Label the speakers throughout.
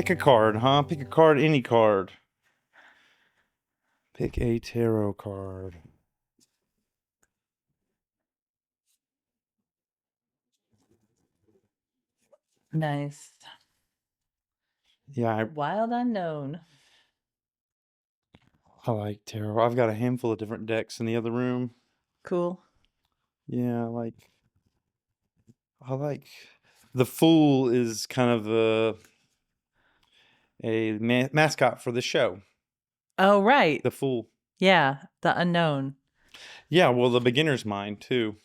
Speaker 1: Pick a card, huh? Pick a card, any card. Pick a tarot card.
Speaker 2: Nice.
Speaker 1: Yeah,
Speaker 2: Wild Unknown.
Speaker 1: I like tarot. I've got a handful of different decks in the other room.
Speaker 2: Cool.
Speaker 1: Yeah, I like the Fool is kind of a mascot for the show.
Speaker 2: Oh, right.
Speaker 1: The Fool.
Speaker 2: Yeah, the unknown.
Speaker 1: Yeah, well, the beginner's mind too.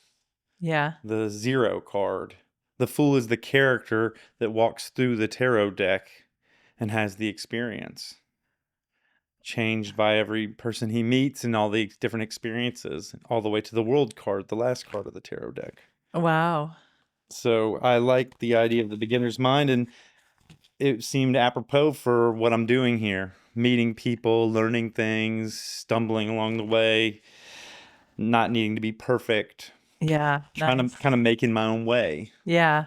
Speaker 2: Yeah.
Speaker 1: The Zero card. The Fool is the character that walks through the tarot deck and has the experience. Changed by every person he meets and all the different experiences, all the way to the World card, the last card of the tarot deck.
Speaker 2: Wow.
Speaker 1: So I like the idea of the beginner's mind, and it seemed apropos for what I'm doing here. Meeting people, learning things, stumbling along the way, not needing to be perfect,
Speaker 2: Yeah.
Speaker 1: trying
Speaker 2: Nice.
Speaker 1: to kind of making my own way.
Speaker 2: Yeah.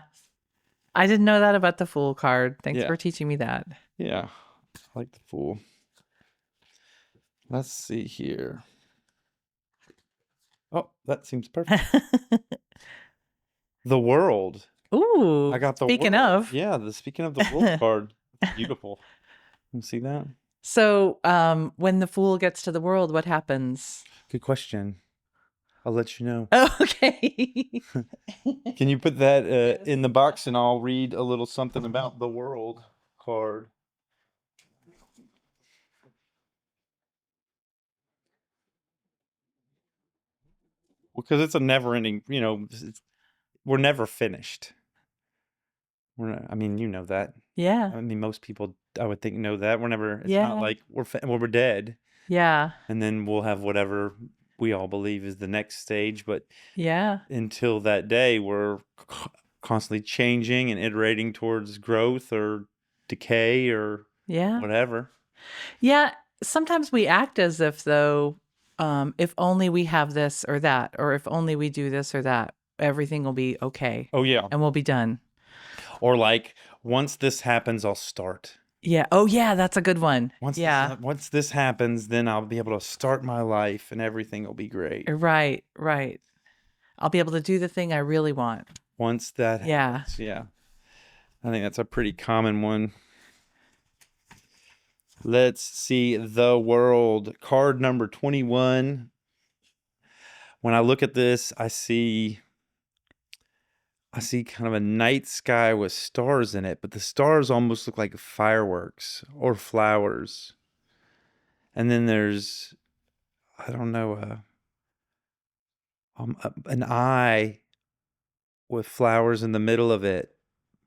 Speaker 2: I didn't know that about the Fool card. Thanks
Speaker 1: Yeah.
Speaker 2: for teaching me that.
Speaker 1: Yeah. I like the Fool. Let's see here. Oh, that seems perfect. The World.
Speaker 2: Ooh.
Speaker 1: I got the
Speaker 2: Speaking
Speaker 1: World.
Speaker 2: of.
Speaker 1: Yeah, speaking of the World card. It's beautiful. You see that?
Speaker 2: So, when the Fool gets to the world, what happens?
Speaker 1: Good question. I'll let you know.
Speaker 2: Okay.
Speaker 1: Can you put that in the box and I'll read a little something about the World card. Because it's a never ending, we're never finished. I mean, you know that.
Speaker 2: Yeah.
Speaker 1: I mean, most people, I would think, know that. We're never, it's
Speaker 2: Yeah.
Speaker 1: not like we're dead.
Speaker 2: Yeah.
Speaker 1: And then we'll have whatever we all believe is the next stage. But
Speaker 2: Yeah.
Speaker 1: until that day, we're constantly changing and iterating towards growth or decay or
Speaker 2: Yeah.
Speaker 1: whatever.
Speaker 2: Yeah. Sometimes we act as if, though, if only we have this or that, or if only we do this or that, everything will be okay.
Speaker 1: Oh, yeah.
Speaker 2: And we'll be done.
Speaker 1: Or like, once this happens, I'll start.
Speaker 2: Yeah. Oh, yeah. That's a good one.
Speaker 1: Once this happens, then I'll be able to start my life and everything will be great.
Speaker 2: Right. Right. I'll be able to do the thing I really want.
Speaker 1: Once that
Speaker 2: Yeah.
Speaker 1: happens, yeah. I think that's a pretty common one. Let's see. The World. Card number 21. When I look at this, I see kind of a night sky with stars in it, but the stars almost look like fireworks or flowers. And then there's, I don't know, an eye with flowers in the middle of it.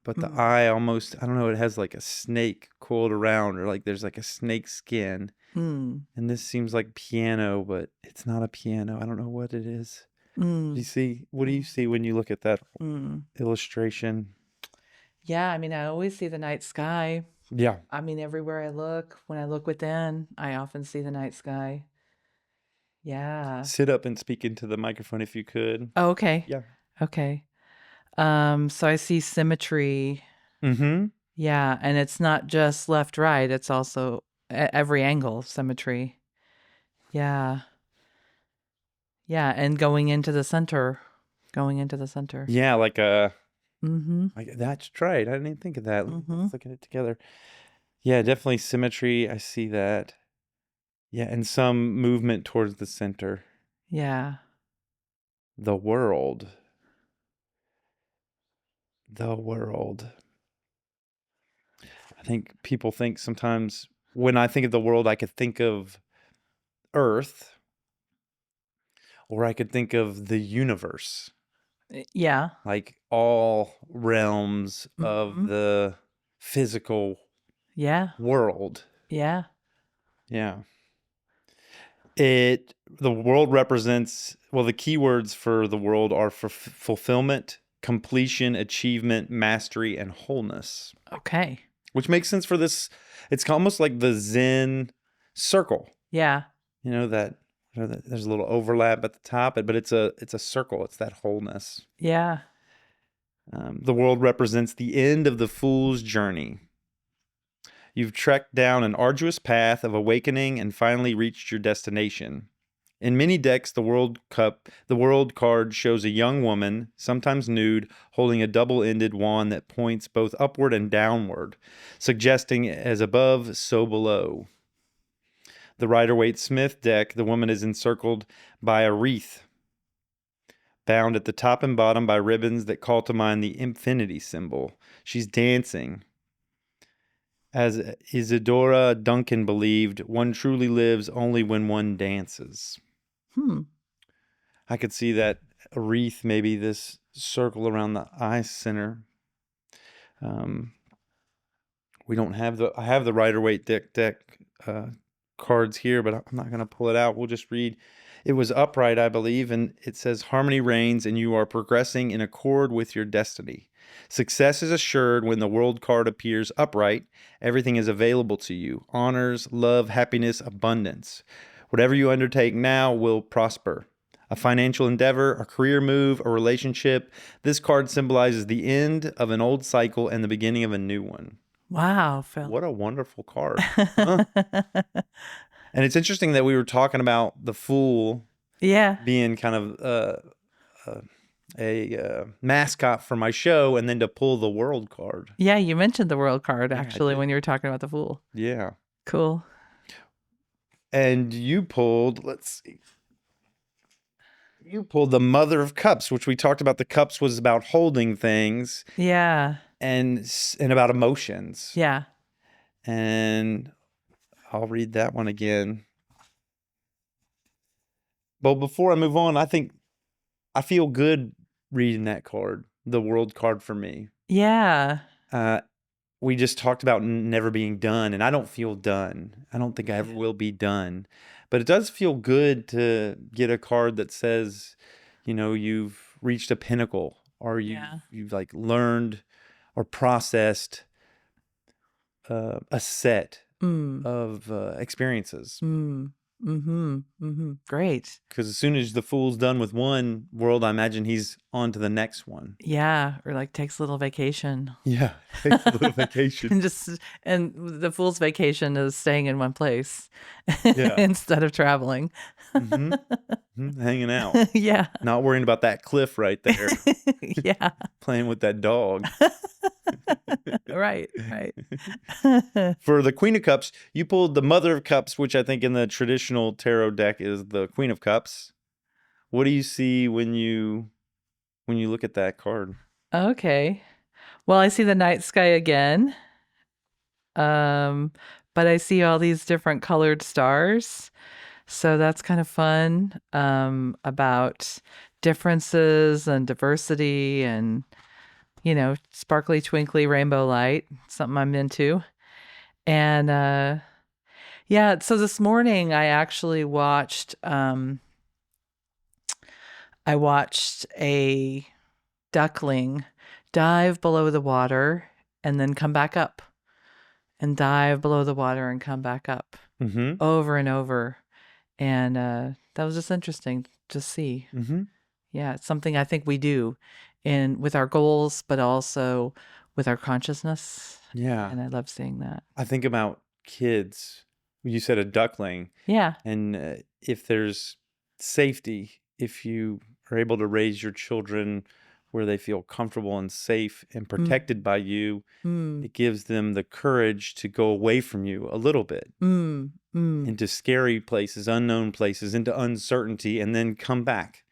Speaker 1: But the eye almost, I don't know, it has like a snake coiled around, or like there's like a snake skin.
Speaker 2: Mm.
Speaker 1: And this seems like piano, but it's not a piano. I don't know what it is.
Speaker 2: Mm.
Speaker 1: What do you see when you look at that
Speaker 2: Mm.
Speaker 1: illustration?
Speaker 2: Yeah, I mean, I always see the night sky.
Speaker 1: Yeah.
Speaker 2: I mean, everywhere I look, when I look within, I often see the night sky. Yeah.
Speaker 1: Sit up and speak into the microphone if you could.
Speaker 2: Oh, okay.
Speaker 1: Yeah.
Speaker 2: Okay. So I see symmetry.
Speaker 1: Mm-hmm.
Speaker 2: Yeah, and it's not just left, right. It's also every angle symmetry. Yeah. Yeah, and going into the center.
Speaker 1: Yeah,
Speaker 2: Mm-hmm.
Speaker 1: that's right. I didn't even think of that.
Speaker 2: Mm-hmm.
Speaker 1: Let's look at it together. Yeah, definitely symmetry. I see that. Yeah, and some movement towards the center.
Speaker 2: Yeah.
Speaker 1: The World. The World. I think people think sometimes when I think of the world, I could think of Earth, or I could think of the universe,
Speaker 2: Yeah.
Speaker 1: like all realms of
Speaker 2: Mm-hmm.
Speaker 1: the physical
Speaker 2: Yeah.
Speaker 1: world.
Speaker 2: Yeah.
Speaker 1: Yeah. The world represents, well, the keywords for the world are for fulfillment, completion, achievement, mastery, and wholeness,
Speaker 2: Okay.
Speaker 1: which makes sense for this. It's almost like the Zen circle.
Speaker 2: Yeah.
Speaker 1: That there's a little overlap at the top, but it's a circle. It's that wholeness.
Speaker 2: Yeah.
Speaker 1: The world represents the end of the fool's journey. You've trekked down an arduous path of awakening and finally reached your destination. In many decks, the World card shows a young woman, sometimes nude, holding a double-ended wand that points both upward and downward, suggesting as above, so below. The Rider-Waite-Smith deck, the woman is encircled by a wreath, bound at the top and bottom by ribbons that call to mind the infinity symbol. She's dancing. As Isadora Duncan believed, one truly lives only when one dances. I could see that a wreath, maybe this circle around the eye center. We don't have I have the Rider-Waite deck cards here, but I'm not going to pull it out. We'll just read. It was upright, I believe, and it says, harmony reigns and you are progressing in accord with your destiny. Success is assured when the World card appears upright. Everything is available to you. Honors, love, happiness, abundance. Whatever you undertake now will prosper. A financial endeavor, a career move, a relationship. This card symbolizes the end of an old cycle and the beginning of a new one.
Speaker 2: Wow, Phil.
Speaker 1: What a wonderful card. Huh? And it's interesting that we were talking about the Fool being kind of a mascot for my show, and then to pull the World card.
Speaker 2: Yeah, you mentioned the World card, actually, when you were talking about the Fool.
Speaker 1: Yeah.
Speaker 2: Cool.
Speaker 1: And you pulled, let's see. You pulled the Mother of Cups, which we talked about. The cups was about holding things.
Speaker 2: Yeah.
Speaker 1: And about emotions.
Speaker 2: Yeah.
Speaker 1: And I'll read that one again. But before I move on, I feel good reading that card, the World card for me.
Speaker 2: Yeah.
Speaker 1: We just talked about never being done, and I don't feel done. I don't think I ever will be done. But it does feel good to get a card that says, you've reached a pinnacle, or you've like learned or processed a set of experiences.
Speaker 2: Great.
Speaker 1: Because as soon as the Fool's done with one world, I imagine he's on to the next one.
Speaker 2: Yeah, or like takes a little vacation.
Speaker 1: Yeah, takes a little vacation.
Speaker 2: and the Fool's vacation is staying in one place instead of traveling.
Speaker 1: Hanging out.
Speaker 2: Yeah.
Speaker 1: Not worrying about that cliff right there.
Speaker 2: Yeah.
Speaker 1: Playing with that dog.
Speaker 2: Right.
Speaker 1: For the Queen of Cups, you pulled the Mother of Cups, which I think in the traditional tarot deck is the Queen of Cups. What do you see when you look at that card?
Speaker 2: Okay. Well, I see the night sky again. But I see all these different colored stars. So that's kind of fun, about differences and diversity and, sparkly, twinkly rainbow light, something I'm into. And so this morning I actually watched a duckling dive below the water and then come back up and dive below the water and come back up over and over. And that was just interesting to see. Yeah, it's something I think we do with our goals, but also with our consciousness.
Speaker 1: Yeah.
Speaker 2: And I love seeing that.
Speaker 1: I think about kids. You said a duckling.
Speaker 2: Yeah.
Speaker 1: And if there's safety, if you are able to raise your children where they feel comfortable and safe and protected by you, it gives them the courage to go away from you a little bit into scary places, unknown places, into uncertainty, and then come back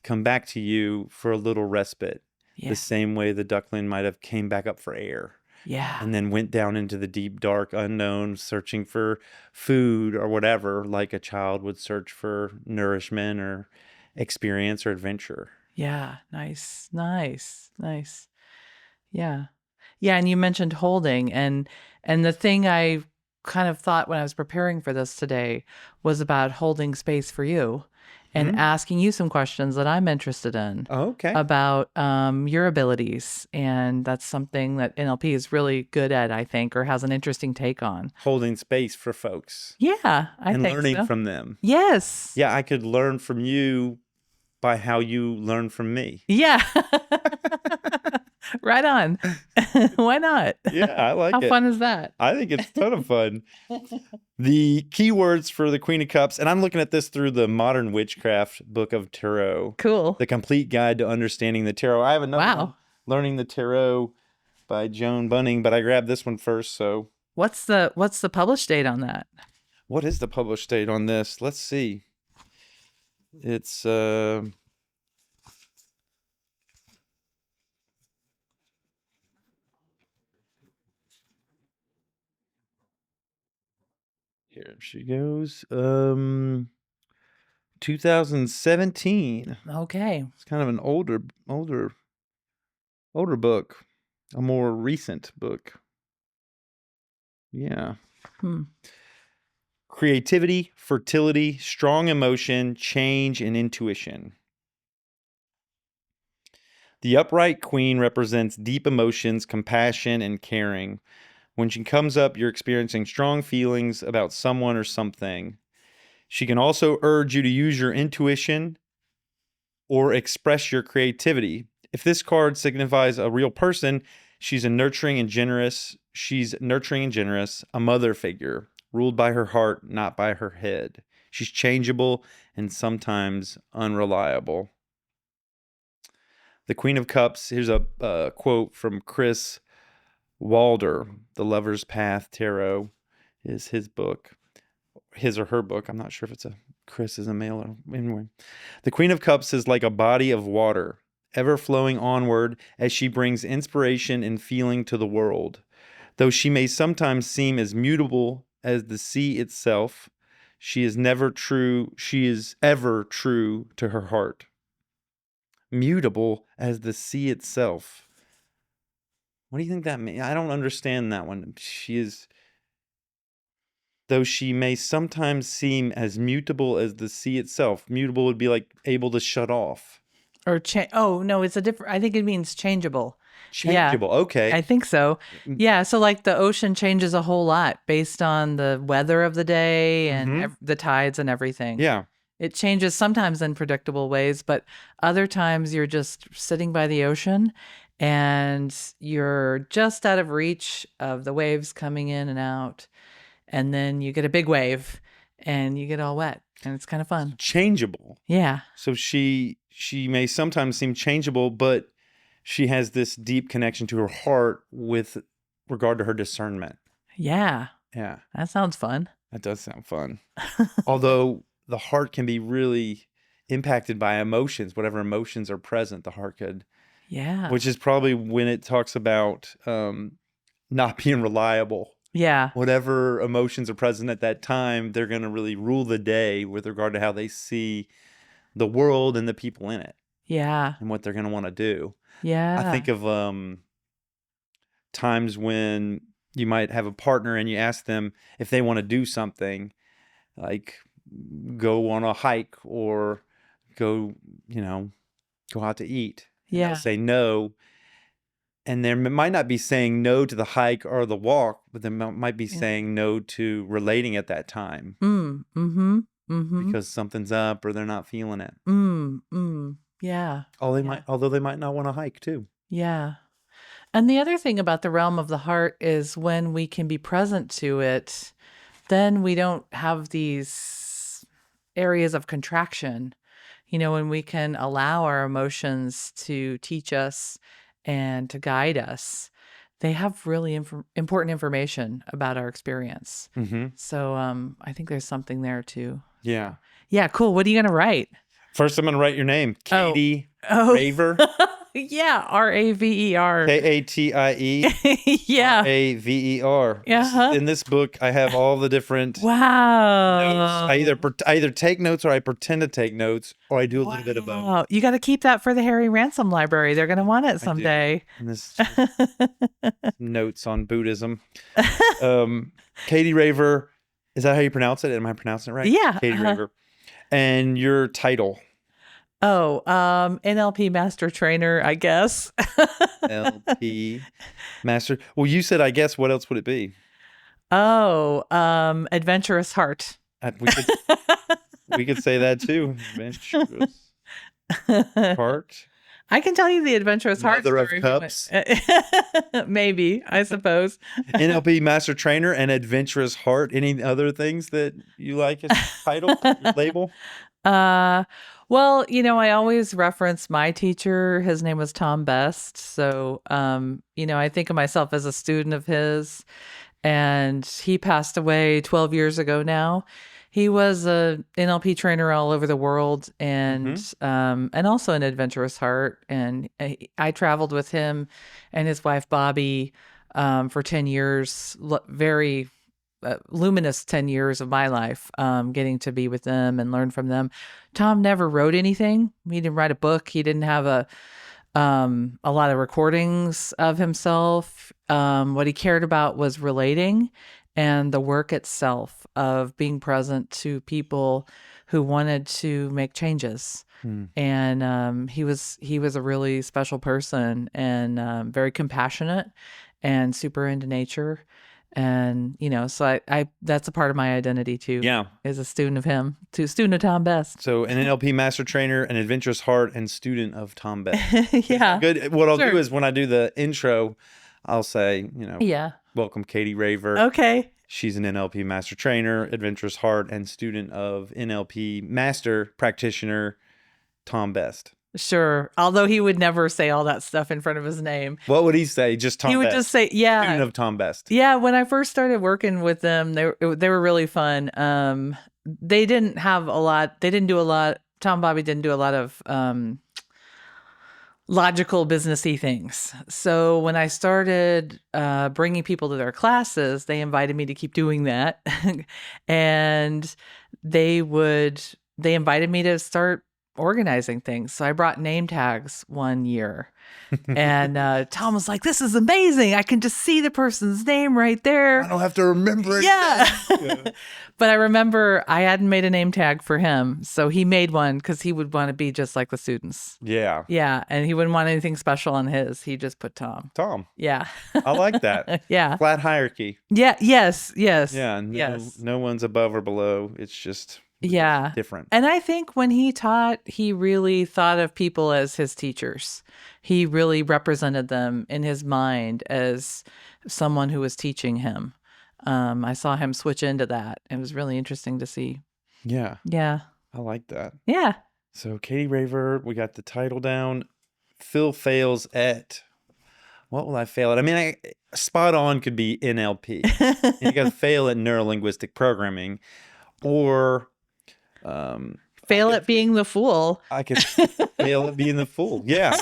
Speaker 1: to you for a little respite. The same way the duckling might have came back up for air.
Speaker 2: Yeah.
Speaker 1: And then went down into the deep, dark unknown, searching for food or whatever, like a child would search for nourishment or experience or adventure.
Speaker 2: Yeah. Nice. Yeah. Yeah. And you mentioned holding, and the thing I kind of thought when I was preparing for this today was about holding space for you and asking you some questions that I'm interested in.
Speaker 1: Okay.
Speaker 2: About your abilities. And that's something that NLP is really good at, I think, or has an interesting take on.
Speaker 1: Holding space for folks.
Speaker 2: Yeah, I think so.
Speaker 1: And learning from them.
Speaker 2: Yes.
Speaker 1: Yeah, I could learn from you by how you learn from me.
Speaker 2: Yeah. Right on. Why not?
Speaker 1: Yeah, I like
Speaker 2: How
Speaker 1: it.
Speaker 2: fun is that?
Speaker 1: I think it's a ton of fun. The keywords for the Queen of Cups, and I'm looking at this through the Modern Witchcraft Book of Tarot,
Speaker 2: Cool.
Speaker 1: The Complete Guide to Understanding the Tarot. I have another one,
Speaker 2: Wow.
Speaker 1: Learning the Tarot by Joan Bunning, but I grabbed this one first. So,
Speaker 2: What's the published date on that?
Speaker 1: what is the published date on this? Let's see. It's here she goes. 2017.
Speaker 2: Okay.
Speaker 1: It's kind of an older book, a more recent book. Yeah.
Speaker 2: Hmm.
Speaker 1: Creativity, fertility, strong emotion, change, and intuition. The upright queen represents deep emotions, compassion, and caring. When she comes up, you're experiencing strong feelings about someone or something. She can also urge you to use your intuition or express your creativity. If this card signifies a real person, she's nurturing and generous, a mother figure, ruled by her heart, not by her head. She's changeable and sometimes unreliable. The Queen of Cups, here's a quote from Chris Walder. The Lover's Path Tarot is his book, his or her book. I'm not sure if it's a Chris is a male or anyway. The Queen of Cups is like a body of water, ever flowing onward as she brings inspiration and feeling to the world. Though she may sometimes seem as mutable as the sea itself, she is ever true to her heart. Mutable as the sea itself. What do you think that means? I don't understand that one. Though she may sometimes seem as mutable as the sea itself. Mutable would be like able to shut off.
Speaker 2: Or oh no, it's a different. I think it means changeable. Yeah,
Speaker 1: Changeable. Okay.
Speaker 2: I think so. Yeah, so like the ocean changes a whole lot based on the weather of the day and the tides and everything.
Speaker 1: Yeah.
Speaker 2: It changes sometimes in predictable ways, but other times you're just sitting by the ocean and you're just out of reach of the waves coming in and out. And then you get a big wave and you get all wet and it's kind of fun.
Speaker 1: Changeable.
Speaker 2: Yeah.
Speaker 1: So she may sometimes seem changeable, but she has this deep connection to her heart with regard to her discernment.
Speaker 2: Yeah.
Speaker 1: Yeah.
Speaker 2: That sounds fun.
Speaker 1: That does sound fun. Although the heart can be really impacted by emotions, whatever emotions are present, the heart could.
Speaker 2: Yeah.
Speaker 1: Which is probably when it talks about not being reliable.
Speaker 2: Yeah.
Speaker 1: Whatever emotions are present at that time, they're going to really rule the day with regard to how they see the world and the people in it.
Speaker 2: Yeah.
Speaker 1: And what they're going to want to do.
Speaker 2: Yeah.
Speaker 1: I think of times when you might have a partner and you ask them if they want to do something, like go on a hike or go out to eat. And they'll say no. And they might not be saying no to the hike or the walk, but they might be saying no to relating at that time. Because something's up or they're not feeling it.
Speaker 2: Yeah.
Speaker 1: Although they might not want to hike too.
Speaker 2: Yeah. And the other thing about the realm of the heart is when we can be present to it, then we don't have these areas of contraction. When we can allow our emotions to teach us and to guide us, they have really important information about our experience. So I think there's something there too.
Speaker 1: Yeah.
Speaker 2: Yeah, cool. What are you going to write?
Speaker 1: First, I'm going to write your name. Katie Raver.
Speaker 2: Yeah, Raver.
Speaker 1: Katie.
Speaker 2: Yeah.
Speaker 1: Raver.
Speaker 2: Uh-huh.
Speaker 1: In this book, I have all the different notes.
Speaker 2: Wow.
Speaker 1: I either take notes or I pretend to take notes, or I do a little bit of both.
Speaker 2: You got to keep that for the Harry Ransom library. They're going to want it someday.
Speaker 1: And this notes on Buddhism. Katie Raver. Is that how you pronounce it? Am I pronouncing it right?
Speaker 2: Yeah.
Speaker 1: Katie Raver. And your title?
Speaker 2: Oh, NLP master trainer, I guess.
Speaker 1: NLP master. Well, you said, I guess. What else would it be?
Speaker 2: Oh, adventurous heart.
Speaker 1: We could say that too. Adventurous heart.
Speaker 2: I can tell you the adventurous heart
Speaker 1: Mother of
Speaker 2: story if you
Speaker 1: Cups.
Speaker 2: want. Maybe, I suppose.
Speaker 1: NLP Master Trainer and Adventurous Heart. Any other things that you like as title, label?
Speaker 2: Uh, well, I always reference my teacher. His name was Tom Best. So, I think of myself as a student of his, and he passed away 12 years ago now. He was a NLP trainer all over the world, and also an adventurous heart. And I traveled with him and his wife Bobby for 10 years, very luminous 10 years of my life, getting to be with them and learn from them. Tom never wrote anything. He didn't write a book. He didn't have a lot of recordings of himself. What he cared about was relating and the work itself of being present to people who wanted to make changes. And he was a really special person, and very compassionate and super into nature. And so I that's a part of my identity too.
Speaker 1: Yeah.
Speaker 2: As a student of him, student of Tom Best.
Speaker 1: So an NLP Master Trainer, an Adventurous Heart, and student of Tom Best.
Speaker 2: Yeah.
Speaker 1: Good. What I'll
Speaker 2: Sure.
Speaker 1: do is when I do the intro, I'll say,
Speaker 2: Yeah.
Speaker 1: welcome Katie Raver.
Speaker 2: Okay.
Speaker 1: She's an NLP Master Trainer, Adventurous Heart, and student of NLP Master Practitioner Tom Best.
Speaker 2: Sure. Although he would never say all that stuff in front of his name.
Speaker 1: What would he say? Just Tom
Speaker 2: He would
Speaker 1: Best.
Speaker 2: just say, yeah.
Speaker 1: Student of Tom Best.
Speaker 2: Yeah, when I first started working with them, they were really fun. They didn't have a lot. They didn't do a lot. Tom Bobby didn't do a lot of logical businessy things. So when I started bringing people to their classes, they invited me to keep doing that, and they invited me to start organizing things. So I brought name tags one year. And Tom was like, "This is amazing. I can just see the person's name right there.
Speaker 1: I don't have to remember it."
Speaker 2: Yeah." But I remember I hadn't made a name tag for him. So he made one because he would want to be just like the students.
Speaker 1: Yeah.
Speaker 2: Yeah. And he wouldn't want anything special on his. He just put Tom.
Speaker 1: Tom.
Speaker 2: Yeah.
Speaker 1: I like that.
Speaker 2: Yeah.
Speaker 1: Flat hierarchy.
Speaker 2: Yeah. Yes. Yes.
Speaker 1: Yeah.
Speaker 2: Yes.
Speaker 1: No one's above or below. It's just
Speaker 2: Yeah.
Speaker 1: different.
Speaker 2: And I think when he taught, he really thought of people as his teachers. He really represented them in his mind as someone who was teaching him. I saw him switch into that. It was really interesting to see.
Speaker 1: Yeah.
Speaker 2: Yeah.
Speaker 1: I like that.
Speaker 2: Yeah.
Speaker 1: So Katie Raver, we got the title down. Phil Phails at, what will I fail at? I mean, spot on could be NLP. You got to fail at Neuro Linguistic Programming, or
Speaker 2: Fail at being the fool.
Speaker 1: I could fail at being the fool. Yeah.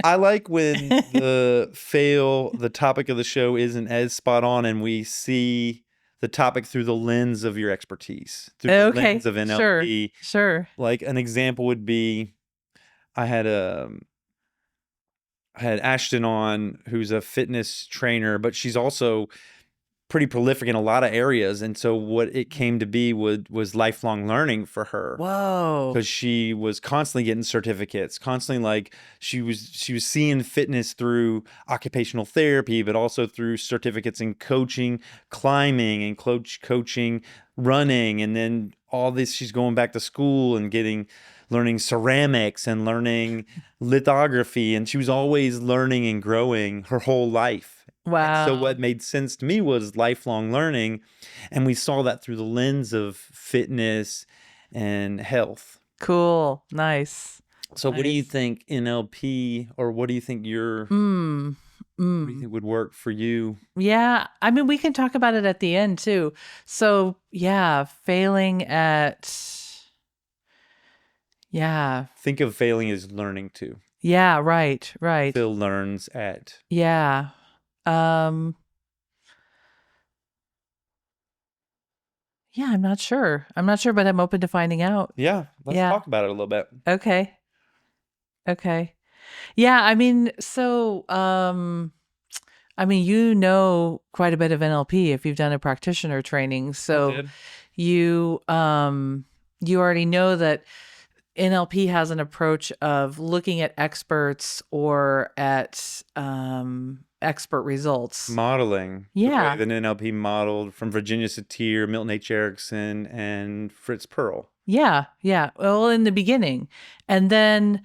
Speaker 1: I like when the topic of the show isn't as spot on and we see the topic through the lens of your expertise, through the lens of NLP.
Speaker 2: Sure.
Speaker 1: Like an example would be, I had Ashton on, who's a fitness trainer, but she's also pretty prolific in a lot of areas. And so what it came to be was lifelong learning for her.
Speaker 2: Whoa.
Speaker 1: Because she was constantly getting certificates, constantly, like she was seeing fitness through occupational therapy, but also through certificates in coaching, climbing, and coaching, running. And then all this, she's going back to school and learning ceramics and learning lithography. And she was always learning and growing her whole life.
Speaker 2: Wow.
Speaker 1: So what made sense to me was lifelong learning. And we saw that through the lens of fitness and health.
Speaker 2: Cool. Nice.
Speaker 1: So what do you think NLP, or what do you think what do you think would work for you?
Speaker 2: Yeah. I mean, we can talk about it at the end too. So yeah, failing at, yeah.
Speaker 1: Think of failing as learning too.
Speaker 2: Yeah. Right. Right.
Speaker 1: Phil learns at.
Speaker 2: Yeah. Yeah, I'm not sure, but I'm open to finding out.
Speaker 1: Yeah. Let's talk about it a little bit.
Speaker 2: Okay. Yeah. I mean, so, quite a bit of NLP if you've done a practitioner training. So you already know that NLP has an approach of looking at experts or at expert results.
Speaker 1: Modeling.
Speaker 2: Yeah.
Speaker 1: The way that NLP modeled from Virginia Satir, Milton H. Erickson, and Fritz Perl.
Speaker 2: Yeah. Yeah. Well, in the beginning. And then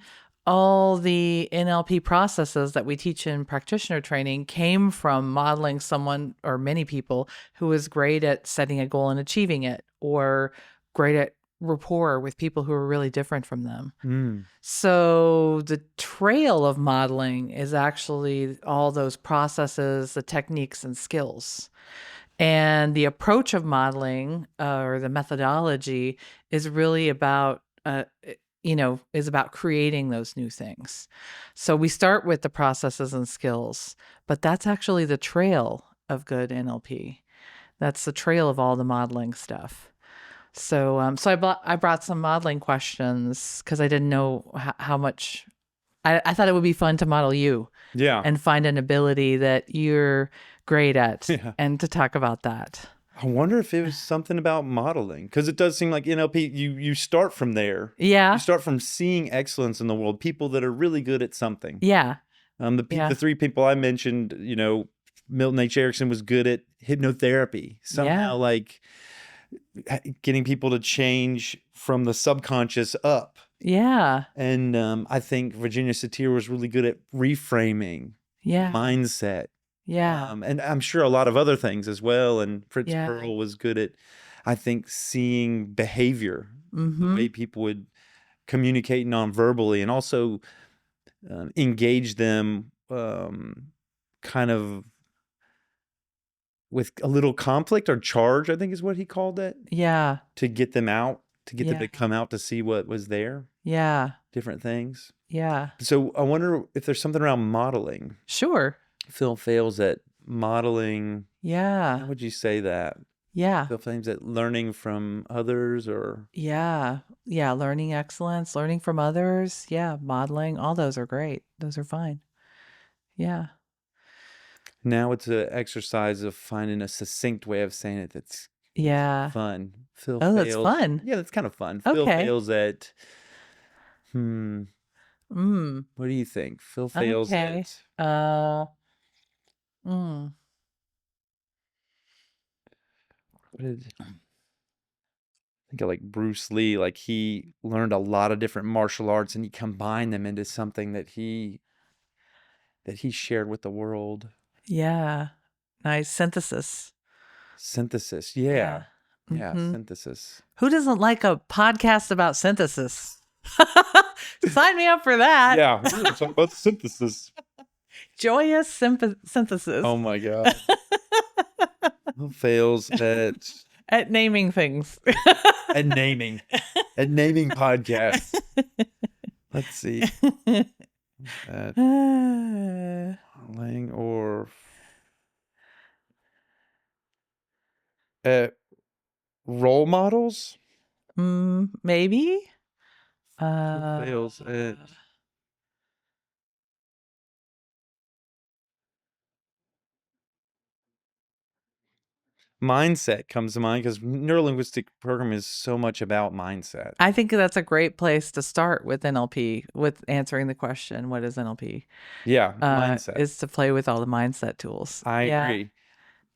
Speaker 2: all the NLP processes that we teach in practitioner training came from modeling someone or many people who was great at setting a goal and achieving it, or great at rapport with people who are really different from them.
Speaker 1: Mm.
Speaker 2: So the trail of modeling is actually all those processes, the techniques and skills. And the approach of modeling, or the methodology, is really about, is about creating those new things. So we start with the processes and skills, but that's actually the trail of good NLP. That's the trail of all the modeling stuff. So, I brought some modeling questions because I didn't know how much. I thought it would be fun to model you
Speaker 1: Yeah.
Speaker 2: and find an ability that you're great at,
Speaker 1: Yeah.
Speaker 2: and to talk about that.
Speaker 1: I wonder if it was something about modeling, because it does seem like NLP, you start from there. You
Speaker 2: Yeah,
Speaker 1: start from seeing excellence in the world, people that are really good at something.
Speaker 2: yeah,
Speaker 1: The
Speaker 2: yeah,
Speaker 1: three people I mentioned, Milton H. Erickson was good at hypnotherapy,
Speaker 2: yeah,
Speaker 1: somehow like getting people to change from the subconscious up.
Speaker 2: yeah,
Speaker 1: And I think Virginia Satir was really good at reframing,
Speaker 2: yeah,
Speaker 1: mindset,
Speaker 2: yeah,
Speaker 1: and I'm sure a lot of other things as well. And Fritz
Speaker 2: yeah.
Speaker 1: Perl was good at, I think, seeing behavior, the
Speaker 2: Mm-hmm.
Speaker 1: way people would communicate non-verbally, and also engage them kind of with a little conflict or charge, I think is what he called it,
Speaker 2: Yeah,
Speaker 1: to get them out, to get them
Speaker 2: yeah,
Speaker 1: to come out to see what was there,
Speaker 2: yeah,
Speaker 1: different things.
Speaker 2: yeah.
Speaker 1: So I wonder if there's something around modeling.
Speaker 2: Sure.
Speaker 1: Phil Fails at modeling. How
Speaker 2: Yeah,
Speaker 1: would you say that?
Speaker 2: yeah,
Speaker 1: Phil Fails at learning from others, or
Speaker 2: yeah, yeah. Learning excellence, learning from others. Yeah, modeling. All those are great. Those are fine. Yeah,
Speaker 1: now it's an exercise of finding a succinct way of saying it that's
Speaker 2: yeah.
Speaker 1: fun. Phil
Speaker 2: Oh, that's
Speaker 1: Fails.
Speaker 2: fun.
Speaker 1: Yeah, that's kind of fun. Phil
Speaker 2: Okay.
Speaker 1: Fails at, hmm,
Speaker 2: Mm.
Speaker 1: what do you think? Phil Fails
Speaker 2: Okay.
Speaker 1: at,
Speaker 2: Mm.
Speaker 1: what did, think of like Bruce Lee, like he learned a lot of different martial arts and he combined them into something that he shared with the world.
Speaker 2: Yeah. Nice synthesis.
Speaker 1: Synthesis.
Speaker 2: Yeah.
Speaker 1: Yeah. Yeah,
Speaker 2: Mm-hmm.
Speaker 1: synthesis.
Speaker 2: Who doesn't like a podcast about synthesis? Sign me up for that.
Speaker 1: Yeah, we're gonna talk about synthesis.
Speaker 2: Joyous synthesis
Speaker 1: Oh my God. Who fails
Speaker 2: at naming things.
Speaker 1: at naming at naming podcasts? Let's see. At Lang or at role models?
Speaker 2: Maybe.
Speaker 1: Who fails at mindset comes to mind because neuro linguistic programming is so much about mindset.
Speaker 2: I think that's a great place to start with NLP, with answering the question, what is NLP?
Speaker 1: Yeah, mindset.
Speaker 2: Is to play with all the mindset tools.
Speaker 1: I
Speaker 2: Yeah.
Speaker 1: agree.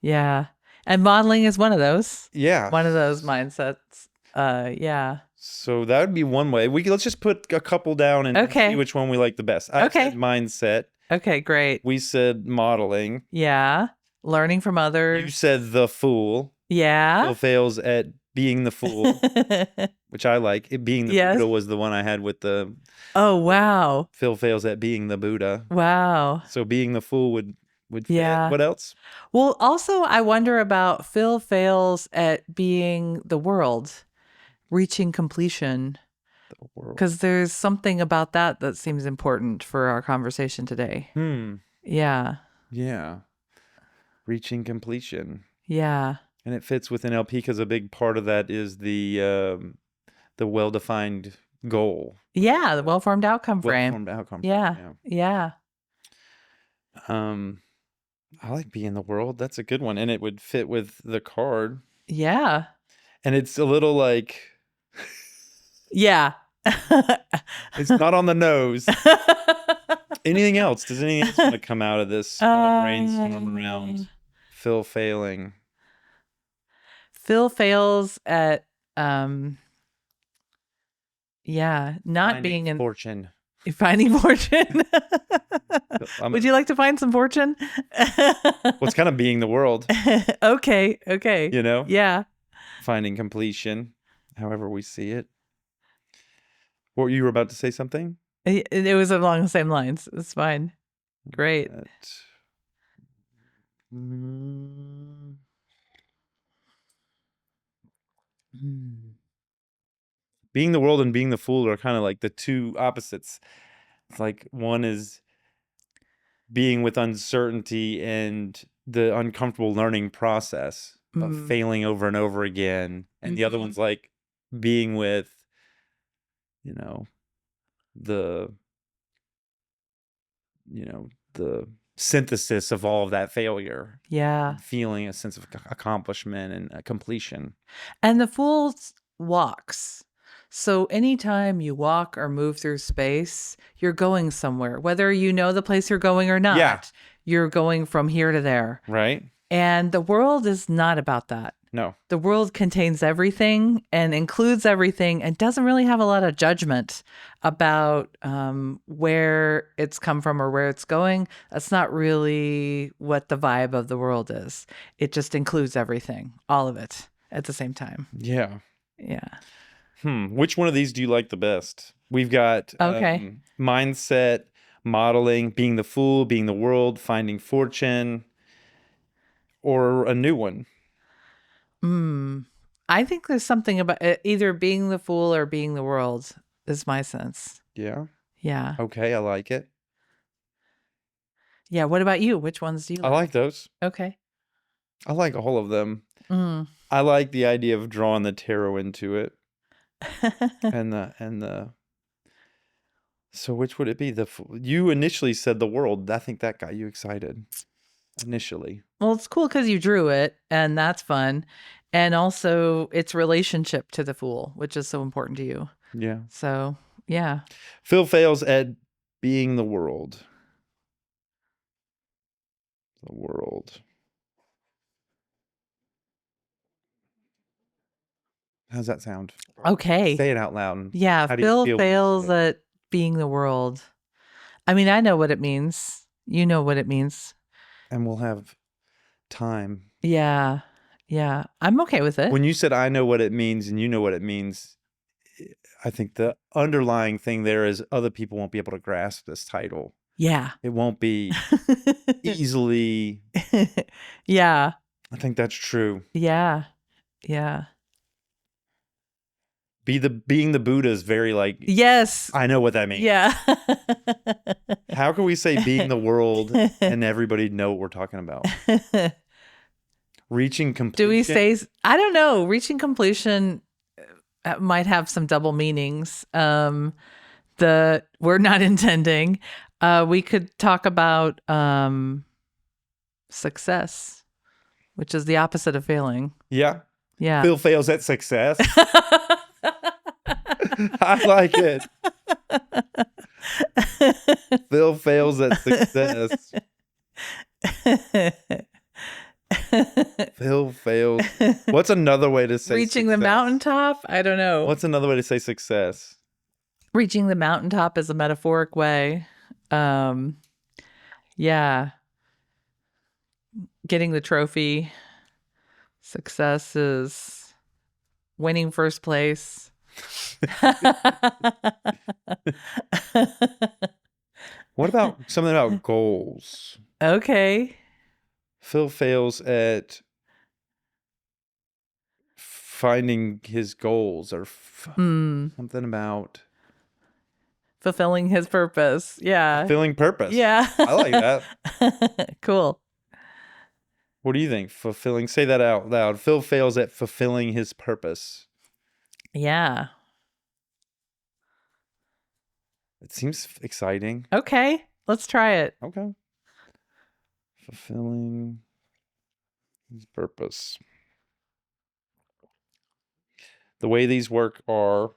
Speaker 2: Yeah. And modeling is one of those.
Speaker 1: Yeah.
Speaker 2: One of those mindsets. Yeah.
Speaker 1: So that would be one way. Let's just put a couple down and see
Speaker 2: Okay.
Speaker 1: which one we like the best. I
Speaker 2: Okay.
Speaker 1: said mindset.
Speaker 2: Okay, great.
Speaker 1: We said modeling.
Speaker 2: Yeah. Learning from
Speaker 1: You
Speaker 2: others.
Speaker 1: said the fool.
Speaker 2: Yeah.
Speaker 1: Phil fails at being the fool, which I like. It being the
Speaker 2: Yes.
Speaker 1: Buddha was the one I had with the
Speaker 2: Oh, wow.
Speaker 1: Phil fails at being the Buddha.
Speaker 2: Wow.
Speaker 1: So being the fool would fit.
Speaker 2: Yeah.
Speaker 1: What else?
Speaker 2: Well, also, I wonder about Phil Fails at being the world, reaching completion,
Speaker 1: The world.
Speaker 2: because there's something about that that seems important for our conversation today. Yeah.
Speaker 1: Yeah. Reaching completion.
Speaker 2: Yeah.
Speaker 1: And it fits with NLP because a big part of that is the well-defined goal.
Speaker 2: Yeah. The well-formed outcome frame.
Speaker 1: Well-formed outcome.
Speaker 2: Yeah. Yeah.
Speaker 1: I like being the world. That's a good one. And it would fit with the card.
Speaker 2: Yeah.
Speaker 1: And it's a little like,
Speaker 2: Yeah.
Speaker 1: it's not on the nose. Anything else? Does anything else want to come out of this brainstorm around Phil failing?
Speaker 2: Phil fails at, yeah, not
Speaker 1: Finding
Speaker 2: being in
Speaker 1: fortune.
Speaker 2: Finding fortune.
Speaker 1: I'm,
Speaker 2: Would you like to find some fortune?
Speaker 1: what's kind of being the world,
Speaker 2: Okay.
Speaker 1: you know?
Speaker 2: Yeah.
Speaker 1: Finding completion, however we see it. What, you were about to say something?
Speaker 2: It was along the same lines. It's fine. Great.
Speaker 1: Mm, being the world and being the fool are kind of like the two opposites. It's like one is being with uncertainty and the uncomfortable learning process of failing over and over again. And the other one's like being with, you know, the, the synthesis of all of that failure.
Speaker 2: Yeah.
Speaker 1: And feeling a sense of accomplishment and completion.
Speaker 2: And the fool walks. So anytime you walk or move through space, you're going somewhere, whether you know the place you're going or not.
Speaker 1: Yeah.
Speaker 2: You're going from here to there.
Speaker 1: Right?
Speaker 2: And the world is not about that.
Speaker 1: No.
Speaker 2: The world contains everything and includes everything and doesn't really have a lot of judgment about where it's come from or where it's going. That's not really what the vibe of the world is. It just includes everything, all of it at the same time.
Speaker 1: Yeah.
Speaker 2: Yeah.
Speaker 1: Which one of these do you like the best? We've got
Speaker 2: Okay.
Speaker 1: mindset, modeling, being the fool, being the world, finding fortune, or a new one.
Speaker 2: I think there's something about either being the fool or being the world is my sense.
Speaker 1: Yeah.
Speaker 2: Yeah.
Speaker 1: Okay, I like it.
Speaker 2: Yeah. What about you? Which ones do you
Speaker 1: I
Speaker 2: like?
Speaker 1: like those.
Speaker 2: Okay.
Speaker 1: I like all of them. I like the idea of drawing the tarot into it. and the so which would it be? You initially said the world. I think that got you excited initially.
Speaker 2: Well, it's cool because you drew it, and that's fun. And also, its relationship to the fool, which is so important to you.
Speaker 1: Yeah.
Speaker 2: So, yeah.
Speaker 1: Phil Phails at being the world. The world. How's that sound?
Speaker 2: Okay.
Speaker 1: Say it out loud.
Speaker 2: Yeah.
Speaker 1: How do you
Speaker 2: Phil
Speaker 1: feel when you
Speaker 2: fails
Speaker 1: say it?
Speaker 2: at being the world. I mean, I know what it means. You know what it means.
Speaker 1: And we'll have time.
Speaker 2: Yeah. Yeah. I'm okay with it.
Speaker 1: When you said I know what it means and you know what it means, I think the underlying thing there is other people won't be able to grasp this title.
Speaker 2: Yeah.
Speaker 1: It won't be easily.
Speaker 2: Yeah.
Speaker 1: I think that's true.
Speaker 2: Yeah. Yeah.
Speaker 1: Being the Buddha is very like,
Speaker 2: Yes.
Speaker 1: I know what that means.
Speaker 2: Yeah.
Speaker 1: How can we say being the world and everybody know what we're talking about? Reaching completion.
Speaker 2: Do we say, I don't know, reaching completion might have some double meanings. We're not intending. We could talk about success, which is the opposite of failing.
Speaker 1: Yeah.
Speaker 2: Yeah.
Speaker 1: Phil fails at success. I like it. Phil fails at success. Phil fails. What's another way to say
Speaker 2: reaching
Speaker 1: success?
Speaker 2: the mountaintop? I don't know.
Speaker 1: What's another way to say success?
Speaker 2: Reaching the mountaintop is a metaphoric way. Yeah. Getting the trophy. Success is winning first place.
Speaker 1: What about something about goals?
Speaker 2: Okay.
Speaker 1: Phil fails at finding his goals or something about
Speaker 2: fulfilling his purpose. Yeah.
Speaker 1: fulfilling purpose.
Speaker 2: Yeah.
Speaker 1: I like that.
Speaker 2: Cool.
Speaker 1: What do you think? Fulfilling. Say that out loud. Phil fails at fulfilling his purpose.
Speaker 2: Yeah.
Speaker 1: It seems exciting.
Speaker 2: Okay. Let's try it.
Speaker 1: Okay. Fulfilling his purpose. The way these work are,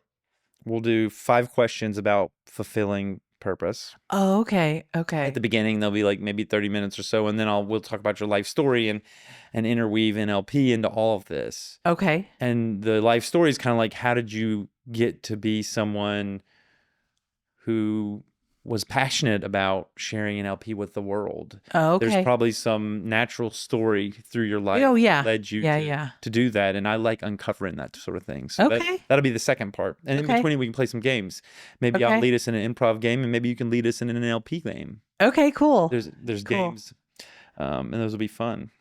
Speaker 1: we'll do 5 questions about fulfilling purpose.
Speaker 2: Oh, okay. Okay.
Speaker 1: At the beginning, there'll be like maybe 30 minutes or so, and then we'll talk about your life story and interweave NLP into all of this.
Speaker 2: Okay.
Speaker 1: And the life story is kind of like, how did you get to be someone who was passionate about sharing an LP with the world.
Speaker 2: Oh,
Speaker 1: There's
Speaker 2: okay.
Speaker 1: probably some natural story through your life
Speaker 2: Oh,
Speaker 1: that
Speaker 2: yeah.
Speaker 1: led you
Speaker 2: Yeah, yeah.
Speaker 1: to do that, and I like uncovering that sort of thing. So
Speaker 2: Okay.
Speaker 1: that'll be the second part. And in
Speaker 2: Okay.
Speaker 1: between, we can play some games. Maybe I'll
Speaker 2: Okay.
Speaker 1: lead us in an improv game, and maybe you can lead us in an LP game.
Speaker 2: Okay, cool.
Speaker 1: There's
Speaker 2: Cool.
Speaker 1: games, and those will be fun.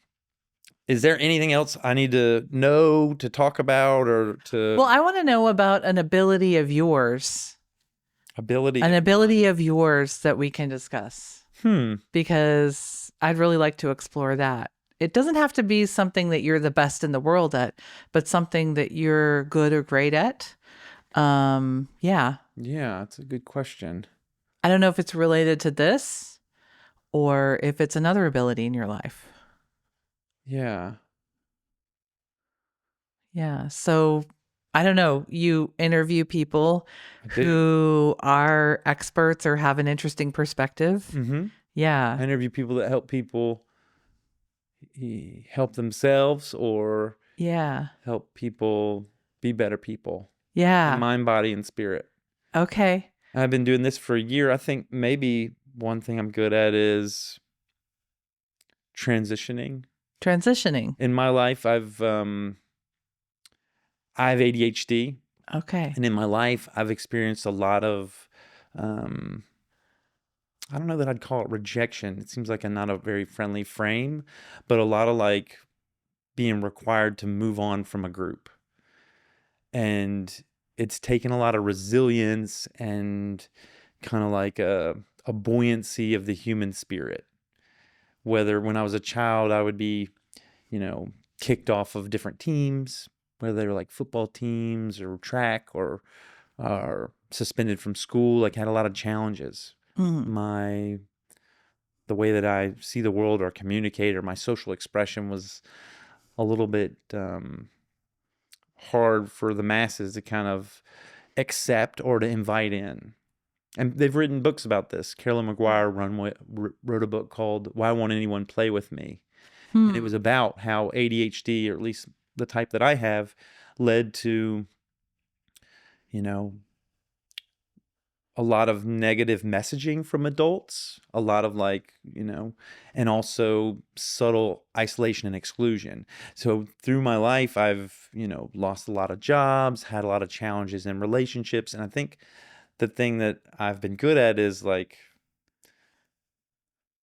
Speaker 1: Is there anything else I need to know, to talk about, or
Speaker 2: Well,
Speaker 1: to
Speaker 2: I want to know about an ability of yours.
Speaker 1: ability
Speaker 2: An
Speaker 1: of
Speaker 2: ability
Speaker 1: mine?
Speaker 2: of yours that we can discuss, because I'd really like to explore that. It doesn't have to be something that you're the best in the world at, but something that you're good or great at. Yeah.
Speaker 1: Yeah, that's a good question.
Speaker 2: I don't know if it's related to this or if it's another ability in your life.
Speaker 1: Yeah,
Speaker 2: Yeah. So I don't know. You interview people
Speaker 1: I do.
Speaker 2: who are experts or have an interesting perspective.
Speaker 1: Mm-hmm.
Speaker 2: Yeah.
Speaker 1: I interview people that help people help themselves or
Speaker 2: Yeah.
Speaker 1: help people be better people in
Speaker 2: Yeah.
Speaker 1: mind, body, and spirit.
Speaker 2: Okay.
Speaker 1: I've been doing this for a year. I think maybe one thing I'm good at is transitioning.
Speaker 2: Transitioning.
Speaker 1: In my life, I have ADHD,
Speaker 2: Okay.
Speaker 1: and in my life, I've experienced a lot of um, I don't know that I'd call it rejection. It seems like not a very friendly frame, but a lot of like being required to move on from a group. And it's taken a lot of resilience and kind of like a buoyancy of the human spirit. Whether when I was a child, I would be, kicked off of different teams, whether they were like football teams or track or suspended from school, like had a lot of challenges.
Speaker 2: Mm.
Speaker 1: The way that I see the world or communicate or my social expression was a little bit hard for the masses to kind of accept or to invite in. And they've written books about this. Carolyn McGuire wrote a book called Why Won't Anyone Play With Me? And it was
Speaker 2: Hmm.
Speaker 1: about how ADHD, or at least the type that I have, led to, you know, a lot of negative messaging from adults, a lot of and also subtle isolation and exclusion. So through my life, I've, lost a lot of jobs, had a lot of challenges in relationships. And I think the thing that I've been good at is like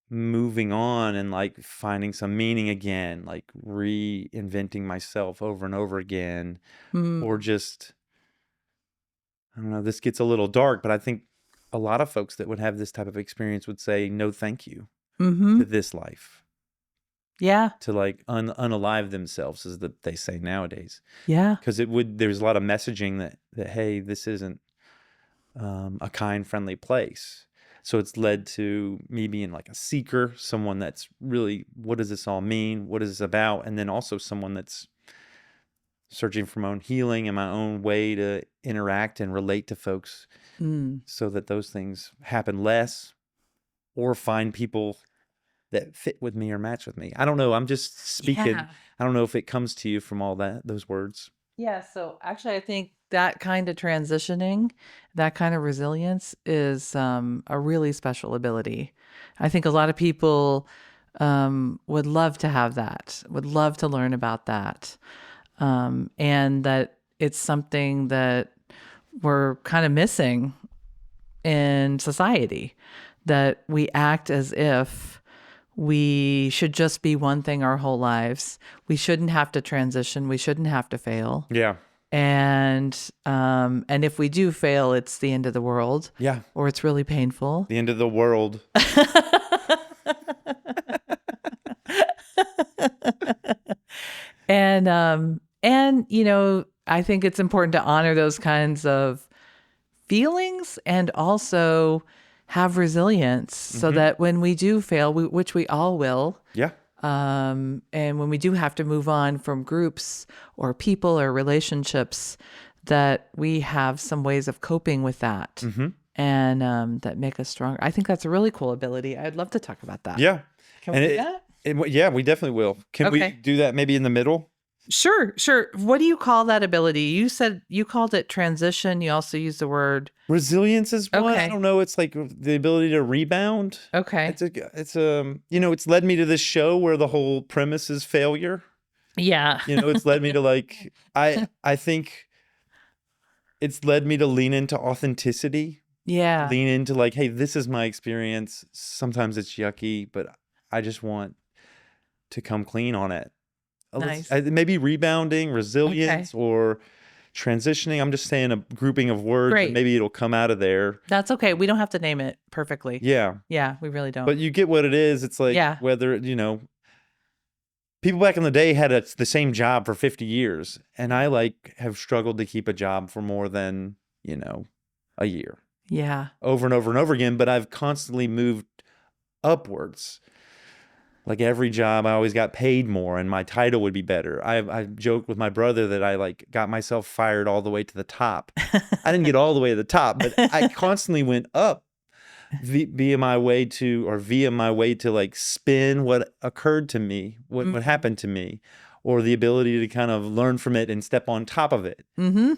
Speaker 1: moving on and like finding some meaning again, like reinventing myself over and over again, or
Speaker 2: Hmm.
Speaker 1: just, I don't know, this gets a little dark, but I think a lot of folks that would have this type of experience would say no thank you
Speaker 2: Mm-hmm.
Speaker 1: to this life,
Speaker 2: Yeah.
Speaker 1: to like unalive themselves, as they say nowadays.
Speaker 2: Yeah.
Speaker 1: Because there's a lot of messaging that hey, this isn't a kind, friendly place. So it's led to me being like a seeker, someone that's really, what does this all mean? What is this about? And then also someone that's searching for my own healing and my own way to interact and relate to folks
Speaker 2: Mm.
Speaker 1: so that those things happen less, or find people that fit with me or match with me. I don't know. I'm just speaking.
Speaker 2: Yeah.
Speaker 1: I don't know if it comes to you from all those words.
Speaker 2: Yeah. So actually, I think that kind of transitioning, that kind of resilience is a really special ability. I think a lot of people would love to have that, would love to learn about that. And that it's something that we're kind of missing in society, that we act as if we should just be one thing our whole lives. We shouldn't have to transition. We shouldn't have to fail.
Speaker 1: Yeah.
Speaker 2: And if we do fail, it's the end of the world,
Speaker 1: Yeah.
Speaker 2: or it's really painful.
Speaker 1: The end of the world.
Speaker 2: And I think it's important to honor those kinds of feelings and also have resilience so
Speaker 1: Mm-hmm.
Speaker 2: that when we do fail, which we all will,
Speaker 1: Yeah.
Speaker 2: and when we do have to move on from groups or people or relationships, that we have some ways of coping with that,
Speaker 1: Mm-hmm.
Speaker 2: and that make us stronger. I think that's a really cool ability. I'd love to talk about that.
Speaker 1: Yeah.
Speaker 2: Can we
Speaker 1: And
Speaker 2: do that?
Speaker 1: yeah, we definitely will. Can we
Speaker 2: Okay.
Speaker 1: do that maybe in the middle?
Speaker 2: Sure, sure. What do you call that ability? You said you called it transition. You also used the word.
Speaker 1: Resilience is one. I
Speaker 2: Okay.
Speaker 1: don't know. It's like the ability to rebound.
Speaker 2: Okay.
Speaker 1: It's led me to this show where the whole premise is failure.
Speaker 2: Yeah.
Speaker 1: It's led me to like, I think it's led me to lean into authenticity,
Speaker 2: Yeah.
Speaker 1: lean into like, hey, this is my experience. Sometimes it's yucky, but I just want to come clean on it.
Speaker 2: Nice.
Speaker 1: Maybe rebounding, resilience,
Speaker 2: Okay.
Speaker 1: or transitioning. I'm just saying a grouping of words, and
Speaker 2: Great.
Speaker 1: maybe it'll come out of there.
Speaker 2: That's okay. We don't have to name it perfectly.
Speaker 1: Yeah.
Speaker 2: Yeah, we really don't.
Speaker 1: But you get what it is. It's like
Speaker 2: Yeah.
Speaker 1: whether, people back in the day had the same job for 50 years. And I like have struggled to keep a job for more than, a year
Speaker 2: Yeah.
Speaker 1: over and over and over again. But I've constantly moved upwards. Like every job, I always got paid more and my title would be better. I joked with my brother that I like got myself fired all the way to the top. I didn't get all the way to the top, but I constantly went up via my way to like spin what occurred to me, what happened to me, or the ability to kind of learn from it and step on top of it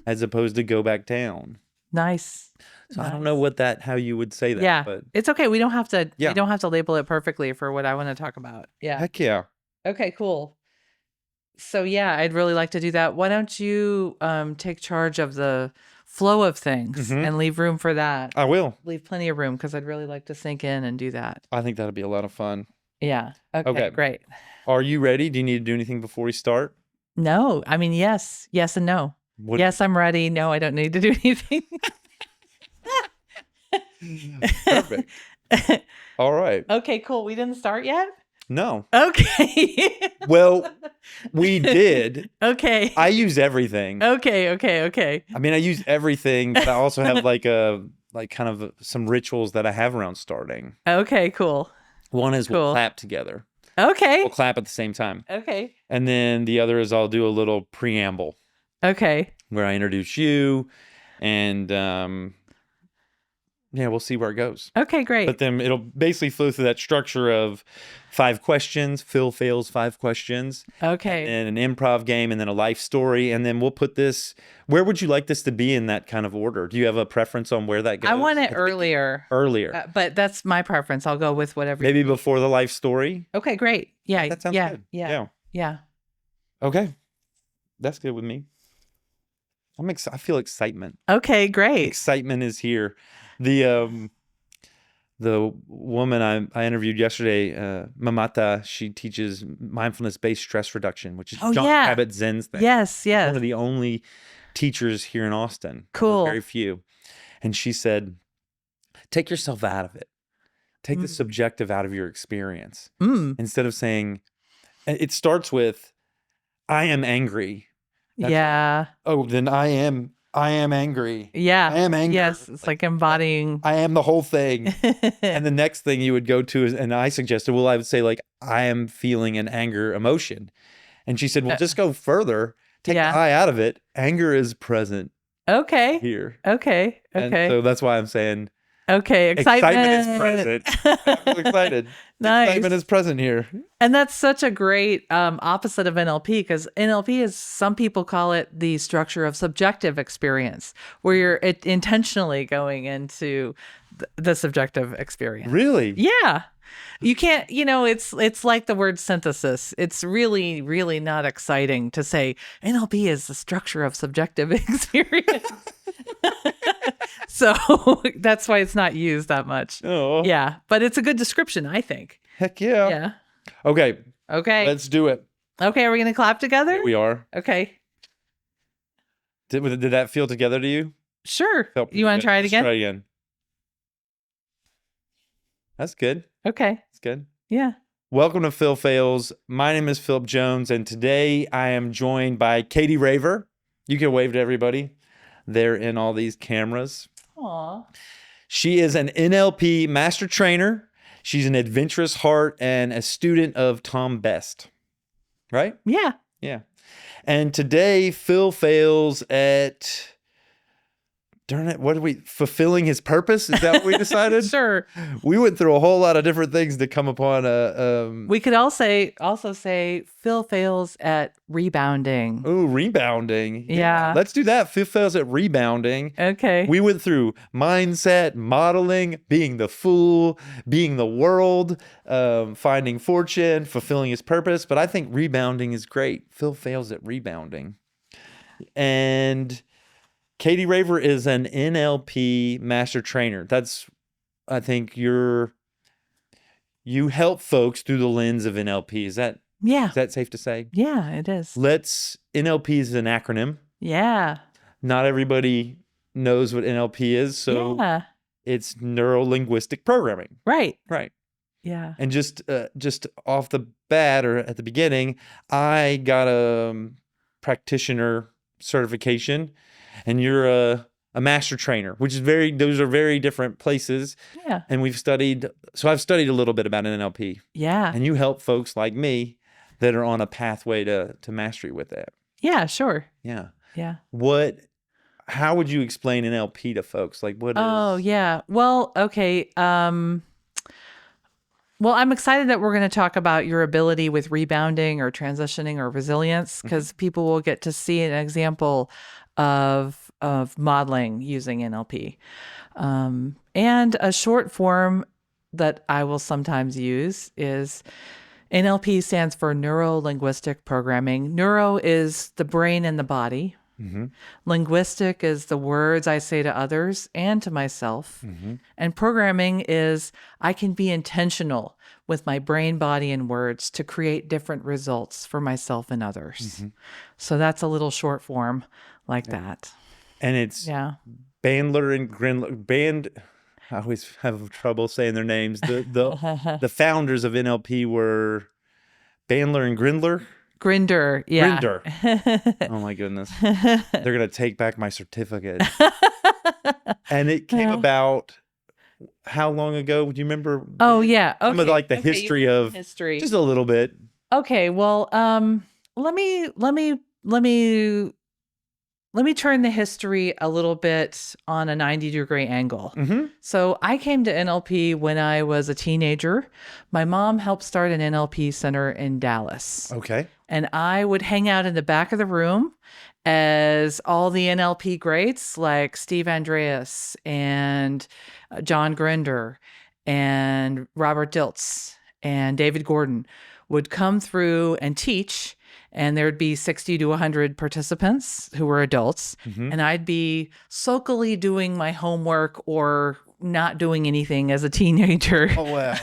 Speaker 1: as opposed to go back down.
Speaker 2: Nice.
Speaker 1: So I don't know how you would say that.
Speaker 2: Yeah,
Speaker 1: but
Speaker 2: it's okay. We don't have to.
Speaker 1: Yeah.
Speaker 2: We don't have to label it perfectly for what I want to talk about. Yeah.
Speaker 1: heck yeah.
Speaker 2: Okay. Cool. So yeah, I'd really like to do that. Why don't you take charge of the flow of things and leave room for that?
Speaker 1: I will.
Speaker 2: Leave plenty of room because I'd really like to sink in and do that.
Speaker 1: I think that'll be a lot of fun.
Speaker 2: Yeah. Okay. Great.
Speaker 1: Are you ready? Do you need to do anything before we start?
Speaker 2: No, I mean yes, yes, and no. Yes, I'm ready. No, I don't need to do anything.
Speaker 1: Perfect. All right.
Speaker 2: Okay, cool. We didn't start yet?
Speaker 1: No.
Speaker 2: Okay.
Speaker 1: Well, we did.
Speaker 2: Okay.
Speaker 1: I use everything.
Speaker 2: Okay.
Speaker 1: I mean, I use everything, but I also have kind of some rituals that I have around starting.
Speaker 2: Okay, cool.
Speaker 1: One is we'll clap together.
Speaker 2: Okay.
Speaker 1: We'll clap at the same time.
Speaker 2: Okay.
Speaker 1: And then the other is I'll do a little preamble.
Speaker 2: Okay.
Speaker 1: Where I introduce you and we'll see where it goes.
Speaker 2: Okay, great.
Speaker 1: But then it'll basically flow through that structure of 5 questions, Phil Phails 5 questions.
Speaker 2: Okay.
Speaker 1: And an improv game and then a life story. And then we'll put this, where would you like this to be in that kind of order? Do you have a preference on where that goes?
Speaker 2: I want it earlier.
Speaker 1: Earlier.
Speaker 2: But that's my preference. I'll go with whatever.
Speaker 1: Maybe before the life story?
Speaker 2: Okay, great. Yeah.
Speaker 1: That sounds good.
Speaker 2: Yeah.
Speaker 1: Okay. That's good with me. I feel excitement.
Speaker 2: Okay, great.
Speaker 1: Excitement is here. The woman I interviewed yesterday, Mamata, she teaches mindfulness-based stress reduction, which is John Kabat-Zinn's thing.
Speaker 2: Yes.
Speaker 1: One of the only teachers here in Austin.
Speaker 2: Cool.
Speaker 1: Very few. And she said, take yourself out of it. Take the subjective out of your experience. Instead of saying, it starts with, I am angry. Then I am angry.
Speaker 2: Yeah.
Speaker 1: I am angry.
Speaker 2: Yes. It's like embodying.
Speaker 1: I am the whole thing. And the next thing you would go to is, and I suggested, I would say like, I am feeling an anger emotion. And she said, well, just go further. Take the I out of it. Anger is present.
Speaker 2: Okay.
Speaker 1: Here.
Speaker 2: Okay.
Speaker 1: And so that's why I'm saying.
Speaker 2: Okay. Excitement
Speaker 1: is present. I'm excited.
Speaker 2: Nice.
Speaker 1: Excitement is present here.
Speaker 2: And that's such a great opposite of NLP, because NLP is, some people call it the structure of subjective experience, where you're intentionally going into the subjective experience.
Speaker 1: Really?
Speaker 2: Yeah. You can't, it's like the word synthesis. It's really, really not exciting to say NLP is the structure of subjective experience. So that's why it's not used that much.
Speaker 1: Oh.
Speaker 2: Yeah. But it's a good description, I think.
Speaker 1: Heck yeah.
Speaker 2: Yeah.
Speaker 1: Okay.
Speaker 2: Let's
Speaker 1: do it.
Speaker 2: Okay. Are we going to clap together?
Speaker 1: Here we are.
Speaker 2: Okay.
Speaker 1: Did that feel together to you?
Speaker 2: Sure. You want to try it again?
Speaker 1: Let's try again. That's good.
Speaker 2: Okay.
Speaker 1: That's good.
Speaker 2: Yeah.
Speaker 1: Welcome to Phil Phails. My name is Philip Jones, and today I am joined by Katie Raver. You can wave to everybody. They're in all these cameras.
Speaker 2: Aw.
Speaker 1: She is an NLP master trainer. She's an adventurous heart and a student of Tom Best. Right?
Speaker 2: Yeah.
Speaker 1: Yeah. And today, Phil Phails at Darn it, what did we fulfilling his purpose? Is that what we decided?
Speaker 2: Sure.
Speaker 1: We went through a whole lot of different things to come upon
Speaker 2: We could also say Phil Phails at Rebounding.
Speaker 1: rebounding.
Speaker 2: Yeah.
Speaker 1: Let's do that. Phil Phails at Rebounding.
Speaker 2: Okay.
Speaker 1: We went through mindset, modeling, being the fool, being the world, finding fortune, fulfilling his purpose. But I think rebounding is great. Phil Phails at Rebounding. And Katie Raver is an NLP master trainer. That's, I think you help folks through the lens of NLP. Is that safe to say?
Speaker 2: Yeah, it is.
Speaker 1: NLP is an acronym.
Speaker 2: Yeah.
Speaker 1: Not everybody knows what NLP is, so it's Neuro Linguistic Programming.
Speaker 2: Right.
Speaker 1: Right.
Speaker 2: Yeah.
Speaker 1: And just off the bat or at the beginning, I got a practitioner certification, and you're a master trainer, which is those are very different places.
Speaker 2: Yeah.
Speaker 1: And I've studied a little bit about NLP.
Speaker 2: Yeah.
Speaker 1: And you help folks like me that are on a pathway to mastery with that.
Speaker 2: Yeah, sure.
Speaker 1: Yeah.
Speaker 2: Yeah.
Speaker 1: How would you explain NLP to folks? Like, what is?
Speaker 2: Oh, yeah. Well, okay. Well, I'm excited that we're going to talk about your ability with rebounding or transitioning or resilience, because people will get to see an example of modeling using NLP. And a short form that I will sometimes use is NLP stands for Neuro Linguistic Programming. Neuro is the brain and the body.
Speaker 1: Mm-hmm.
Speaker 2: Linguistic is the words I say to others and to myself.
Speaker 1: Mm-hmm.
Speaker 2: And programming is I can be intentional with my brain, body, and words to create different results for myself and others.
Speaker 1: Mm-hmm.
Speaker 2: So that's a little short form like that.
Speaker 1: And it's Bandler and Grindler. I always have trouble saying their names. The founders of NLP were Bandler and Grindler.
Speaker 2: Grinder, yeah.
Speaker 1: Grinder. Oh my goodness. They're going to take back my certificate. And it came about how long ago? Do you remember?
Speaker 2: Oh, yeah. Okay.
Speaker 1: Some of like the history of
Speaker 2: history.
Speaker 1: Just a little bit.
Speaker 2: Okay. Well, let me turn the history a little bit on a 90-degree angle.
Speaker 1: Mm-hmm.
Speaker 2: So I came to NLP when I was a teenager. My mom helped start an NLP center in Dallas.
Speaker 1: Okay.
Speaker 2: And I would hang out in the back of the room as all the NLP greats like Steve Andreas and John Grinder and Robert Dilts and David Gordon would come through and teach. And there'd be 60 to 100 participants who were adults. Mm-hmm. And I'd be sulkily doing my homework or not doing anything as a teenager.
Speaker 1: Oh, wow.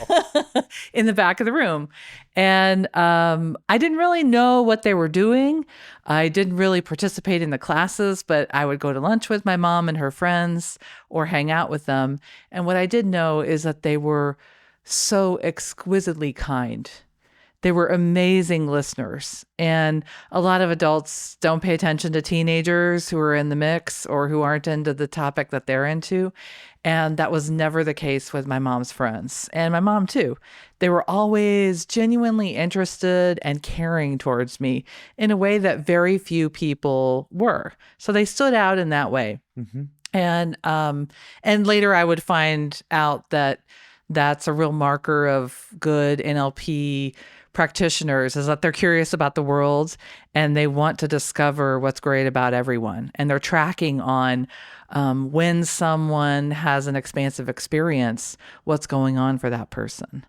Speaker 2: In the back of the room. And I didn't really know what they were doing. I didn't really participate in the classes, but I would go to lunch with my mom and her friends or hang out with them. And what I did know is that they were so exquisitely kind. They were amazing listeners. And a lot of adults don't pay attention to teenagers who are in the mix or who aren't into the topic that they're into. And that was never the case with my mom's friends and my mom too. They were always genuinely interested and caring towards me in a way that very few people were. So they stood out in that way. Mm-hmm. And later I would find out that that's a real marker of good NLP practitioners, is that they're curious about the world and they want to discover what's great about everyone. And they're tracking on when someone has an expansive experience, what's going on for that person.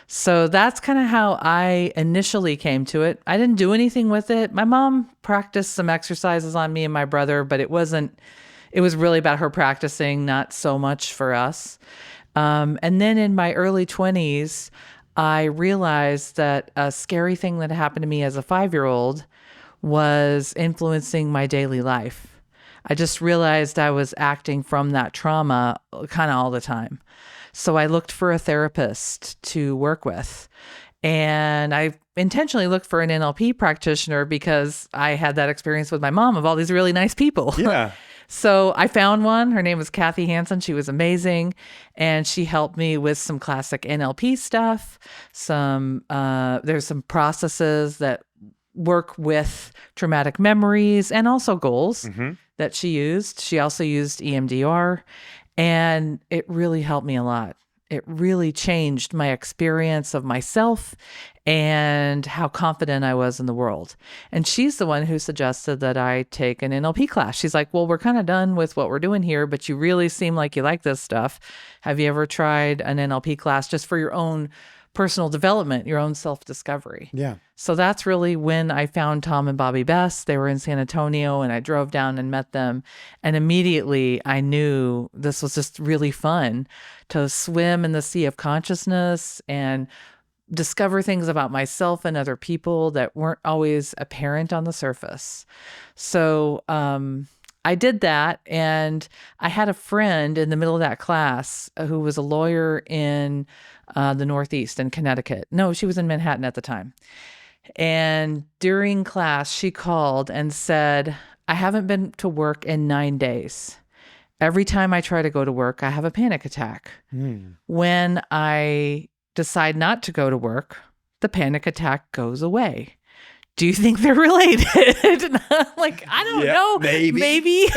Speaker 2: So that's kind of how I initially came to it. I didn't do anything with it. My mom practiced some exercises on me and my brother, but it was really about her practicing, not so much for us. And then in my early 20s, I realized that a scary thing that happened to me as a 5-year-old was influencing my daily life. I just realized I was acting from that trauma kind of all the time. So I looked for a therapist to work with. And I intentionally looked for an NLP practitioner because I had that experience with my mom of all these really nice people.
Speaker 1: Yeah.
Speaker 2: So I found one. Her name was Kathy Hansen. She was amazing. And she helped me with some classic NLP stuff. There's some processes that work with traumatic memories and also goals
Speaker 1: Mm-hmm.
Speaker 2: that she used. She also used EMDR, and it really helped me a lot. It really changed my experience of myself and how confident I was in the world. And she's the one who suggested that I take an NLP class. She's like, well, we're kind of done with what we're doing here, but you really seem like you like this stuff. Have you ever tried an NLP class just for your own personal development, your own self-discovery?
Speaker 1: Yeah.
Speaker 2: So that's really when I found Tom and Bobby Best. They were in San Antonio, and I drove down and met them. And immediately I knew this was just really fun to swim in the sea of consciousness and discover things about myself and other people that weren't always apparent on the surface. So I did that, and I had a friend in the middle of that class who was a lawyer in the Northeast in Connecticut. No, she was in Manhattan at the time. And during class, she called and said, I haven't been to work in 9 days. Every time I try to go to work, I have a panic attack. When I decide not to go to work, the panic attack goes away. Do you think they're related? And I'm like, I don't know. Maybe.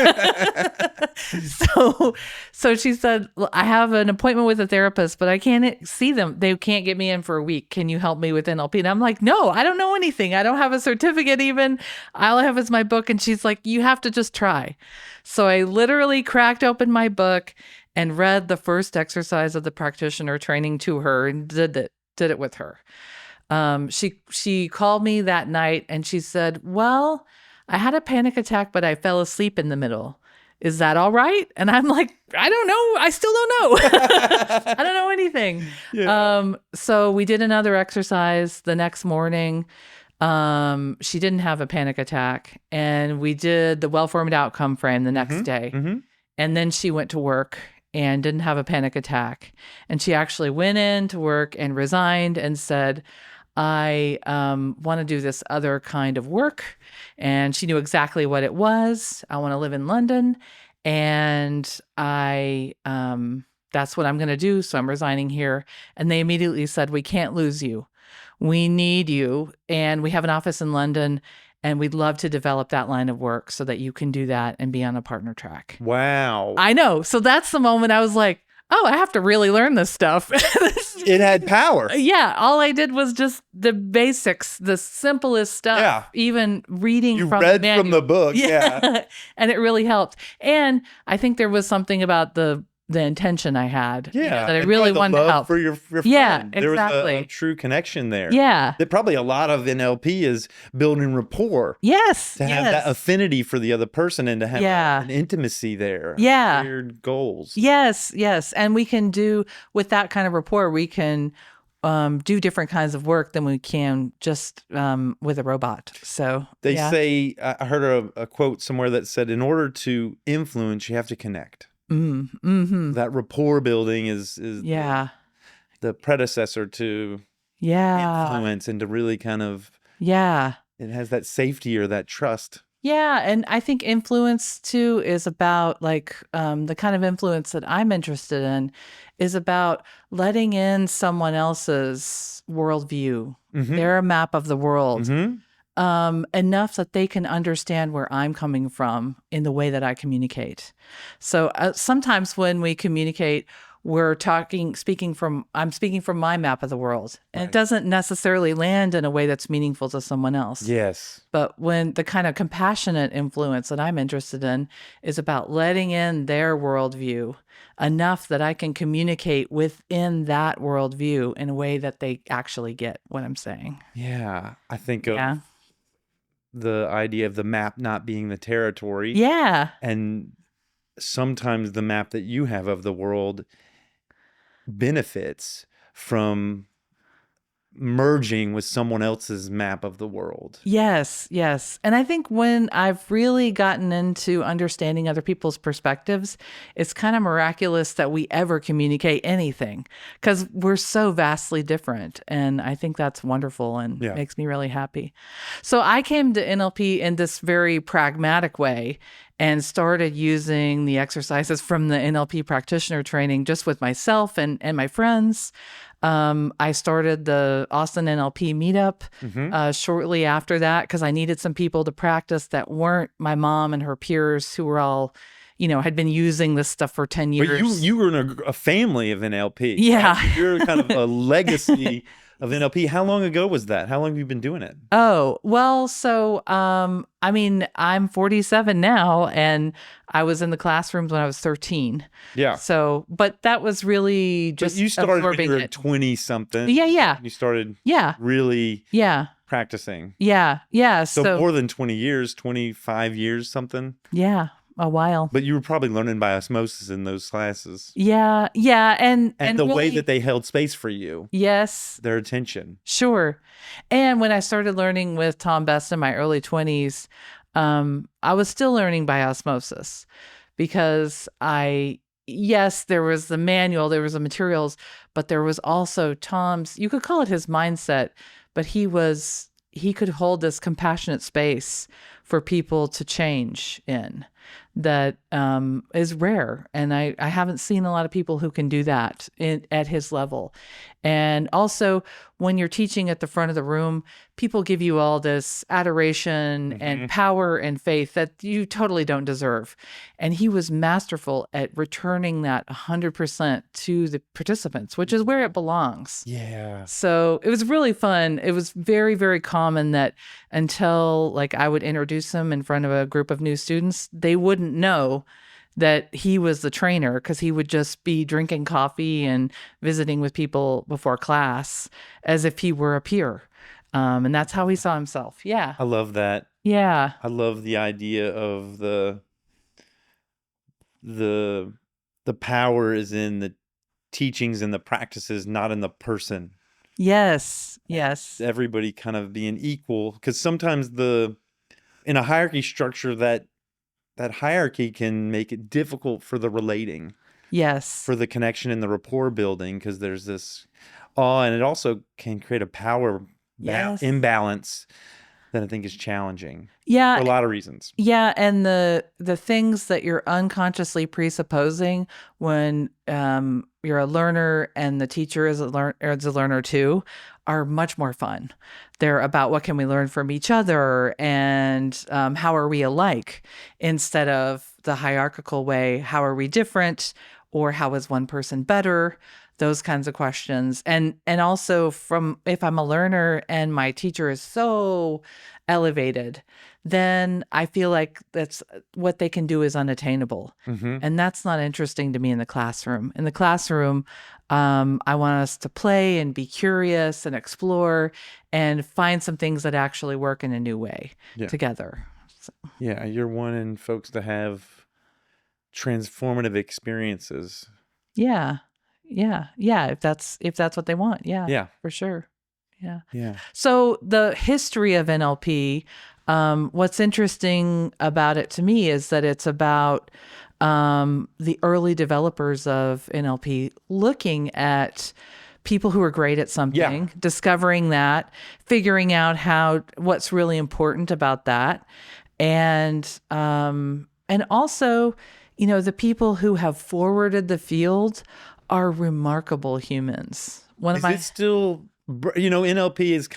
Speaker 2: So she said, I have an appointment with a therapist, but I can't see them. They can't get me in for a week. Can you help me with NLP? And I'm like, no, I don't know anything. I don't have a certificate even. All I have is my book. And she's like, you have to just try. So I literally cracked open my book and read the first exercise of the practitioner training to her and did it with her. She called me that night and she said, well, I had a panic attack, but I fell asleep in the middle. Is that all right? And I'm like, I don't know. I still don't know. I don't know anything. Yeah. So we did another exercise the next morning. She didn't have a panic attack, and we did the well-formed outcome frame the next day. And then she went to work and didn't have a panic attack. And she actually went in to work and resigned and said, I want to do this other kind of work. And she knew exactly what it was. I want to live in London, and that's what I'm going to do. So I'm resigning here. And they immediately said, we can't lose you. We need you. And we have an office in London, and we'd love to develop that line of work so that you can do that and be on a partner track.
Speaker 1: Wow.
Speaker 2: I know. So that's the moment I was like, oh, I have to really learn this stuff.
Speaker 1: It had power.
Speaker 2: Yeah. All I did was just the basics, the simplest stuff. Yeah. Even reading
Speaker 1: you
Speaker 2: from
Speaker 1: read from the book. Yeah.
Speaker 2: And it really helped. And I think there was something about the intention I had.
Speaker 1: Yeah.
Speaker 2: That I really wanted to help.
Speaker 1: For your friend.
Speaker 2: Yeah, exactly.
Speaker 1: There was a true connection there.
Speaker 2: Yeah.
Speaker 1: That probably a lot of NLP is building rapport.
Speaker 2: Yes.
Speaker 1: To have that affinity for the other person and to have an intimacy there.
Speaker 2: Yeah.
Speaker 1: Shared goals.
Speaker 2: Yes. Yes. And we can do, with that kind of rapport, we can do different kinds of work than we can just with a robot. So
Speaker 1: they say, I heard a quote somewhere that said, in order to influence, you have to connect.
Speaker 2: Mm-hmm.
Speaker 1: That rapport building is the predecessor to influence, and to really kind of it has that safety or that trust.
Speaker 2: Yeah, and I think influence too is about like the kind of influence that I'm interested in is about letting in someone else's worldview, their map of the world. Enough that they can understand where I'm coming from in the way that I communicate. So sometimes when we communicate, I'm speaking from my map of the world, and it doesn't necessarily land in a way that's meaningful to someone else.
Speaker 1: Yes.
Speaker 2: But when the kind of compassionate influence that I'm interested in is about letting in their worldview enough that I can communicate within that worldview in a way that they actually get what I'm saying.
Speaker 1: Yeah. I think of the idea of the map not being the territory.
Speaker 2: Yeah.
Speaker 1: And sometimes the map that you have of the world benefits from merging with someone else's map of the world.
Speaker 2: Yes, yes. And I think when I've really gotten into understanding other people's perspectives, it's kind of miraculous that we ever communicate anything because we're so vastly different. And I think that's wonderful and makes me really happy. So I came to NLP in this very pragmatic way. and started using the exercises from the NLP practitioner training just with myself and my friends. I started the Austin NLP meetup shortly after that because I needed some people to practice that weren't my mom and her peers who were all, had been using this stuff for 10
Speaker 1: But
Speaker 2: years.
Speaker 1: you were in a family of NLP,
Speaker 2: Yeah.
Speaker 1: right? You're kind of a legacy of NLP. How long ago was that? How long have you been doing it?
Speaker 2: Oh, well, so I'm 47 now, and I was in the classrooms when I was 13.
Speaker 1: Yeah.
Speaker 2: So, but that was really
Speaker 1: But
Speaker 2: just
Speaker 1: you started when
Speaker 2: absorbing
Speaker 1: you were
Speaker 2: it.
Speaker 1: 20 something.
Speaker 2: Yeah.
Speaker 1: You started
Speaker 2: Yeah.
Speaker 1: really
Speaker 2: Yeah.
Speaker 1: practicing.
Speaker 2: Yeah.
Speaker 1: So more than 20 years, 25 years, something.
Speaker 2: Yeah, a while.
Speaker 1: But you were probably learning by osmosis in those classes.
Speaker 2: Yeah.
Speaker 1: And the way
Speaker 2: really,
Speaker 1: that they held space for you,
Speaker 2: yes,
Speaker 1: their attention.
Speaker 2: sure. And when I started learning with Tom Best in my early 20s, I was still learning by osmosis because yes, there was the manual, there was the materials, but there was also Tom's, you could call it his mindset, but he could hold this compassionate space for people to change in that is rare. And I haven't seen a lot of people who can do that at his level. And also, when you're teaching at the front of the room, people give you all this adoration and power and faith that you totally don't deserve. And he was masterful at returning that 100% to the participants, which is where it belongs.
Speaker 1: Yeah.
Speaker 2: So it was really fun. It was very, very common that until like I would introduce him in front of a group of new students, they wouldn't know that he was the trainer because he would just be drinking coffee and visiting with people before class as if he were a peer. And that's how he saw himself. Yeah.
Speaker 1: I love that.
Speaker 2: Yeah.
Speaker 1: I love the idea of the power is in the teachings and the practices, not in the person.
Speaker 2: Yes. Yes.
Speaker 1: Everybody kind of being equal, because sometimes in a hierarchy structure, that hierarchy can make it difficult for the relating,
Speaker 2: Yes.
Speaker 1: for the connection and the rapport building, because there's this awe, and it also can create a power
Speaker 2: Yes.
Speaker 1: imbalance that I think is challenging.
Speaker 2: Yeah.
Speaker 1: For a lot of reasons.
Speaker 2: Yeah, and the things that you're unconsciously presupposing when you're a learner and the teacher is a learner too are much more fun. They're about what can we learn from each other and how are we alike, instead of the hierarchical way, how are we different, or how is one person better, those kinds of questions. And also, from if I'm a learner and my teacher is so elevated, then I feel like that's what they can do is unattainable. And that's not interesting to me in the classroom. In the classroom, I want us to play and be curious and explore and find some things that actually work in a new way together. So.
Speaker 1: Yeah, you're wanting folks to have transformative experiences.
Speaker 2: Yeah. If that's what they want. Yeah. For sure. Yeah. So the history of NLP, what's interesting about it to me is that it's about the early developers of NLP looking at people who are great at something, discovering that, figuring out what's really important about that, and also, the people who have forwarded the field are remarkable humans.
Speaker 1: It's still, NLP is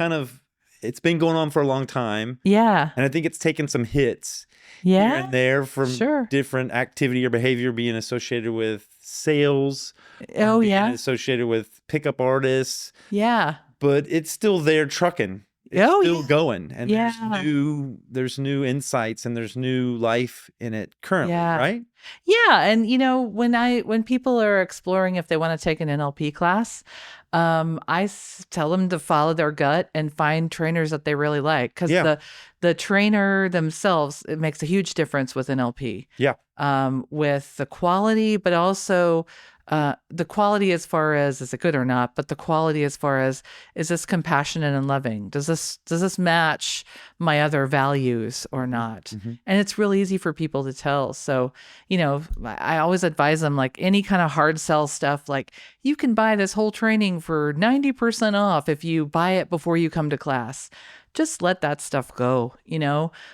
Speaker 1: it's been going on for a long time.
Speaker 2: Yeah.
Speaker 1: And I think it's taken some hits
Speaker 2: here
Speaker 1: and there from different activity or behavior being associated with sales. Associated with pickup artists.
Speaker 2: Yeah.
Speaker 1: But it's still there trucking. It's still going. And there's new insights and there's new life in it currently, right?
Speaker 2: Yeah. And when people are exploring if they want to take an NLP class, I tell them to follow their gut and find trainers that they really like, because the trainer themselves, it makes a huge difference with NLP.
Speaker 1: Yeah.
Speaker 2: With the quality, but also the quality as far as is it good or not, but the quality as far as, is this compassionate and loving? Does this match my other values or not? And it's really easy for people to tell. So, I always advise them, like any kind of hard sell stuff, like you can buy this whole training for 90% off if you buy it before you come to class. just let that stuff go,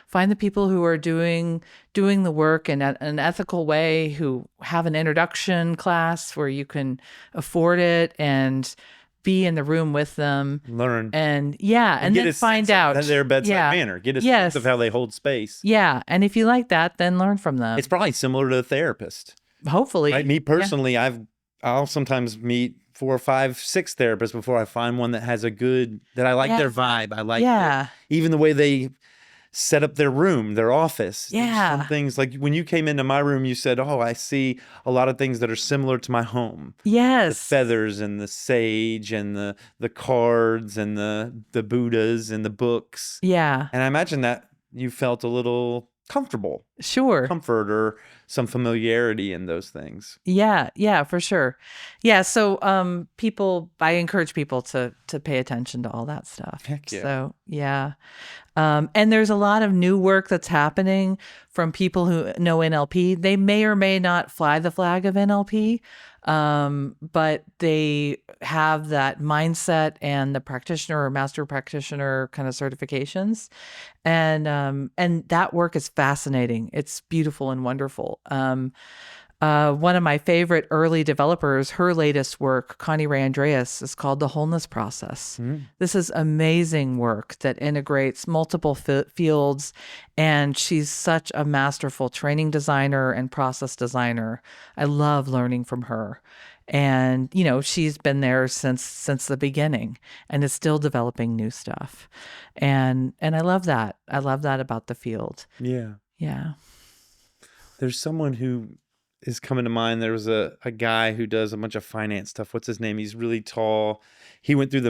Speaker 2: find the people who are doing the work in an ethical way, who have an introduction class where you can afford it and be in the room with them.
Speaker 1: Learn.
Speaker 2: And
Speaker 1: And get
Speaker 2: then
Speaker 1: a
Speaker 2: find
Speaker 1: sense of
Speaker 2: out
Speaker 1: their bedside
Speaker 2: Yeah.
Speaker 1: manner. Get a sense of
Speaker 2: Yes.
Speaker 1: how they hold space.
Speaker 2: Yeah. And if you like that, then learn from them.
Speaker 1: It's probably similar to a therapist.
Speaker 2: Hopefully.
Speaker 1: Right? Me
Speaker 2: Yeah.
Speaker 1: personally, I'll sometimes meet 4, 5, 6 therapists before I find one that has that I like their vibe. I like even the way they set up their room, their office. There's some things like when you came into my room, you said, "Oh, I see a lot of things that are similar to my home."
Speaker 2: Yes.
Speaker 1: The feathers and the sage and the cards and the Buddhas and the books.
Speaker 2: Yeah.
Speaker 1: And I imagine that you felt a little comfortable.
Speaker 2: Sure.
Speaker 1: Comfort or some familiarity in those things.
Speaker 2: Yeah, for sure. Yeah, so I encourage people to pay attention to all that stuff.
Speaker 1: Heck yeah.
Speaker 2: So, yeah. And there's a lot of new work that's happening from people who know NLP. They may or may not fly the flag of NLP, but they have that mindset and the practitioner or master practitioner kind of certifications. And that work is fascinating. It's beautiful and wonderful. One of my favorite early developers, her latest work, Connie Ray Andreas, is called The Wholeness Process. This is amazing work that integrates multiple fields, and she's such a masterful training designer and process designer. I love learning from her. And, she's been there since the beginning and is still developing new stuff. And I love that. I love that about the field.
Speaker 1: Yeah.
Speaker 2: Yeah.
Speaker 1: There's someone who is coming to mind. There was a guy who does a bunch of finance stuff. What's his name? He's really tall. He went through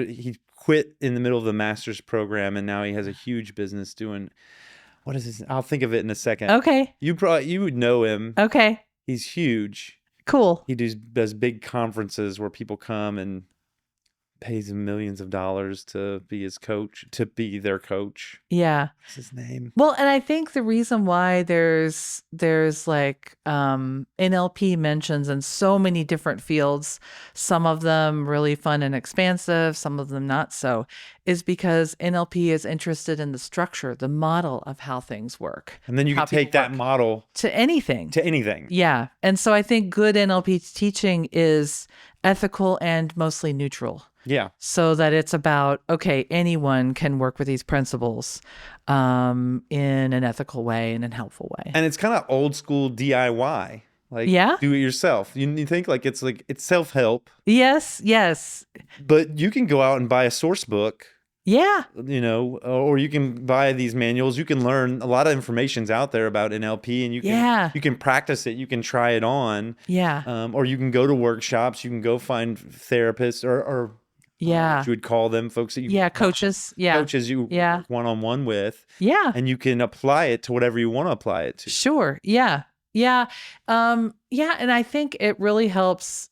Speaker 1: he quit in the middle of the master's program, and now he has a huge business doing, what is his? I'll think of it in a second.
Speaker 2: Okay.
Speaker 1: You would know him.
Speaker 2: Okay.
Speaker 1: He's huge.
Speaker 2: Cool.
Speaker 1: He does big conferences where people come and pays him millions of dollars to be their coach.
Speaker 2: Yeah.
Speaker 1: What's his name?
Speaker 2: Well, and I think the reason why there's like NLP mentions in so many different fields, some of them really fun and expansive, some of them not so, is because NLP is interested in the structure, the model of how things work.
Speaker 1: And then you can take that model
Speaker 2: to anything.
Speaker 1: Yeah.
Speaker 2: And so I think good NLP teaching is ethical and mostly neutral.
Speaker 1: Yeah.
Speaker 2: So that it's about, okay, anyone can work with these principles in an ethical way and in a helpful way.
Speaker 1: And it's kind of old school DIY. Like, do it yourself. You think it's self-help.
Speaker 2: Yes.
Speaker 1: But you can go out and buy a source book.
Speaker 2: Yeah.
Speaker 1: Or you can buy these manuals. You can learn a lot of information's out there about NLP, and you can practice it. You can try it on.
Speaker 2: Yeah.
Speaker 1: Or you can go to workshops. You can go find therapists or what you would call them, folks that you
Speaker 2: coaches.
Speaker 1: Coaches you work one-on-one with.
Speaker 2: Yeah.
Speaker 1: And you can apply it to whatever you want to apply it to.
Speaker 2: Sure. Yeah. And I think it really helps,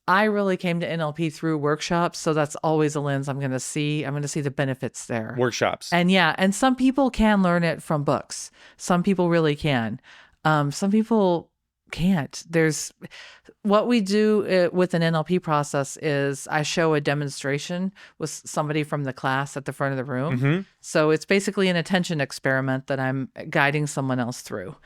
Speaker 2: I really came to NLP through workshops, so that's always a lens I'm going to see. I'm going to see the benefits there.
Speaker 1: Workshops.
Speaker 2: And some people can learn it from books. Some people really can. Some people can't. What we do with an NLP process is I show a demonstration with somebody from the class at the front of the room.
Speaker 1: Mm-hmm.
Speaker 2: So it's basically an attention experiment that I'm guiding someone else through.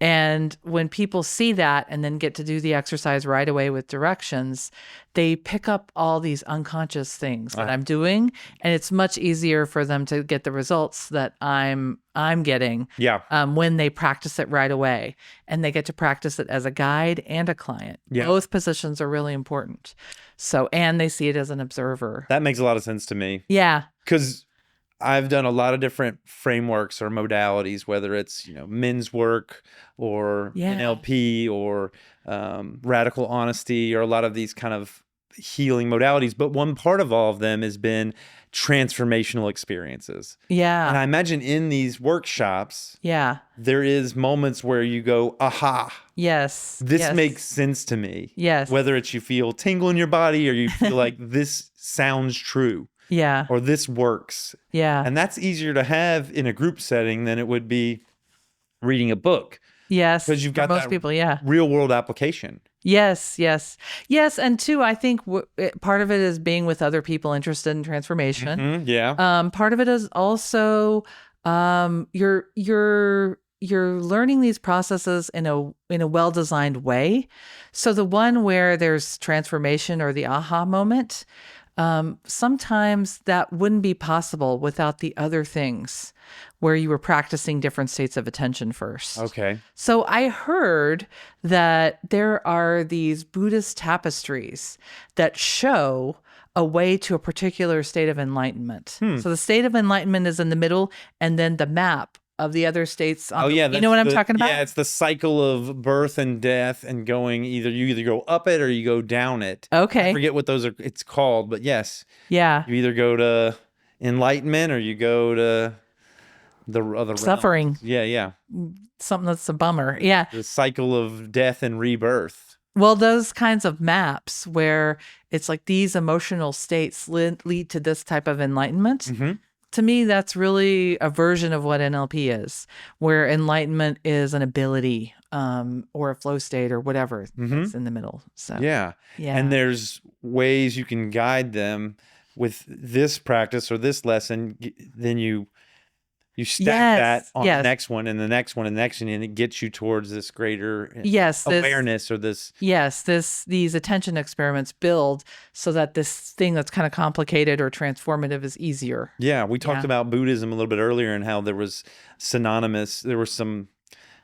Speaker 2: And when people see that and then get to do the exercise right away with directions, they pick up all these unconscious things that I'm doing, and it's much easier for them to get the results that I'm getting when they practice it right away. And they get to practice it as a guide and a client.
Speaker 1: Yeah.
Speaker 2: Both positions are really important. So, and they see it as an observer.
Speaker 1: That makes a lot of sense to me.
Speaker 2: Yeah.
Speaker 1: Because I've done a lot of different frameworks or modalities, whether it's, men's work or NLP or radical honesty or a lot of these kind of healing modalities. But one part of all of them has been transformational experiences.
Speaker 2: Yeah.
Speaker 1: And I imagine in these workshops, there is moments where you go, aha.
Speaker 2: Yes.
Speaker 1: This makes sense to me.
Speaker 2: Yes.
Speaker 1: Whether it's you feel tingle in your body or you feel like this sounds true.
Speaker 2: Yeah.
Speaker 1: Or this works.
Speaker 2: Yeah.
Speaker 1: And that's easier to have in a group setting than it would be reading a book.
Speaker 2: Yes.
Speaker 1: Because you've got
Speaker 2: most people,
Speaker 1: real world application.
Speaker 2: Yes, yes, yes. And two, I think part of it is being with other people interested in transformation.
Speaker 1: Yeah.
Speaker 2: Part of it is also you're learning these processes in a well designed way. So the one where there's transformation or the aha moment, sometimes that wouldn't be possible without the other things where you were practicing different states of attention first.
Speaker 1: Okay.
Speaker 2: So I heard that there are these Buddhist tapestries that show a way to a particular state of enlightenment. So the state of enlightenment is in the middle, and then the map of the other states on
Speaker 1: Oh
Speaker 2: the,
Speaker 1: yeah,
Speaker 2: you know
Speaker 1: that's
Speaker 2: what I'm talking about?
Speaker 1: it's the cycle of birth and death and going you either go up it or you go down it. I
Speaker 2: Okay.
Speaker 1: forget what those are it's called, but yes,
Speaker 2: Yeah.
Speaker 1: you either go to enlightenment or you go to the other realm.
Speaker 2: Suffering.
Speaker 1: Yeah, yeah.
Speaker 2: Something that's a bummer. Yeah.
Speaker 1: The cycle of death and rebirth.
Speaker 2: Well, those kinds of maps where it's like these emotional states lead to this type of enlightenment. To me, that's really a version of what NLP is, where enlightenment is an ability or a flow state or whatever that's in the middle. So,
Speaker 1: Yeah.
Speaker 2: yeah.
Speaker 1: And there's ways you can guide them with this practice or this lesson. Then you stack that on the next one and the next one and the next one, and it gets you towards this greater awareness or this.
Speaker 2: Yes, these attention experiments build so that this thing that's kind of complicated or transformative is easier.
Speaker 1: Yeah, we talked about Buddhism a little bit earlier and how there was there were some,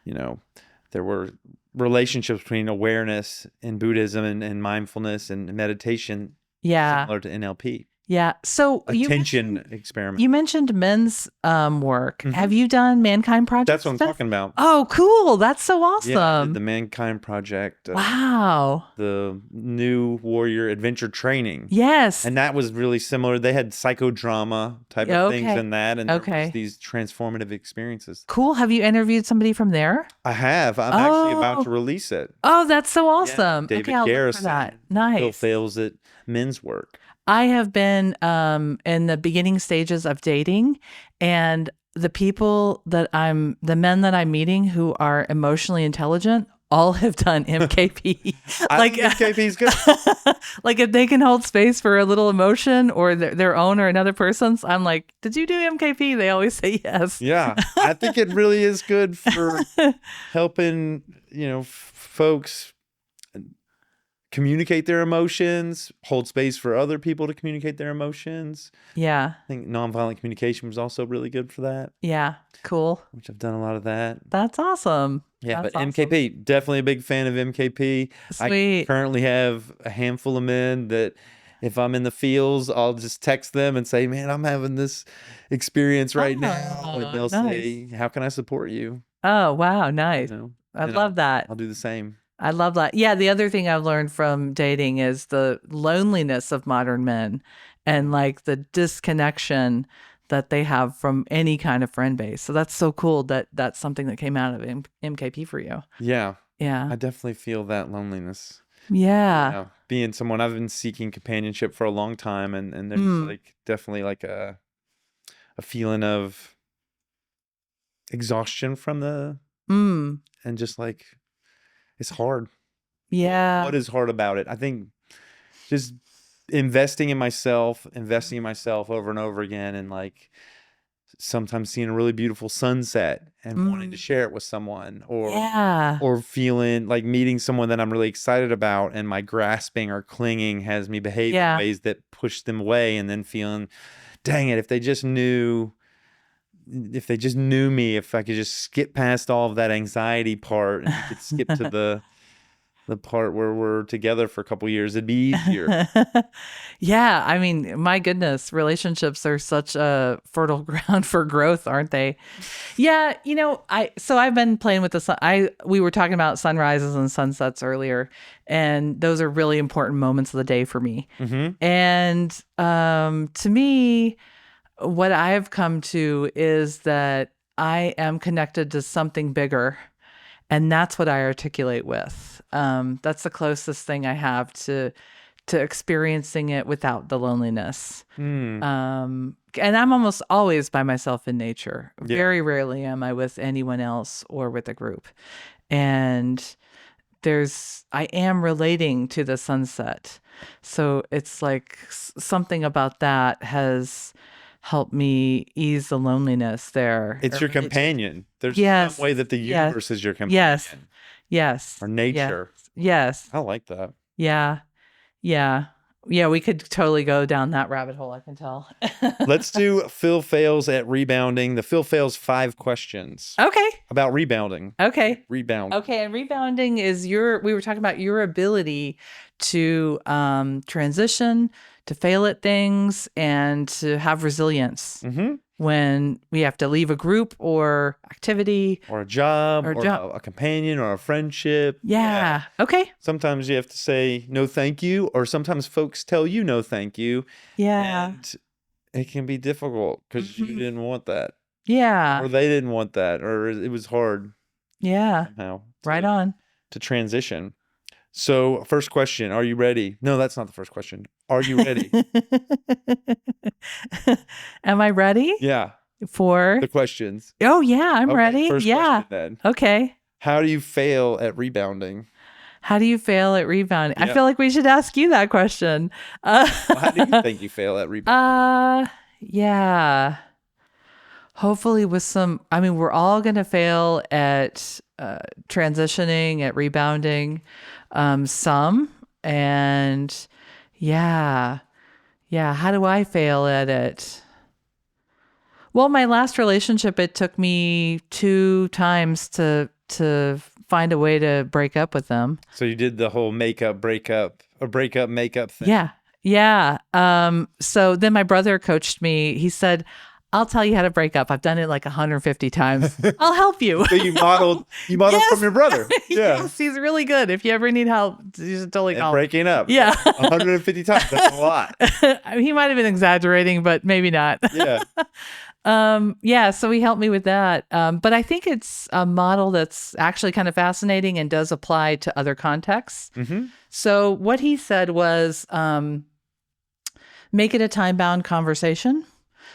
Speaker 1: there were relationships between awareness in Buddhism and mindfulness and meditation similar to NLP.
Speaker 2: Yeah. So
Speaker 1: attention experiment.
Speaker 2: You mentioned men's work. Have you done Mankind Project?
Speaker 1: That's what I'm talking about.
Speaker 2: Oh, cool. That's so awesome.
Speaker 1: Yeah, I did the Mankind Project.
Speaker 2: Wow.
Speaker 1: The New Warrior Adventure Training.
Speaker 2: Yes.
Speaker 1: And that was really similar. They had psychodrama type of things in that. And there was these transformative experiences.
Speaker 2: Cool. Have you interviewed somebody from there?
Speaker 1: I have. I'm actually about to release it.
Speaker 2: Oh, that's so awesome.
Speaker 1: Yeah, David
Speaker 2: I'll
Speaker 1: Garrison.
Speaker 2: look for that. Nice.
Speaker 1: Phil Phails at Men's Work.
Speaker 2: I have been in the beginning stages of dating, and the men that I'm meeting who are emotionally intelligent all have done MKP.
Speaker 1: Like MKP's good.
Speaker 2: Like if they can hold space for a little emotion or their own or another person's, I'm like, did you do MKP? They always say yes.
Speaker 1: Yeah, I think it really is good for helping, folks communicate their emotions, hold space for other people to communicate their emotions.
Speaker 2: Yeah.
Speaker 1: I think nonviolent communication was also really good for that.
Speaker 2: Yeah. Cool.
Speaker 1: Which I've done a lot of that.
Speaker 2: That's awesome.
Speaker 1: Yeah,
Speaker 2: That's
Speaker 1: but
Speaker 2: awesome.
Speaker 1: MKP, definitely a big fan of MKP.
Speaker 2: Sweet.
Speaker 1: I currently have a handful of men that if I'm in the fields, I'll just text them and say, man, I'm having this experience right now. And they'll say, how can I support you?
Speaker 2: Oh, wow. Nice. I love that.
Speaker 1: I'll do the same.
Speaker 2: I love that. Yeah, the other thing I've learned from dating is the loneliness of modern men and like the disconnection that they have from any kind of friend base. So that's so cool that that's something that came out of MKP for you.
Speaker 1: Yeah.
Speaker 2: Yeah.
Speaker 1: I definitely feel that loneliness.
Speaker 2: Yeah.
Speaker 1: Being someone, I've been seeking companionship for a long time, and there's like definitely like a feeling of exhaustion from and just like it's hard.
Speaker 2: Yeah.
Speaker 1: What is hard about it? I think just investing in myself over and over again, and like sometimes seeing a really beautiful sunset and wanting to share it with someone, or feeling like meeting someone that I'm really excited about, and my grasping or clinging has me behave in ways that push them away, and then feeling, dang it, if they just knew me, if I could just skip past all of that anxiety part and could skip to the part where we're together for a couple years, it'd be easier.
Speaker 2: Yeah. I mean, my goodness, relationships are such a fertile ground for growth, aren't they? Yeah. I've been playing with we were talking about sunrises and sunsets earlier, and those are really important moments of the day for me. And to me, what I've come to is that I am connected to something bigger, and that's what I articulate with. That's the closest thing I have to experiencing it without the loneliness. And I'm almost always by myself in nature. Very rarely am I with anyone else or with a group. And I am relating to the sunset. So it's like something about that has helped me ease the loneliness there.
Speaker 1: It's your
Speaker 2: Or relate to-
Speaker 1: companion. There's
Speaker 2: Yes.
Speaker 1: some way that the
Speaker 2: Yes.
Speaker 1: universe is your
Speaker 2: Yes.
Speaker 1: companion
Speaker 2: Yes.
Speaker 1: or
Speaker 2: Yes.
Speaker 1: nature.
Speaker 2: Yes.
Speaker 1: I like that.
Speaker 2: Yeah. Yeah. Yeah, we could totally go down that rabbit hole, I can tell.
Speaker 1: Let's do Phil Phails at Rebounding. The Phil Phails 5 questions
Speaker 2: Okay.
Speaker 1: about rebounding.
Speaker 2: Okay.
Speaker 1: Rebound.
Speaker 2: Okay, and rebounding is we were talking about your ability to transition, to fail at things, and to have resilience
Speaker 1: Mm-hmm.
Speaker 2: when we have to leave a group or activity.
Speaker 1: Or a job,
Speaker 2: Or
Speaker 1: or
Speaker 2: job.
Speaker 1: a companion, or a friendship.
Speaker 2: Yeah. Okay.
Speaker 1: Sometimes you have to say no thank you, or sometimes folks tell you no thank you.
Speaker 2: Yeah.
Speaker 1: And it can be difficult because you
Speaker 2: Mhm.
Speaker 1: didn't want that.
Speaker 2: Yeah.
Speaker 1: Or they didn't want that, or it was hard
Speaker 2: Yeah.
Speaker 1: somehow
Speaker 2: Right on.
Speaker 1: to transition. So, first question, are you ready? No, that's not the first question. Are you ready?
Speaker 2: Am I ready
Speaker 1: Yeah,
Speaker 2: for?
Speaker 1: the questions.
Speaker 2: Oh yeah, I'm
Speaker 1: Okay,
Speaker 2: ready.
Speaker 1: first
Speaker 2: Yeah.
Speaker 1: question then.
Speaker 2: Okay.
Speaker 1: How do you fail at rebounding?
Speaker 2: How do you fail at rebounding? I
Speaker 1: Yeah.
Speaker 2: feel like we should ask you that question.
Speaker 1: Well, how do you think you fail at rebounding?
Speaker 2: Yeah. Hopefully with we're all going to fail at transitioning, at rebounding, some. And yeah. Yeah. How do I fail at it? Well, my last relationship, it took me 2 times to find a way to break up with them.
Speaker 1: So you did the whole breakup makeup thing.
Speaker 2: Yeah. Yeah. So then my brother coached me. He said, I'll tell you how to break up. I've done it like 150 times. I'll help you.
Speaker 1: So you modeled
Speaker 2: Yes.
Speaker 1: from your brother. Yeah.
Speaker 2: Yes, he's really good. If you ever need help, you should totally
Speaker 1: And
Speaker 2: call him.
Speaker 1: breaking up.
Speaker 2: Yeah.
Speaker 1: 150 times. That's a lot.
Speaker 2: He might have been exaggerating, but maybe not.
Speaker 1: Yeah.
Speaker 2: Yeah, so he helped me with that. But I think it's a model that's actually kind of fascinating and does apply to other contexts.
Speaker 1: Mm-hmm.
Speaker 2: So what he said was make it a time-bound conversation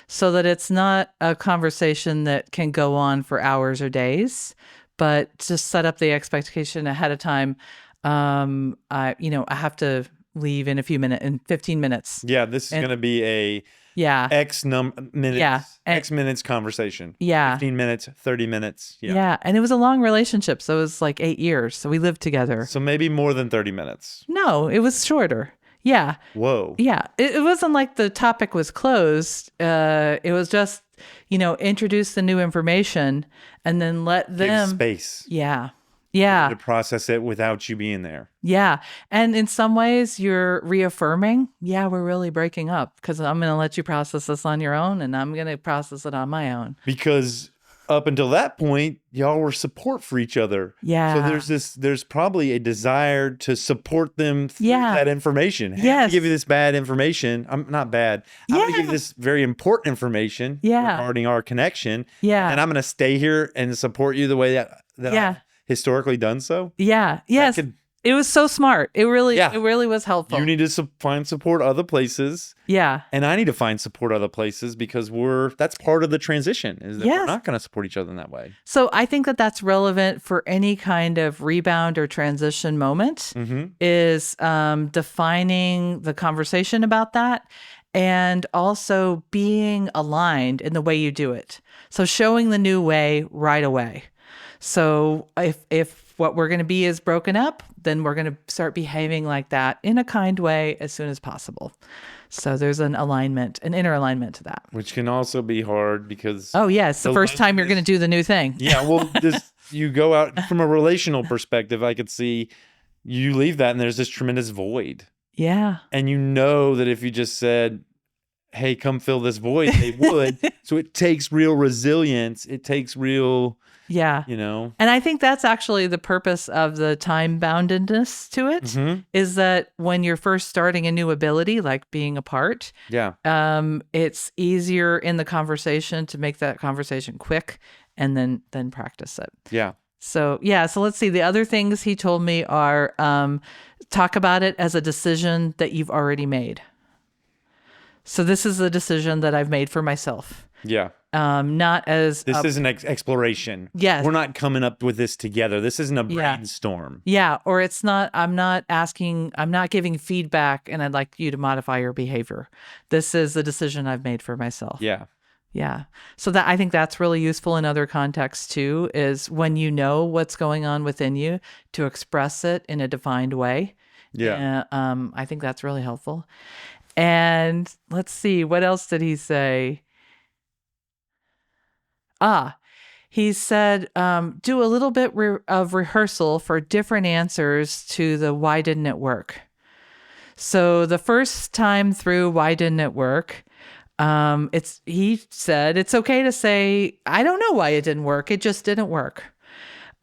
Speaker 2: so that it's not a conversation that can go on for hours or days, but just set up the expectation ahead of time. I have to leave in 15 minutes.
Speaker 1: Yeah, this is going to be a
Speaker 2: Yeah.
Speaker 1: X minutes,
Speaker 2: Yeah.
Speaker 1: X minutes conversation.
Speaker 2: Yeah.
Speaker 1: 15 minutes, 30 minutes. Yeah.
Speaker 2: Yeah. And it was a long relationship. So it was like 8 years. So we lived together.
Speaker 1: So maybe more than 30 minutes.
Speaker 2: No, it was shorter. Yeah.
Speaker 1: Whoa.
Speaker 2: Yeah. It wasn't like the topic was closed. It was just, introduce the new information and then let
Speaker 1: Give
Speaker 2: them.
Speaker 1: space.
Speaker 2: Yeah. Yeah.
Speaker 1: To process it without you being there.
Speaker 2: Yeah. And in some ways, you're reaffirming, yeah, we're really breaking up because I'm going to let you process this on your own and I'm going to process it on my own.
Speaker 1: Because up until that point, y'all were support for each other.
Speaker 2: Yeah.
Speaker 1: So there's probably a desire to support them through
Speaker 2: Yeah.
Speaker 1: that information. Hey, I'm
Speaker 2: Yes.
Speaker 1: gonna give you this bad information. I'm not bad. I'm gonna give you this very important information
Speaker 2: Yeah.
Speaker 1: regarding our connection.
Speaker 2: Yeah.
Speaker 1: And I'm gonna stay here and support you the way that
Speaker 2: Yeah.
Speaker 1: I've historically done so.
Speaker 2: Yeah. Yes.
Speaker 1: could-
Speaker 2: It was so smart. It really was helpful.
Speaker 1: You need to find support other places.
Speaker 2: Yeah.
Speaker 1: And I need to find support other places because that's part of the transition is that we're
Speaker 2: Yes.
Speaker 1: not going to support each other in that way.
Speaker 2: So I think that that's relevant for any kind of rebound or transition moment is defining the conversation about that and also being aligned in the way you do it. So showing the new way right away. So if what we're going to be is broken up, then we're going to start behaving like that in a kind way as soon as possible. So there's an inner alignment to that.
Speaker 1: Which can also be hard because
Speaker 2: Oh, yes. The first time you're going to do the new thing.
Speaker 1: yeah, well, you go out from a relational perspective, I could see you leave that and there's this tremendous void.
Speaker 2: Yeah.
Speaker 1: And you know that if you just said, hey, come fill this void, they would. So it takes real resilience. It takes real,
Speaker 2: Yeah. And I think that's actually the purpose of the time boundedness to it is that when you're first starting a new ability, like being apart,
Speaker 1: yeah,
Speaker 2: it's easier in the conversation to make that conversation quick and then practice it.
Speaker 1: yeah.
Speaker 2: So let's see. The other things he told me are talk about it as a decision that you've already made. So this is a decision that I've made for myself.
Speaker 1: Yeah.
Speaker 2: not as
Speaker 1: This is an exploration.
Speaker 2: yes,
Speaker 1: We're not coming up with this together. This isn't a
Speaker 2: yeah.
Speaker 1: brainstorm.
Speaker 2: Yeah, or it's not, I'm not giving feedback and I'd like you to modify your behavior. This is the decision I've made for myself.
Speaker 1: Yeah.
Speaker 2: Yeah. So that I think that's really useful in other contexts too, is when you know what's going on within you to express it in a defined way.
Speaker 1: Yeah.
Speaker 2: I think that's really helpful. And let's see, what else did he say? He said, do a little bit of rehearsal for different answers to the why didn't it work? So the first time through, why didn't it work? He said, it's okay to say, I don't know why it didn't work. It just didn't work.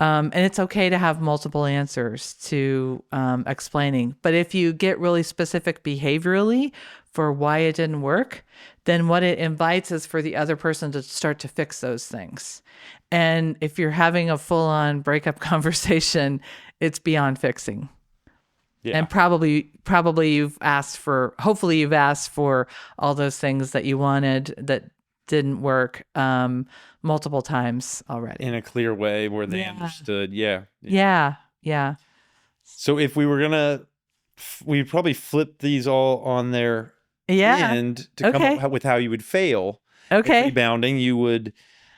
Speaker 2: And it's okay to have multiple answers to explaining. But if you get really specific behaviorally for why it didn't work, then what it invites is for the other person to start to fix those things. And if you're having a full-on breakup conversation, it's beyond fixing.
Speaker 1: Yeah.
Speaker 2: And probably hopefully you've asked for all those things that you wanted that didn't work multiple times already.
Speaker 1: In a clear way where they understood. Yeah.
Speaker 2: Yeah. Yeah.
Speaker 1: So if we were gonna, we'd probably flip these all on their end to come up with how you would fail.
Speaker 2: Okay.
Speaker 1: With rebounding, you would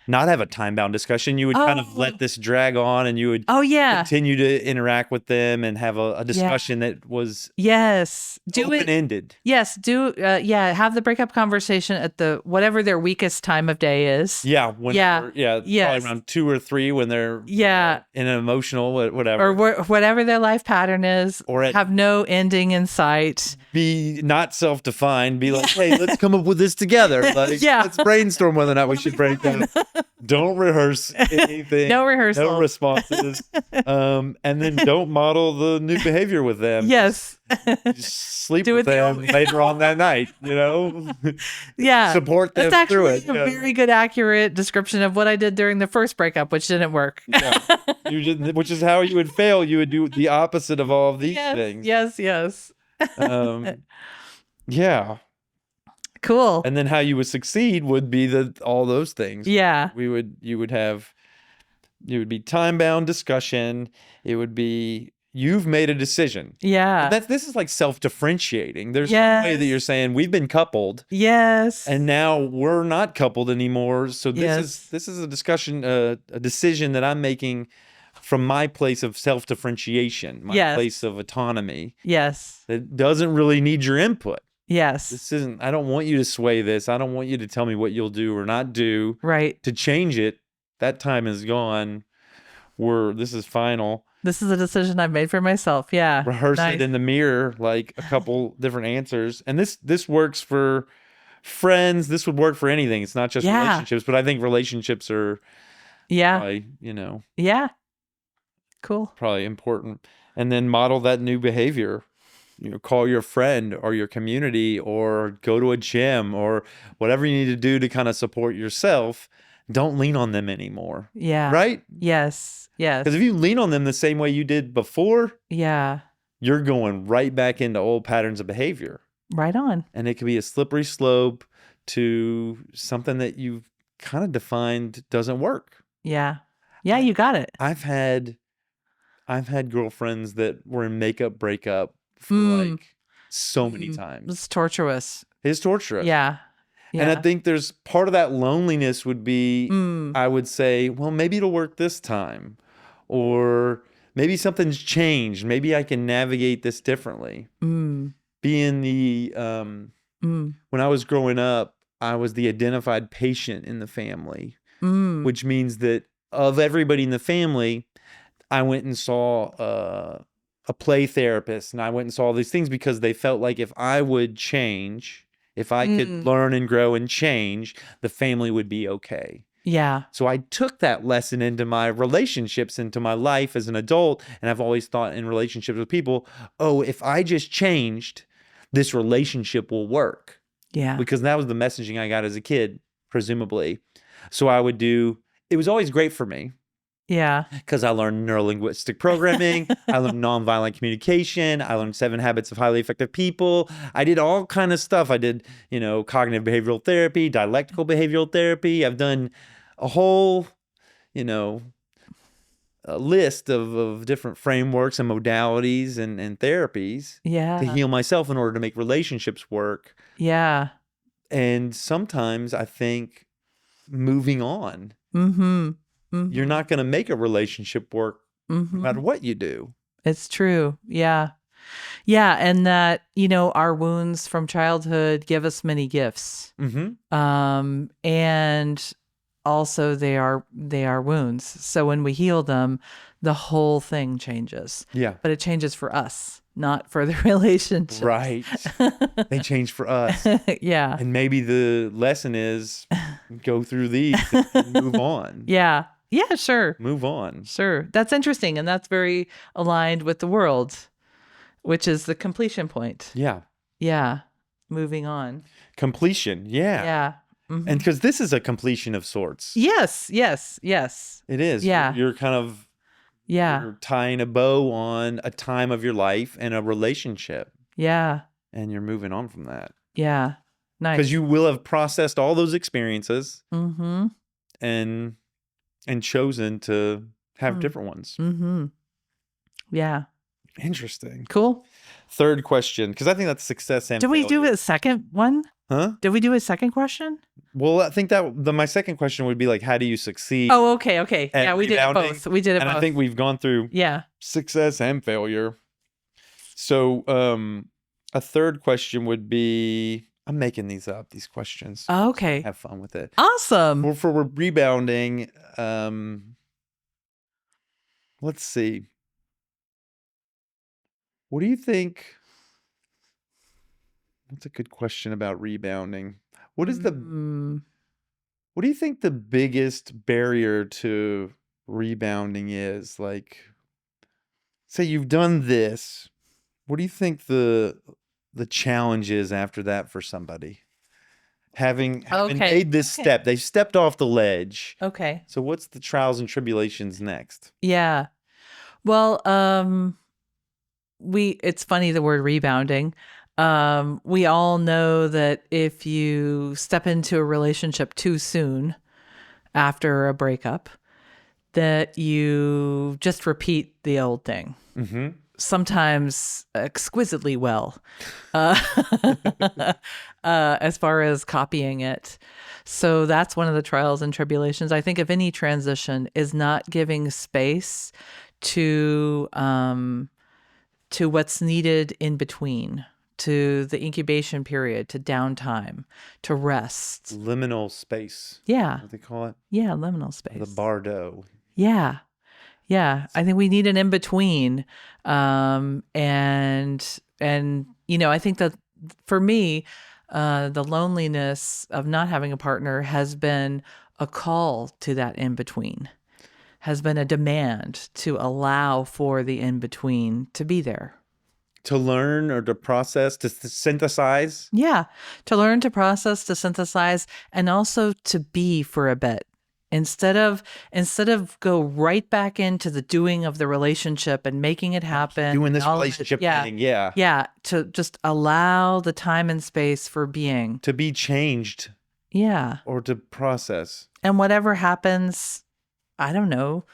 Speaker 1: not have a time-bound discussion. You would kind of let this drag on, and you would continue to interact with them and have a discussion that was open-ended.
Speaker 2: Yes, have the breakup conversation at the whatever their weakest time of day is.
Speaker 1: Yeah, probably around 2 or 3 when they're in an emotional whatever,
Speaker 2: or whatever their life pattern is, or have no ending in sight.
Speaker 1: Be not self-defined. Be like, hey, let's come up with this together. Like, let's brainstorm whether or not we should break down. Don't rehearse anything.
Speaker 2: No rehearsal.
Speaker 1: No responses. And then don't model the new behavior with them.
Speaker 2: Yes.
Speaker 1: Just sleep with them later on that night,
Speaker 2: Yeah.
Speaker 1: Support them through it.
Speaker 2: That's actually a very good, accurate description of what I did during the first breakup, which didn't work.
Speaker 1: Which is how you would fail. You would do the opposite of all of these things.
Speaker 2: Yes.
Speaker 1: Yeah.
Speaker 2: Cool.
Speaker 1: And then how you would succeed would be all those things.
Speaker 2: Yeah.
Speaker 1: You would be time-bound discussion. It would be, you've made a decision.
Speaker 2: Yeah.
Speaker 1: This is like self-differentiating. There's no way that you're saying we've been coupled.
Speaker 2: Yes.
Speaker 1: And now we're not coupled anymore. So this is a discussion, a decision that I'm making from my place of self-differentiation, my place of autonomy.
Speaker 2: Yes.
Speaker 1: That doesn't really need your input.
Speaker 2: Yes.
Speaker 1: I don't want you to sway this. I don't want you to tell me what you'll do or not do.
Speaker 2: Right.
Speaker 1: To change it. That time is gone. This is final.
Speaker 2: This is a decision I've made for myself. Yeah.
Speaker 1: Rehearse it in the mirror, like a couple different answers. And this works for friends. This would work for anything. It's not just relationships, but I think relationships are probably,
Speaker 2: cool.
Speaker 1: Probably important. And then model that new behavior. Call your friend or your community or go to a gym or whatever you need to do to kind of support yourself. Don't lean on them anymore.
Speaker 2: Yeah.
Speaker 1: Right?
Speaker 2: Yes.
Speaker 1: Because if you lean on them the same way you did before, you're going right back into old patterns of behavior.
Speaker 2: Right on.
Speaker 1: And it could be a slippery slope to something that you've kind of defined doesn't work.
Speaker 2: Yeah. Yeah, you got it.
Speaker 1: I've had girlfriends that were in makeup breakup for like so many times.
Speaker 2: It's torturous.
Speaker 1: It's torturous.
Speaker 2: Yeah.
Speaker 1: And I think there's part of that loneliness would be, I would say, well, maybe it'll work this time. Or maybe something's changed. Maybe I can navigate this differently. Being the, when I was growing up, I was the identified patient in the family, which means that of everybody in the family, I went and saw a play therapist, and I went and saw all these things because they felt like if I would change, if I could learn and grow and change, the family would be okay.
Speaker 2: Yeah.
Speaker 1: So I took that lesson into my relationships, into my life as an adult, and I've always thought in relationships with people, oh, if I just changed, this relationship will work.
Speaker 2: Yeah.
Speaker 1: Because that was the messaging I got as a kid, presumably. So I would do, it was always great for me.
Speaker 2: Yeah.
Speaker 1: because I learned Neuro Linguistic Programming, I learned nonviolent communication, I learned 7 Habits of Highly Effective People. I did all kind of stuff. I did, cognitive behavioral therapy, dialectical behavioral therapy. I've done a whole, you know, a list of different frameworks and modalities and therapies to
Speaker 2: Yeah.
Speaker 1: heal myself in order to make relationships work.
Speaker 2: Yeah.
Speaker 1: And sometimes I think moving on,
Speaker 2: Mm-hmm.
Speaker 1: you're
Speaker 2: Mm-hmm.
Speaker 1: not going to make a relationship work no
Speaker 2: Mm-hmm.
Speaker 1: matter what you do.
Speaker 2: It's true. Yeah. Yeah. And that, our wounds from childhood give us many gifts.
Speaker 1: Mm-hmm.
Speaker 2: And also they are wounds. So when we heal them, the whole thing changes.
Speaker 1: Yeah.
Speaker 2: But it changes for us, not for the relationship.
Speaker 1: Right. They change for us.
Speaker 2: Yeah.
Speaker 1: And maybe the lesson is go through these and move on.
Speaker 2: Yeah. Yeah, sure.
Speaker 1: Move on.
Speaker 2: Sure. That's interesting. And that's very aligned with the world, which is the completion point.
Speaker 1: Yeah.
Speaker 2: Yeah. Moving on.
Speaker 1: Completion. Yeah.
Speaker 2: Yeah. Mhm.
Speaker 1: And because this is a completion of sorts.
Speaker 2: Yes. Yes. Yes.
Speaker 1: It is.
Speaker 2: Yeah.
Speaker 1: You're kind of
Speaker 2: Yeah.
Speaker 1: you're tying a bow on a time of your life and a relationship.
Speaker 2: Yeah.
Speaker 1: And you're moving on from that.
Speaker 2: Yeah. Nice.
Speaker 1: Because you will have processed all those experiences
Speaker 2: Mm-hmm.
Speaker 1: and chosen to have different ones.
Speaker 2: Mm-hmm. Yeah.
Speaker 1: Interesting.
Speaker 2: Cool.
Speaker 1: Third question, because I think that's success and
Speaker 2: Did we do
Speaker 1: failure.
Speaker 2: a second one?
Speaker 1: Huh?
Speaker 2: Did we do a second question?
Speaker 1: Well, I think that my second question would be like, how do you succeed?
Speaker 2: Oh, okay. Okay.
Speaker 1: at
Speaker 2: Yeah, we did it
Speaker 1: rebounding?
Speaker 2: both. We did it
Speaker 1: And
Speaker 2: both.
Speaker 1: I think we've gone through
Speaker 2: Yeah.
Speaker 1: success and failure. So, a third question would be, I'm making these up, these questions.
Speaker 2: Okay.
Speaker 1: Have fun with it.
Speaker 2: Awesome.
Speaker 1: For rebounding, let's see. What do you think? What's a good question about rebounding? What is the What do you think the biggest barrier to rebounding is? Like, say you've done this. What do you think the challenge is after that for somebody? Having
Speaker 2: Okay.
Speaker 1: made this step, they stepped off the ledge.
Speaker 2: Okay.
Speaker 1: So what's the trials and tribulations next?
Speaker 2: Yeah. Well, it's funny the word rebounding. We all know that if you step into a relationship too soon after a breakup, that you just repeat the old thing.
Speaker 1: Mm-hmm.
Speaker 2: Sometimes exquisitely well, as far as copying it. So that's one of the trials and tribulations. I think of any transition is not giving space to what's needed in between, to the incubation period, to downtime, to rest.
Speaker 1: Liminal space.
Speaker 2: Yeah.
Speaker 1: What they call it?
Speaker 2: Yeah, liminal space.
Speaker 1: The bardo.
Speaker 2: Yeah. Yeah. I think we need an in-between. And I think that for me, the loneliness of not having a partner has been a call to that in-between, has been a demand to allow for the in-between to be there.
Speaker 1: To learn or to process, to synthesize?
Speaker 2: Yeah. To learn, to process, to synthesize, and also to be for a bit. Instead of go right back into the doing of the relationship and making it happen.
Speaker 1: Doing this relationship thing, yeah.
Speaker 2: Yeah. To just allow the time and space for being.
Speaker 1: To be changed.
Speaker 2: Yeah.
Speaker 1: Or to process.
Speaker 2: And whatever happens, I don't know,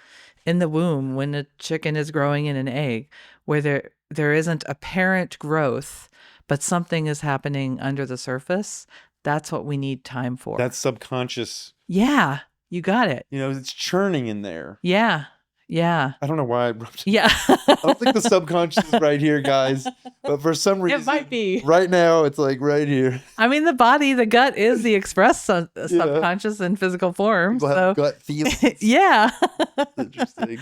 Speaker 2: in the womb when a chicken is growing in an egg, where there isn't apparent growth, but something is happening under the surface, that's what we need time for.
Speaker 1: That's subconscious.
Speaker 2: Yeah. You got it.
Speaker 1: It's churning in there.
Speaker 2: Yeah. Yeah.
Speaker 1: I don't know why.
Speaker 2: Yeah.
Speaker 1: I don't think the subconscious is right here, guys. But for some reason,
Speaker 2: It might be.
Speaker 1: Right now, it's like right here.
Speaker 2: I mean, the gut is the express subconscious in physical form.
Speaker 1: People
Speaker 2: So
Speaker 1: have gut feelings.
Speaker 2: yeah.
Speaker 1: Interesting.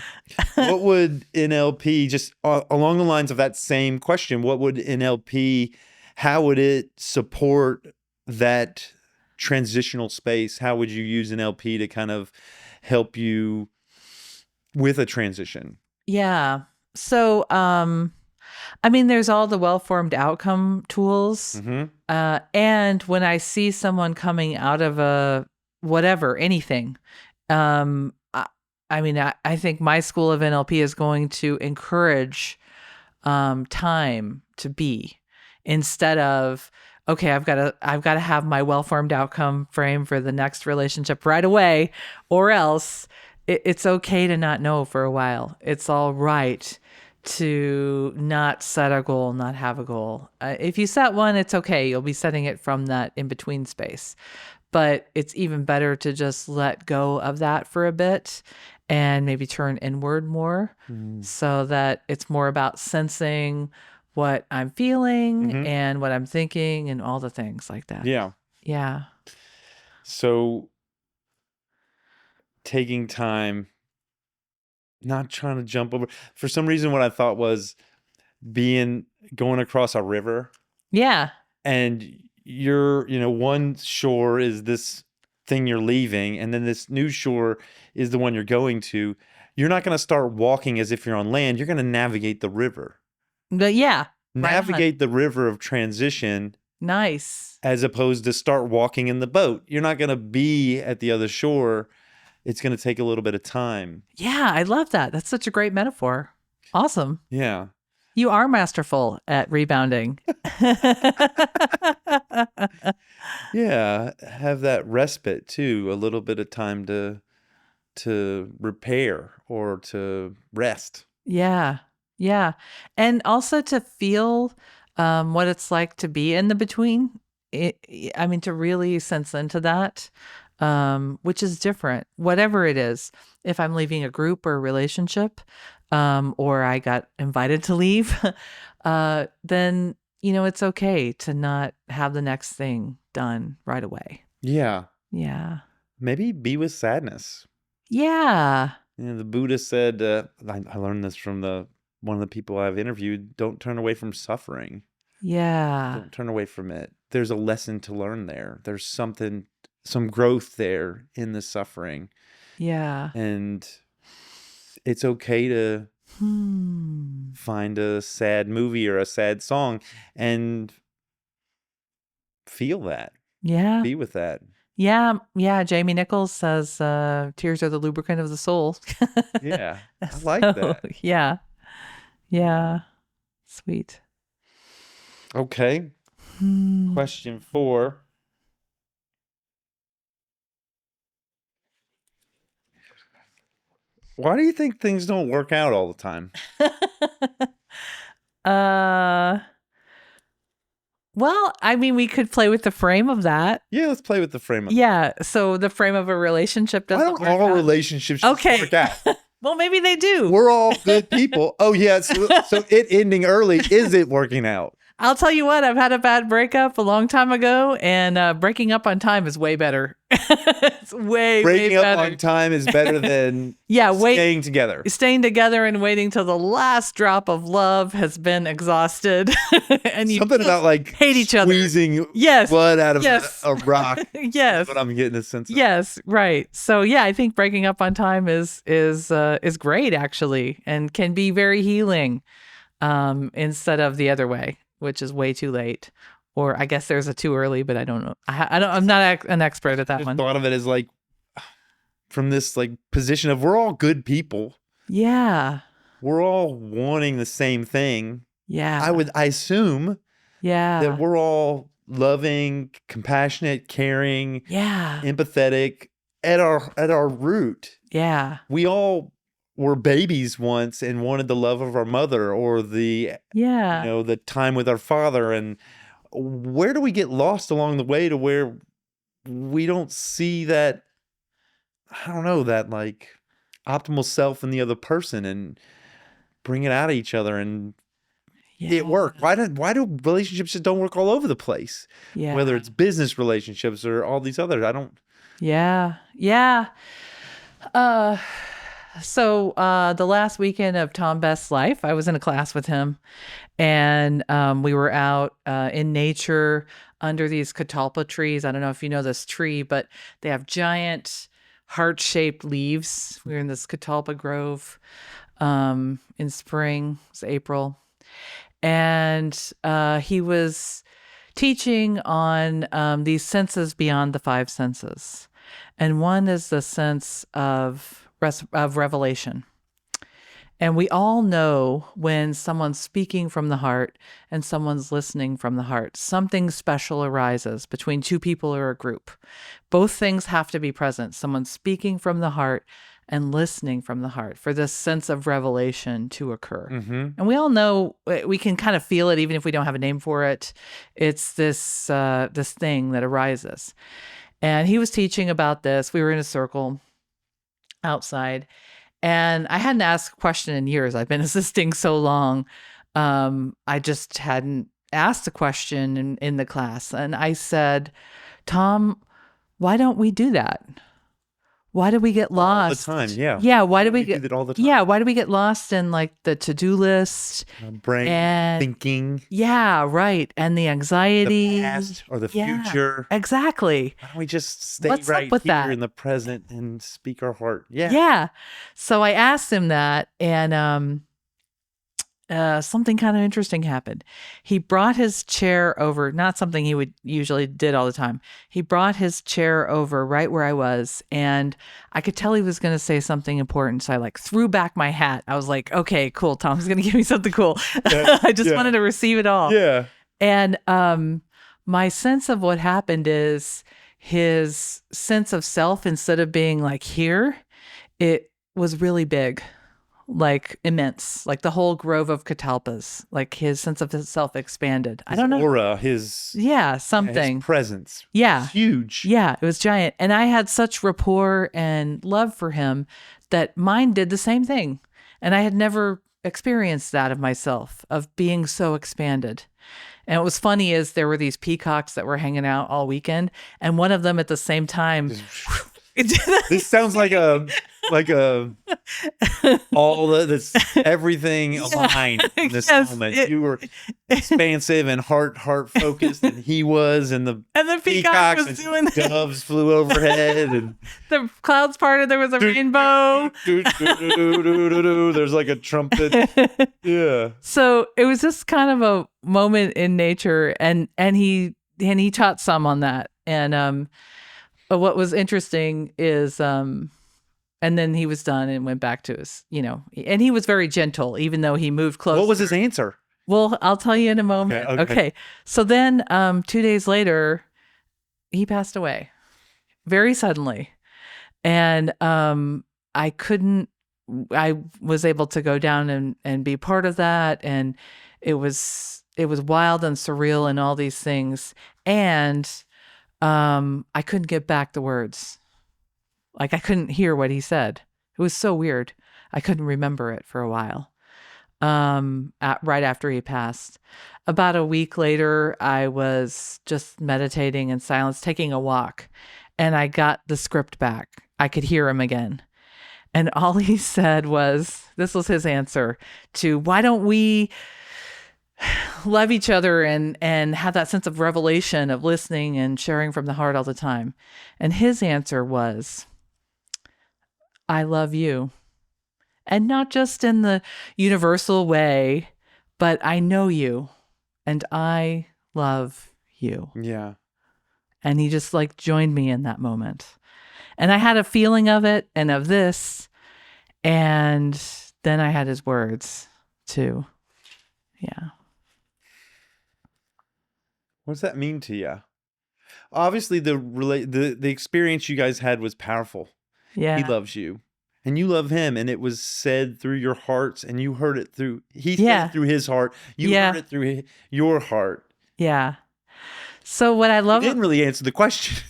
Speaker 1: What would NLP, just along the lines of that same question, what would NLP, how would it support that transitional space? How would you use NLP to kind of help you with a transition?
Speaker 2: Yeah. So, I mean, there's all the well-formed outcome tools.
Speaker 1: Mm-hmm.
Speaker 2: And when I see someone coming out of a whatever, anything, I think my school of NLP is going to encourage time to be, instead of, okay, I've got to have my well-formed outcome frame for the next relationship right away, or else it's okay to not know for a while. It's all right to not set a goal, not have a goal. If you set one, it's okay. You'll be setting it from that in between space. But it's even better to just let go of that for a bit and maybe turn inward more, so that it's more about sensing what I'm feeling
Speaker 1: Mm-hmm.
Speaker 2: and what I'm thinking and all the things like that.
Speaker 1: Yeah.
Speaker 2: Yeah.
Speaker 1: So taking time, not trying to jump over. For some reason, what I thought was going across a river,
Speaker 2: Yeah.
Speaker 1: and one shore is this thing you're leaving, and then this new shore is the one you're going to. You're not going to start walking as if you're on land. You're going to navigate the river.
Speaker 2: But yeah. Right on.
Speaker 1: Navigate the river of transition,
Speaker 2: Nice.
Speaker 1: as opposed to start walking in the boat. You're not going to be at the other shore. It's going to take a little bit of time.
Speaker 2: Yeah, I love that. That's such a great metaphor. Awesome.
Speaker 1: Yeah.
Speaker 2: You are masterful at rebounding.
Speaker 1: Yeah. Have that respite too, a little bit of time to repair or to rest.
Speaker 2: Yeah. Yeah. And also to feel what it's like to be in the between. To really sense into that, which is different, whatever it is. If I'm leaving a group or a relationship, or I got invited to leave, then, it's okay to not have the next thing done right away.
Speaker 1: Yeah.
Speaker 2: Yeah.
Speaker 1: Maybe be with sadness.
Speaker 2: Yeah.
Speaker 1: The Buddha said, I learned this from one of the people I've interviewed, don't turn away from suffering.
Speaker 2: Yeah.
Speaker 1: Don't turn away from it. There's a lesson to learn there. There's some growth there in the suffering.
Speaker 2: Yeah.
Speaker 1: And it's okay to find a sad movie or a sad song and feel that.
Speaker 2: Yeah.
Speaker 1: Be with that.
Speaker 2: Yeah. Yeah. Jamie Nichols says, tears are the lubricant of the soul.
Speaker 1: Yeah. I like that.
Speaker 2: Yeah. Yeah. Sweet.
Speaker 1: Okay. Question 4. Why do you think things don't work out all the time?
Speaker 2: Well, we could play with the frame of that.
Speaker 1: Yeah, let's play with the frame of
Speaker 2: Yeah. So the frame of a relationship
Speaker 1: Why
Speaker 2: doesn't
Speaker 1: don't
Speaker 2: work
Speaker 1: all
Speaker 2: out.
Speaker 1: relationships just
Speaker 2: Okay.
Speaker 1: work out?
Speaker 2: Well, maybe they do.
Speaker 1: We're all good people. Oh, yeah. So it ending early, is it working out?
Speaker 2: I'll tell you what, I've had a bad breakup a long time ago, and breaking up on time is way better. It's way
Speaker 1: Breaking up
Speaker 2: better.
Speaker 1: on time is better than
Speaker 2: Yeah,
Speaker 1: staying together.
Speaker 2: Staying together and waiting till the last drop of love has been exhausted. And you
Speaker 1: Something about like
Speaker 2: hate each other.
Speaker 1: squeezing
Speaker 2: Yes.
Speaker 1: blood out of
Speaker 2: Yes.
Speaker 1: a rock.
Speaker 2: Yes.
Speaker 1: That's what I'm getting a sense of.
Speaker 2: Yes, right. So yeah, I think breaking up on time is great actually, and can be very healing, instead of the other way, which is way too late. Or I guess there's a too early, but I don't know. I'm not an expert at that
Speaker 1: Just
Speaker 2: one.
Speaker 1: thought of it as like from this like position of we're all good people.
Speaker 2: Yeah.
Speaker 1: We're all wanting the same thing.
Speaker 2: Yeah.
Speaker 1: I assume
Speaker 2: Yeah.
Speaker 1: that we're all loving, compassionate, caring,
Speaker 2: Yeah.
Speaker 1: empathetic at our root.
Speaker 2: Yeah.
Speaker 1: We all were babies once and wanted the love of our mother or the
Speaker 2: Yeah.
Speaker 1: the time with our father. And where do we get lost along the way to where we don't see that, I don't know, that like optimal self in the other person and bring it out of each other and it work? Why do relationships just don't work all over the place?
Speaker 2: Yeah.
Speaker 1: Whether it's business relationships or all these others, I don't.
Speaker 2: Yeah. Yeah. So the last weekend of Tom Best's life, I was in a class with him, and we were out in nature under these catalpa trees. I don't know if you know this tree, but they have giant heart-shaped leaves. We were in this catalpa grove in spring. It was April. And he was teaching on these senses beyond the 5 senses. And one is the sense of of revelation. And we all know when someone's speaking from the heart and someone's listening from the heart, something special arises between two people or a group. Both things have to be present. Someone speaking from the heart and listening from the heart for this sense of revelation to occur.
Speaker 1: Mm-hmm.
Speaker 2: And we all know, we can kind of feel it even if we don't have a name for it. It's this this thing that arises. And he was teaching about this. We were in a circle outside. And I hadn't asked a question in years. I've been assisting so long. I just hadn't asked a question in the class. And I said, Tom, why don't we do that? Why do we get lost?
Speaker 1: All the time, yeah.
Speaker 2: Yeah, why do we
Speaker 1: do
Speaker 2: get
Speaker 1: that all the time?
Speaker 2: Yeah, why do we get lost in like the to-do list?
Speaker 1: Brain
Speaker 2: and
Speaker 1: thinking.
Speaker 2: Yeah, right. And the anxiety.
Speaker 1: The past or the future.
Speaker 2: Exactly.
Speaker 1: Why don't we just stay
Speaker 2: What's
Speaker 1: right
Speaker 2: up with
Speaker 1: here
Speaker 2: that?
Speaker 1: in the present and speak our heart? Yeah.
Speaker 2: Yeah. So I asked him that, and something kind of interesting happened. He brought his chair over, not something he would usually did all the time. He brought his chair over right where I was, and I could tell he was going to say something important. So I like threw back my hat. I was like, okay, cool. Tom's going to give me something cool. I just wanted to receive it all.
Speaker 1: Yeah.
Speaker 2: And my sense of what happened is his sense of self, instead of being like here, it was really big. Like immense, like the whole grove of catalpas, like his sense of self expanded. I don't know.
Speaker 1: Aura, his
Speaker 2: something.
Speaker 1: his presence.
Speaker 2: Yeah.
Speaker 1: It's huge.
Speaker 2: Yeah, it was giant. And I had such rapport and love for him that mine did the same thing. And I had never experienced that of myself, of being so expanded. And what was funny is there were these peacocks that were hanging out all weekend, and one of them at the same time.
Speaker 1: This sounds like a all this everything aligned in this moment. You were expansive and heart focused, and he was, and the
Speaker 2: peacock was
Speaker 1: and
Speaker 2: doing
Speaker 1: doves flew overhead, and
Speaker 2: the clouds parted. There was a rainbow.
Speaker 1: There's like a trumpet. Yeah.
Speaker 2: So it was just kind of a moment in nature, and he taught some on that, and what was interesting is and then he was done and went back to his, and he was very gentle, even though he moved close.
Speaker 1: What was his answer?
Speaker 2: Well, I'll tell you in a moment. Okay. So then 2 days later, he passed away very suddenly. And I was able to go down and be part of that. And it was wild and surreal and all these things. And I couldn't get back the words. Like I couldn't hear what he said. It was so weird. I couldn't remember it for a while. Right after he passed. About a week later, I was just meditating in silence, taking a walk, and I got the script back. I could hear him again. And all he said was, this was his answer to, why don't we love each other and have that sense of revelation of listening and sharing from the heart all the time. And his answer was, I love you. And not just in the universal way, but I know you and I love you.
Speaker 1: Yeah.
Speaker 2: And he just like joined me in that moment. And I had a feeling of it and of this. And then I had his words too. Yeah.
Speaker 1: What does that mean to you? Obviously, the experience you guys had was powerful.
Speaker 2: Yeah.
Speaker 1: He loves you, and you love him, and it was said through your hearts, and you heard it through. He said it through his heart. You heard it through your heart.
Speaker 2: Yeah. So what I love.
Speaker 1: He didn't really answer the question.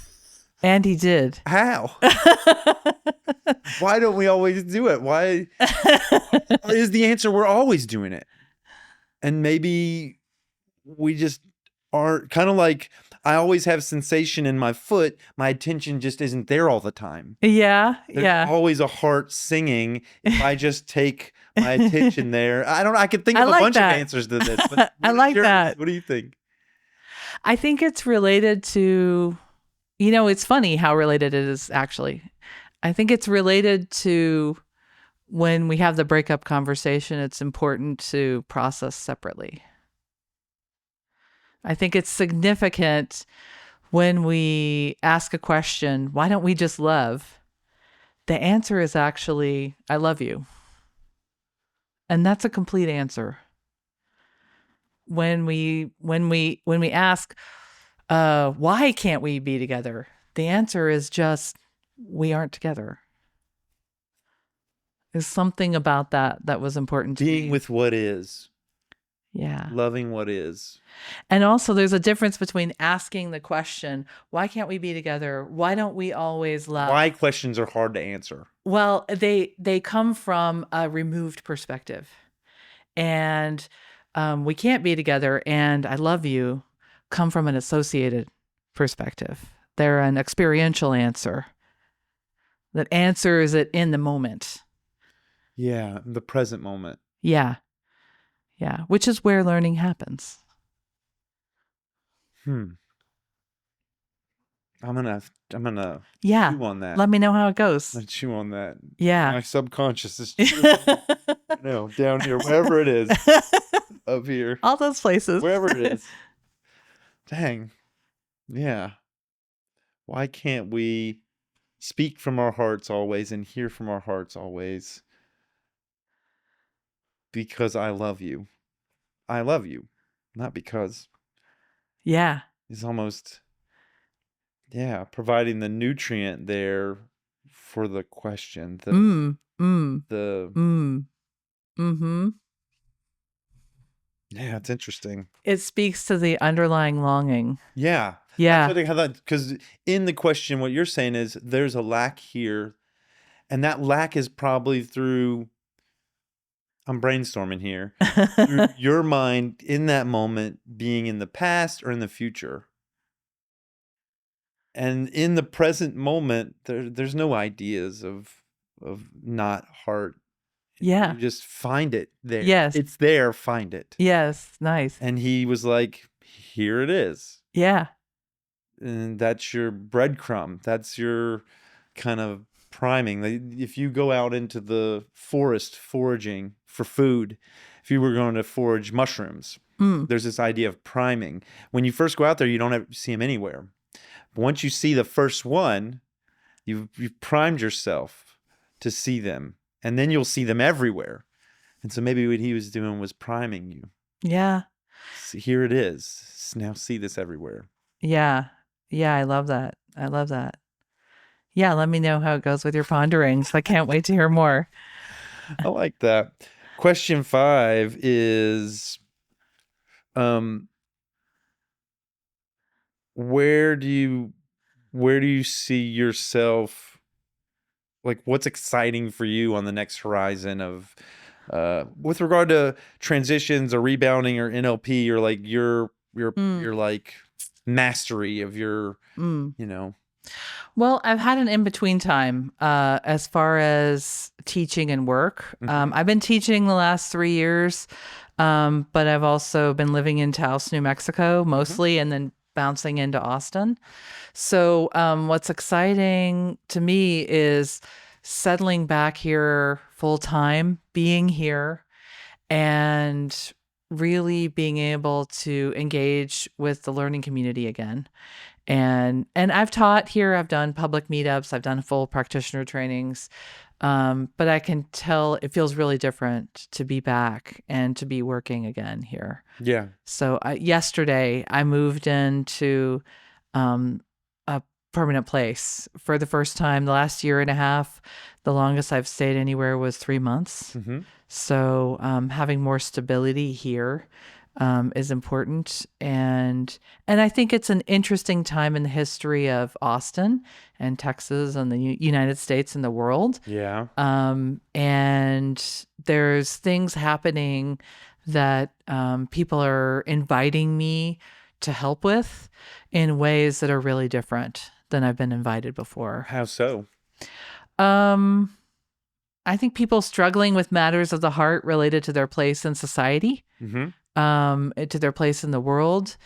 Speaker 2: And he did.
Speaker 1: How? Why don't we always do it? Why is the answer we're always doing it? And maybe we just are kind of like, I always have sensation in my foot. My attention just isn't there all the time.
Speaker 2: Yeah.
Speaker 1: There's always a heart singing. If I just take my attention there, I could think of a bunch of answers to this. But
Speaker 2: I like that.
Speaker 1: What do you think?
Speaker 2: I think it's related to, it's funny how related it is actually. I think it's related to when we have the breakup conversation, it's important to process separately. I think it's significant when we ask a question, why don't we just love? the answer is actually, I love you. And that's a complete answer. When we ask, why can't we be together? The answer is just, we aren't together. There's something about that was important to
Speaker 1: Being
Speaker 2: me.
Speaker 1: with what is.
Speaker 2: Yeah.
Speaker 1: Loving what is.
Speaker 2: And also there's a difference between asking the question, why can't we be together? Why don't we always love?
Speaker 1: Why questions are hard to answer.
Speaker 2: Well, they come from a removed perspective. And we can't be together and I love you come from an associated perspective. They're an experiential answer that answers it in the moment.
Speaker 1: Yeah, the present moment.
Speaker 2: Yeah. Yeah. Which is where learning happens.
Speaker 1: I'm gonna
Speaker 2: Yeah.
Speaker 1: chew on that.
Speaker 2: Let me know how it goes.
Speaker 1: I'm gonna chew on that.
Speaker 2: Yeah.
Speaker 1: My subconscious is chewing, down here, wherever it is. Up here.
Speaker 2: All those places.
Speaker 1: Wherever it is. Dang. Yeah. Why can't we speak from our hearts always and hear from our hearts always? Because I love you. I love you. Not because.
Speaker 2: Yeah.
Speaker 1: It's almost, providing the nutrient there for the question. Yeah, it's interesting.
Speaker 2: It speaks to the underlying longing.
Speaker 1: Yeah.
Speaker 2: Yeah.
Speaker 1: That's what I had, because in the question, what you're saying is there's a lack here, and that lack is probably through, I'm brainstorming here, through your mind in that moment being in the past or in the future. And in the present moment, there's no ideas of not heart.
Speaker 2: Yeah.
Speaker 1: You just find it there.
Speaker 2: Yes.
Speaker 1: It's there, find it.
Speaker 2: Yes. Nice.
Speaker 1: And he was like, here it is.
Speaker 2: Yeah.
Speaker 1: And that's your breadcrumb. That's your kind of priming. If you go out into the forest foraging for food, if you were going to forage mushrooms, there's this idea of priming. When you first go out there, you don't see them anywhere. But once you see the first one, you've primed yourself to see them. And then you'll see them everywhere. And so maybe what he was doing was priming you.
Speaker 2: Yeah.
Speaker 1: See, here it is. Now see this everywhere.
Speaker 2: Yeah. Yeah. I love that. I love that. Yeah. Let me know how it goes with your ponderings. I can't wait to hear more.
Speaker 1: I like that. Question 5 is, where do you see yourself? Like, what's exciting for you on the next horizon of, with regard to transitions or rebounding or NLP, or like your like mastery of your,
Speaker 2: Well, I've had an in-between time as far as teaching and work. I've been teaching the last 3 years, but I've also been living in Taos, New Mexico mostly, and then bouncing into Austin. So what's exciting to me is settling back here full time, being here, and really being able to engage with the learning community again. And I've taught here, I've done public meetups, I've done full practitioner trainings, but I can tell it feels really different to be back and to be working again here.
Speaker 1: Yeah.
Speaker 2: So yesterday I moved into a permanent place for the first time. The last year and a half, the longest I've stayed anywhere was 3 months. So having more stability here is important, and I think it's an interesting time in the history of Austin and Texas and the United States and the world.
Speaker 1: Yeah.
Speaker 2: And there's things happening that people are inviting me to help with in ways that are really different than I've been invited before.
Speaker 1: How so?
Speaker 2: I think people struggling with matters of the heart related to their place in society, to their place in the world.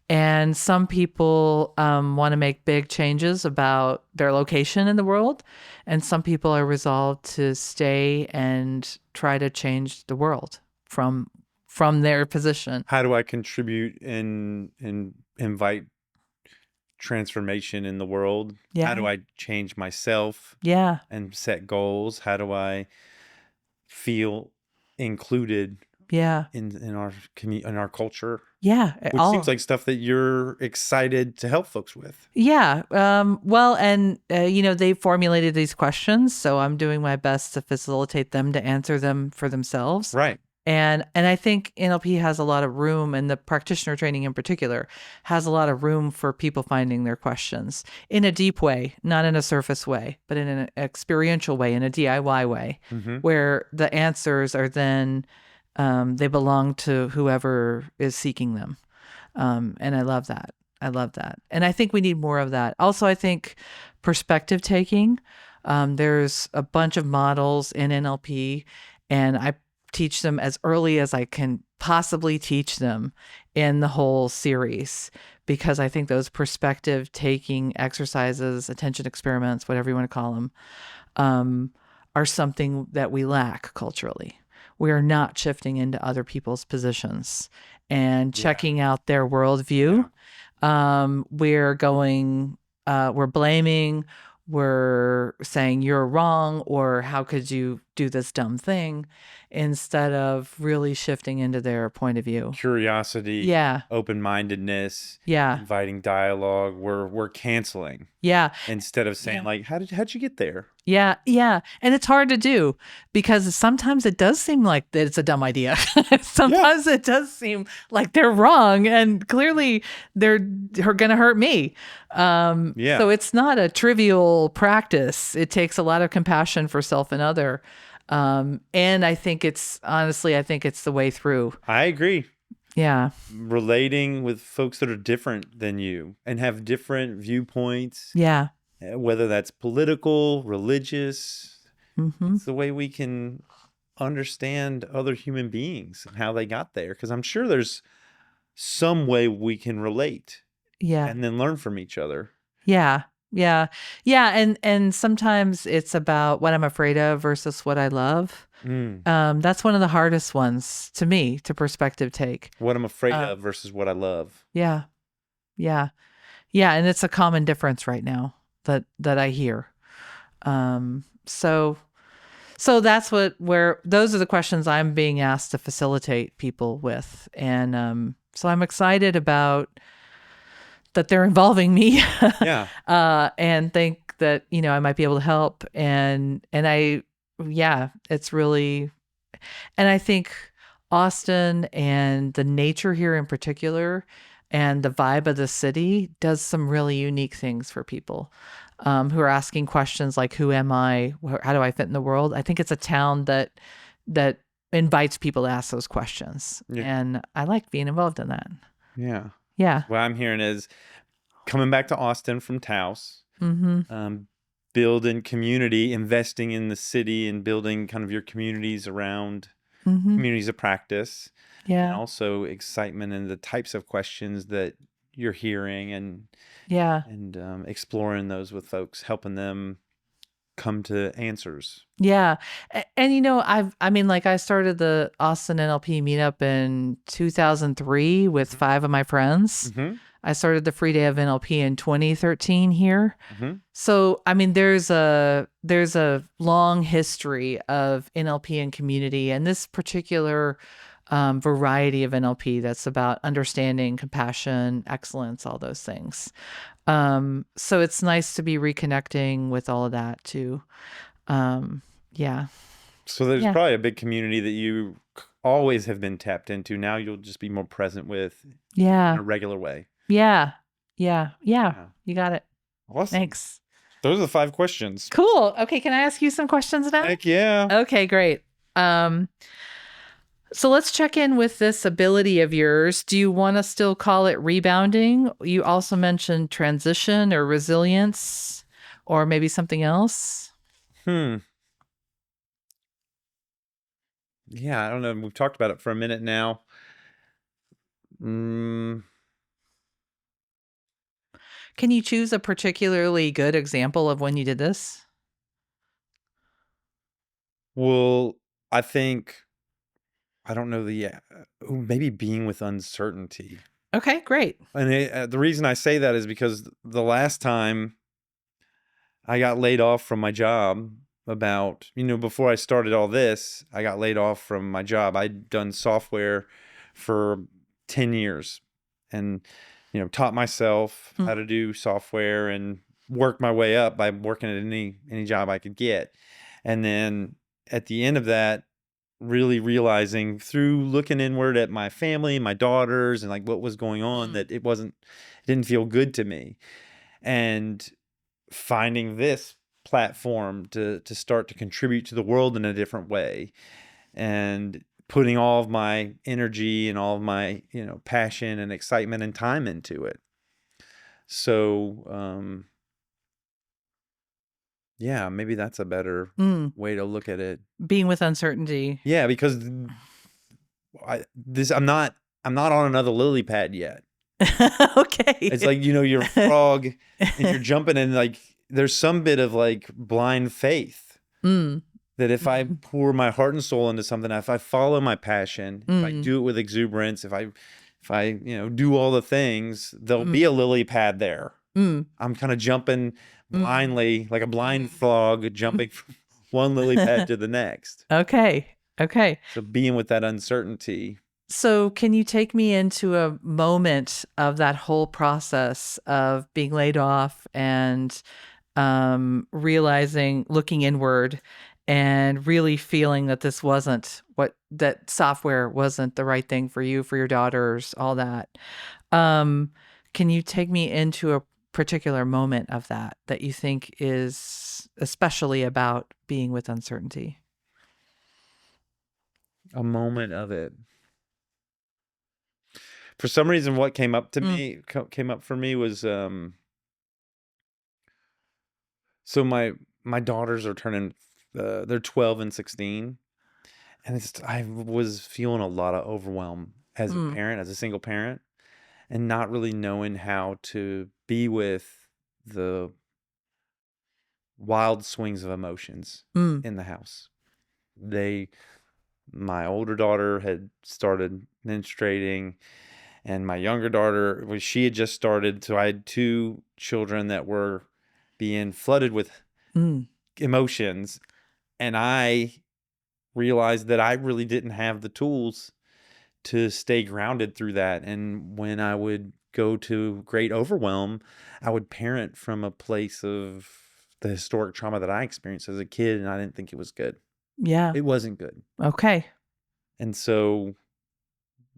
Speaker 2: And some people want to make big changes about their location in the world. And some people are resolved to stay and try to change the world from their position.
Speaker 1: How do I contribute and invite transformation in the world? How do
Speaker 2: Yeah.
Speaker 1: I change myself
Speaker 2: Yeah.
Speaker 1: and set goals? How do I feel included
Speaker 2: Yeah.
Speaker 1: in our in our culture?
Speaker 2: Yeah.
Speaker 1: Which seems
Speaker 2: All.
Speaker 1: like stuff that you're excited to help folks with.
Speaker 2: Yeah. Well, and they formulated these questions, so I'm doing my best to facilitate them to answer them for themselves.
Speaker 1: Right.
Speaker 2: And I think NLP has a lot of room, and the practitioner training in particular has a lot of room for people finding their questions in a deep way, not in a surface way, but in an experiential way, in a DIY way,
Speaker 1: Mm-hmm.
Speaker 2: where the answers are then they belong to whoever is seeking them. And I love that. I love that. And I think we need more of that. Also, I think perspective taking. There's a bunch of models in NLP, and I teach them as early as I can possibly teach them in the whole series, because I think those perspective taking exercises, attention experiments, whatever you want to call them, are something that we lack culturally. We are not shifting into other people's positions and checking out their worldview. We're going, we're blaming, we're saying you're wrong, or how could you do this dumb thing, instead of really shifting into their point of view.
Speaker 1: Curiosity,
Speaker 2: Yeah.
Speaker 1: open-mindedness,
Speaker 2: Yeah.
Speaker 1: inviting dialogue. We're canceling
Speaker 2: Yeah.
Speaker 1: instead of saying like, how'd you get there?
Speaker 2: Yeah, yeah. And it's hard to do because sometimes it does seem like that it's a dumb idea. Sometimes it does seem like they're wrong, and clearly they're going to hurt me. So it's not a trivial practice. It takes a lot of compassion for self and other. And I think I think it's the way through.
Speaker 1: I agree.
Speaker 2: Yeah.
Speaker 1: Relating with folks that are different than you and have different viewpoints.
Speaker 2: Yeah.
Speaker 1: Whether that's political, religious,
Speaker 2: Mm-hmm.
Speaker 1: it's the way we can understand other human beings and how they got there. Because I'm sure there's some way we can relate
Speaker 2: Yeah.
Speaker 1: and then learn from each other.
Speaker 2: Yeah. Yeah. Yeah. And sometimes it's about what I'm afraid of versus what I love. That's one of the hardest ones to me to perspective take.
Speaker 1: What I'm afraid of versus what I love.
Speaker 2: Yeah. Yeah. Yeah. And it's a common difference right now that I hear. So that's where those are the questions I'm being asked to facilitate people with. And so I'm excited about that they're involving me.
Speaker 1: Yeah.
Speaker 2: And think that, I might be able to help. It's really, and I think Austin and the nature here in particular and the vibe of the city does some really unique things for people who are asking questions like, who am I? How do I fit in the world? I think it's a town that invites people to ask those questions.
Speaker 1: Yeah.
Speaker 2: And I like being involved in that.
Speaker 1: Yeah.
Speaker 2: Yeah.
Speaker 1: What I'm hearing is coming back to Austin from Taos,
Speaker 2: Mm-hmm.
Speaker 1: building community, investing in the city and building kind of your communities around
Speaker 2: Mm-hmm.
Speaker 1: communities of practice.
Speaker 2: Yeah.
Speaker 1: And also excitement in the types of questions that you're hearing and exploring those with folks, helping them come to answers.
Speaker 2: Yeah. And I started the Austin NLP meetup in 2003 with 5 of my friends.
Speaker 1: Mm-hmm.
Speaker 2: I started the free day of NLP in 2013 here.
Speaker 1: Mm-hmm.
Speaker 2: So, there's a long history of NLP and community, and this particular variety of NLP that's about understanding, compassion, excellence, all those things. So it's nice to be reconnecting with all of that too. Yeah.
Speaker 1: So there's probably a big community that you always have been tapped into. Now you'll just be more present with in a regular way.
Speaker 2: Yeah. Yeah. You got it.
Speaker 1: Awesome.
Speaker 2: Thanks.
Speaker 1: Those are the 5 questions.
Speaker 2: Cool. Okay. Can I ask you some questions now?
Speaker 1: Heck yeah.
Speaker 2: Okay, great. So let's check in with this ability of yours. Do you want to still call it rebounding? You also mentioned transition or resilience or maybe something else.
Speaker 1: Yeah, I don't know. We've talked about it for a minute now.
Speaker 2: Can you choose a particularly good example of when you did this?
Speaker 1: Well, I think, I don't know maybe being with uncertainty.
Speaker 2: Okay, great.
Speaker 1: And the reason I say that is because the last time I got laid off from my job, about, before I started all this, I got laid off from my job. I'd done software for 10 years and, taught myself
Speaker 2: Mm,
Speaker 1: how to do software and worked my way up by working at any job I could get. And then at the end of that, really realizing through looking inward at my family, my daughters, and like what was going on,
Speaker 2: mm,
Speaker 1: that it didn't feel good to me. And finding this platform to start to contribute to the world in a different way, and putting all of my energy and all of my, passion and excitement and time into it. So, yeah, maybe that's a better
Speaker 2: mm.
Speaker 1: way to look at it.
Speaker 2: Being with uncertainty.
Speaker 1: Yeah, because I'm not on another lily pad yet. It's
Speaker 2: Okay.
Speaker 1: like, you're a frog and you're jumping in, like there's some bit of like blind faith
Speaker 2: Mm,
Speaker 1: that if I
Speaker 2: mm,
Speaker 1: pour my heart and soul into something, if I follow my passion, if I
Speaker 2: mm,
Speaker 1: do it with exuberance, if I do all the things, there'll be
Speaker 2: mm,
Speaker 1: a lily pad there.
Speaker 2: mm,
Speaker 1: I'm kind of jumping
Speaker 2: mm,
Speaker 1: blindly, like a blind frog
Speaker 2: mm.
Speaker 1: jumping from one lily pad to the next.
Speaker 2: Okay. Okay.
Speaker 1: So being with that uncertainty.
Speaker 2: So, can you take me into a moment of that whole process of being laid off and realizing, looking inward, and really feeling that this wasn't that software wasn't the right thing for you, for your daughters, all that? Um, can you take me into a particular moment of that you think is especially about being with uncertainty?
Speaker 1: A moment of it. For some reason, what
Speaker 2: Mm,
Speaker 1: came up for me was, so my daughters are turning, they're 12 and 16, and I was feeling a lot of overwhelm as a
Speaker 2: mm,
Speaker 1: parent, as a single parent, and not really knowing how to be with the wild swings of emotions
Speaker 2: mm,
Speaker 1: in the house. They My older daughter had started menstruating, and my younger daughter, she had just started. So I had two children that were being flooded with
Speaker 2: mm.
Speaker 1: emotions, and I realized that I really didn't have the tools to stay grounded through that. And when I would go to great overwhelm, I would parent from a place of the historic trauma that I experienced as a kid, and I didn't think it was good.
Speaker 2: Yeah.
Speaker 1: It wasn't good.
Speaker 2: Okay.
Speaker 1: And so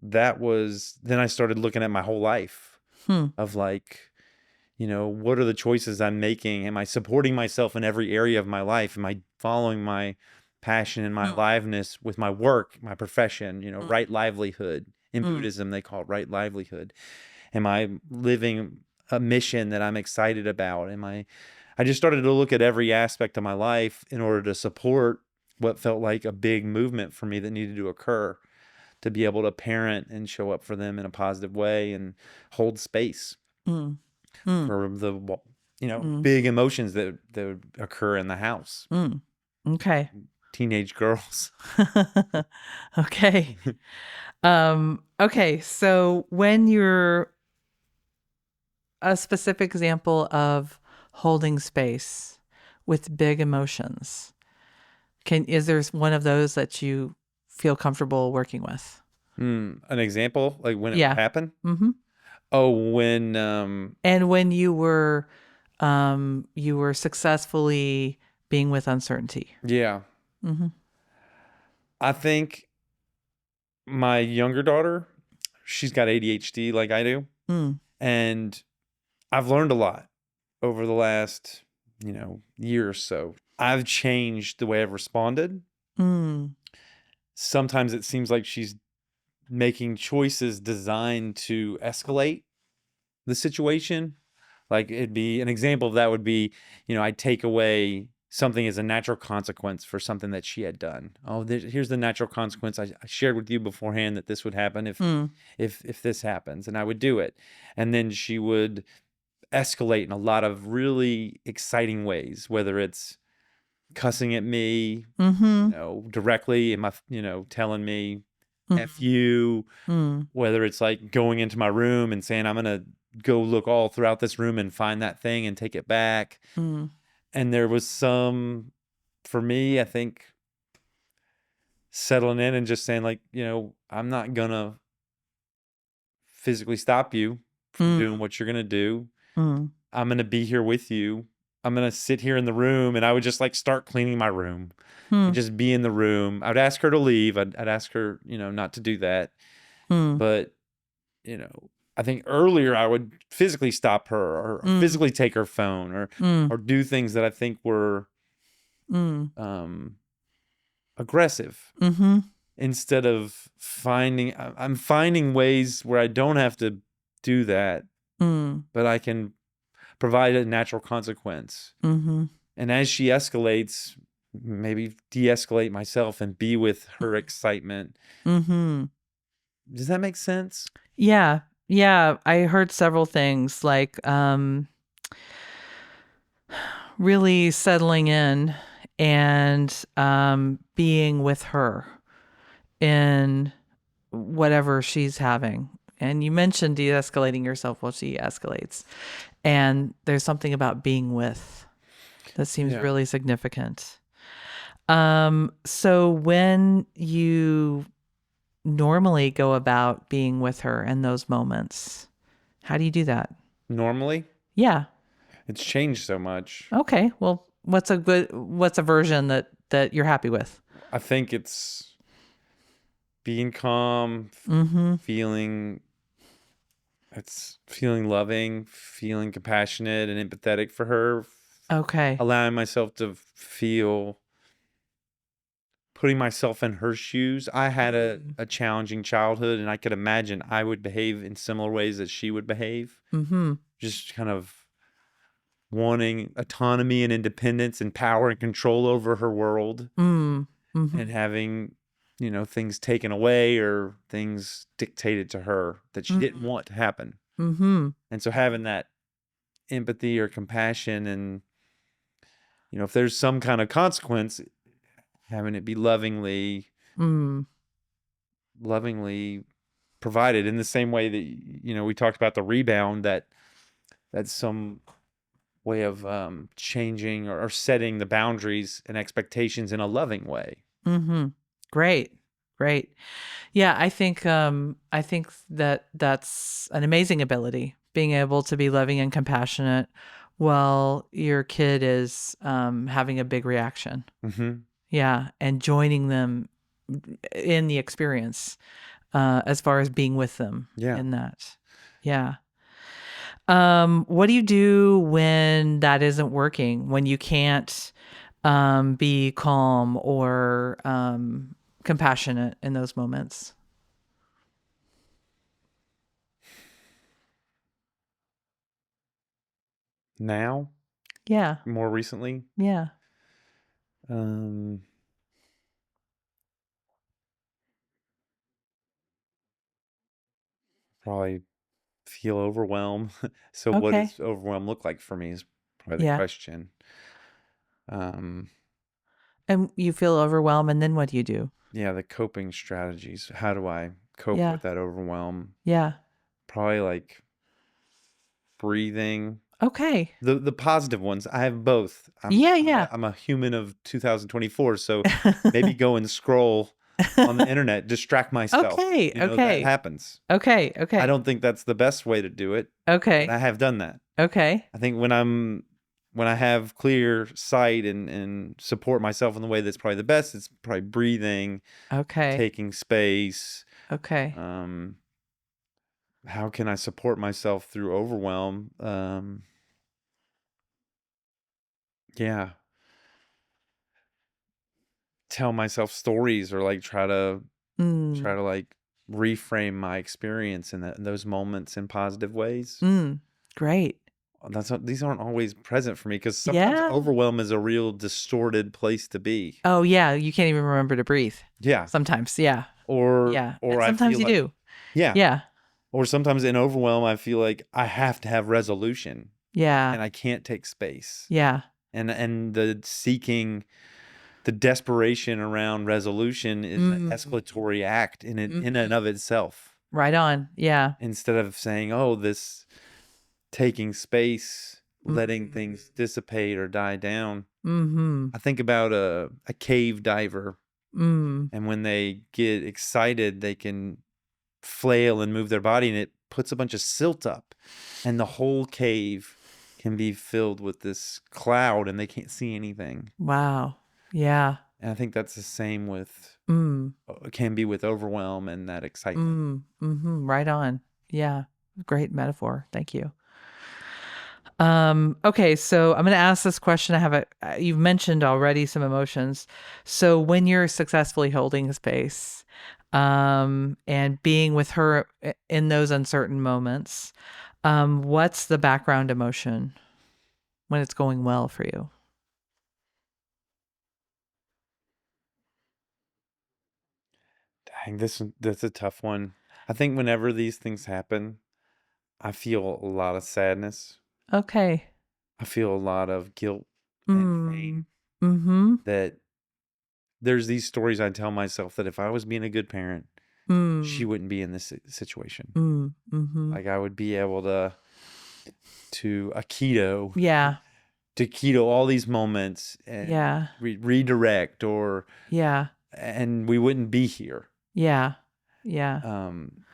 Speaker 1: then I started looking at my whole life
Speaker 2: Hmm.
Speaker 1: of like, what are the choices I'm making? Am I supporting myself in every area of my life? Am I following my passion and my
Speaker 2: Mm,
Speaker 1: aliveness with my work, my profession,
Speaker 2: mm,
Speaker 1: right livelihood? In
Speaker 2: mm,
Speaker 1: Buddhism, they call it right livelihood. Am I living a mission that I'm excited about? I just started to look at every aspect of my life in order to support what felt like a big movement for me that needed to occur, to be able to parent and show up for them in a positive way and hold space
Speaker 2: mm, mm,
Speaker 1: for the
Speaker 2: mm,
Speaker 1: big emotions that would occur in the house.
Speaker 2: mm. Okay.
Speaker 1: Teenage girls.
Speaker 2: Okay. Okay. So when you're a specific example of holding space with big emotions, is there one of those that you feel comfortable working with?
Speaker 1: An example, like when it would
Speaker 2: Yeah.
Speaker 1: happen.
Speaker 2: Mm-hmm.
Speaker 1: Oh, when
Speaker 2: And when you were successfully being with uncertainty.
Speaker 1: yeah,
Speaker 2: Mm-hmm.
Speaker 1: I think my younger daughter, she's got ADHD like I do,
Speaker 2: Mm,
Speaker 1: and I've learned a lot over the last, year or so. I've changed the way I've responded.
Speaker 2: mm,
Speaker 1: Sometimes it seems like she's making choices designed to escalate the situation. Like, it'd be an example of that would be, I'd take away something as a natural consequence for something that she had done. Oh, here's the natural consequence. I shared with you beforehand that this would happen if
Speaker 2: mm,
Speaker 1: if this happens, and I would do it. And then she would escalate in a lot of really exciting ways, whether it's cussing at me,
Speaker 2: mm-hmm.
Speaker 1: directly, telling me F you,
Speaker 2: Mm.
Speaker 1: whether it's like going into my room and saying, I'm going to go look all throughout this room and find that thing and take it back.
Speaker 2: Mm.
Speaker 1: And there was some, for me, I think, settling in and just saying, like, I'm not going to physically stop you from
Speaker 2: Mm.
Speaker 1: doing what you're going to do.
Speaker 2: Mm.
Speaker 1: I'm going to be here with you. I'm going to sit here in the room. And I would just like start cleaning my room and
Speaker 2: Mm.
Speaker 1: just be in the room. I would ask her to leave. I'd ask her, not to do that.
Speaker 2: Mm.
Speaker 1: But, I think earlier I would physically stop her or
Speaker 2: Mm.
Speaker 1: physically take her phone
Speaker 2: Mm.
Speaker 1: or do things that I think were
Speaker 2: Mm.
Speaker 1: aggressive
Speaker 2: Mm-hmm.
Speaker 1: instead of I'm finding ways where I don't have to do that,
Speaker 2: Mm.
Speaker 1: but I can provide a natural consequence.
Speaker 2: Mm-hmm.
Speaker 1: And as she escalates, maybe de-escalate myself and be with her excitement.
Speaker 2: Mm-hmm.
Speaker 1: Does that make sense?
Speaker 2: Yeah. Yeah. I heard several things like really settling in and being with her in whatever she's having. And you mentioned de-escalating yourself while she escalates. And there's something about being with that seems
Speaker 1: Yeah.
Speaker 2: really significant. So when you normally go about being with her in those moments, how do you do that?
Speaker 1: Normally,
Speaker 2: Yeah.
Speaker 1: it's changed so much.
Speaker 2: Okay. Well, what's a version that you're happy with?
Speaker 1: I think it's being calm,
Speaker 2: Mm-hmm.
Speaker 1: feeling loving, feeling compassionate and empathetic for her,
Speaker 2: Okay.
Speaker 1: allowing myself to feel, putting myself in her shoes. I had a challenging childhood, and I could imagine I would behave in similar ways that she would behave.
Speaker 2: Mm-hmm.
Speaker 1: Just kind of wanting autonomy and independence and power and control over her world,
Speaker 2: Mm. Mm-hmm.
Speaker 1: and having, things taken away or things dictated to her that she didn't want to happen.
Speaker 2: Mm-hmm.
Speaker 1: And so having that empathy or compassion, and, if there's some kind of consequence, having it be
Speaker 2: Mm.
Speaker 1: lovingly provided in the same way that, we talked about the rebound, that's some way of changing or setting the boundaries and expectations in a loving way.
Speaker 2: Mm-hmm. Great. Great. Yeah, I think that that's an amazing ability, being able to be loving and compassionate while your kid is having a big reaction.
Speaker 1: Mm-hmm.
Speaker 2: Yeah, and joining them in the experience as far as being with them
Speaker 1: Yeah.
Speaker 2: in that. Yeah. What do you do when that isn't working? When you can't be calm or compassionate in those moments?
Speaker 1: Now,
Speaker 2: Yeah.
Speaker 1: more recently,
Speaker 2: Yeah.
Speaker 1: um, probably feel overwhelmed. So what
Speaker 2: Okay.
Speaker 1: does overwhelm look like for me is probably the
Speaker 2: Yeah.
Speaker 1: question. Um,
Speaker 2: And you feel overwhelmed, and then what do you do?
Speaker 1: yeah, the coping strategies. How do I cope
Speaker 2: Yeah.
Speaker 1: with that overwhelm?
Speaker 2: Yeah.
Speaker 1: Probably like breathing.
Speaker 2: Okay.
Speaker 1: The positive ones. I have both.
Speaker 2: Yeah. Yeah.
Speaker 1: I'm a human of 2024, so maybe go and scroll on the internet, distract myself.
Speaker 2: Okay.
Speaker 1: That
Speaker 2: Okay.
Speaker 1: happens.
Speaker 2: Okay.
Speaker 1: I
Speaker 2: Okay.
Speaker 1: don't think that's the best way to do it, but
Speaker 2: Okay.
Speaker 1: I have done that.
Speaker 2: Okay.
Speaker 1: I think when I have clear sight and support myself in the way that's probably the best, it's probably breathing,
Speaker 2: Okay.
Speaker 1: taking space.
Speaker 2: Okay.
Speaker 1: How can I support myself through overwhelm? Yeah, tell myself stories, or like
Speaker 2: Mm.
Speaker 1: try to like reframe my experience in those moments in positive ways.
Speaker 2: Mm. Great.
Speaker 1: These aren't always present for me because sometimes
Speaker 2: Yeah.
Speaker 1: overwhelm is a real distorted place to be.
Speaker 2: Oh, yeah. You can't even remember to breathe
Speaker 1: Yeah.
Speaker 2: sometimes. Yeah.
Speaker 1: Or
Speaker 2: Yeah.
Speaker 1: or
Speaker 2: And
Speaker 1: I
Speaker 2: sometimes
Speaker 1: feel
Speaker 2: you
Speaker 1: like,
Speaker 2: do.
Speaker 1: yeah.
Speaker 2: Yeah.
Speaker 1: Or sometimes in overwhelm I feel like I have to have resolution
Speaker 2: Yeah.
Speaker 1: and I can't take space.
Speaker 2: Yeah.
Speaker 1: And the seeking the desperation around resolution is an escalatory act in and of itself.
Speaker 2: Right on. Yeah.
Speaker 1: Instead of saying, "Oh, this taking space, letting
Speaker 2: Mm.
Speaker 1: things dissipate or die down."
Speaker 2: Mhm.
Speaker 1: I think about a cave diver,
Speaker 2: Mm.
Speaker 1: and when they get excited, they can flail and move their body, and it puts a bunch of silt up, and the whole cave can be filled with this cloud, and they can't see anything.
Speaker 2: Wow. Yeah.
Speaker 1: And I think that's the same with
Speaker 2: Mm.
Speaker 1: can be with overwhelm and that excitement.
Speaker 2: Mhm. Right on. Yeah. Great metaphor. Thank you. Okay, so I'm going to ask this question. You've mentioned already some emotions. So when you're successfully holding a space, and being with her in those uncertain moments, what's the background emotion when it's going well for you?
Speaker 1: Dang, that's a tough one. I think whenever these things happen, I feel a lot of sadness.
Speaker 2: Okay.
Speaker 1: I feel a lot of guilt and
Speaker 2: Mm.
Speaker 1: shame
Speaker 2: Mm-hmm.
Speaker 1: that there's these stories I tell myself that if I was being a good parent, she
Speaker 2: Mm.
Speaker 1: wouldn't be in this situation.
Speaker 2: Mm. Mm-hmm.
Speaker 1: Like I would be able to keto
Speaker 2: Yeah.
Speaker 1: to keto all these moments and
Speaker 2: Yeah.
Speaker 1: redirect or
Speaker 2: Yeah.
Speaker 1: and we wouldn't be here.
Speaker 2: Yeah. Yeah.
Speaker 1: Um,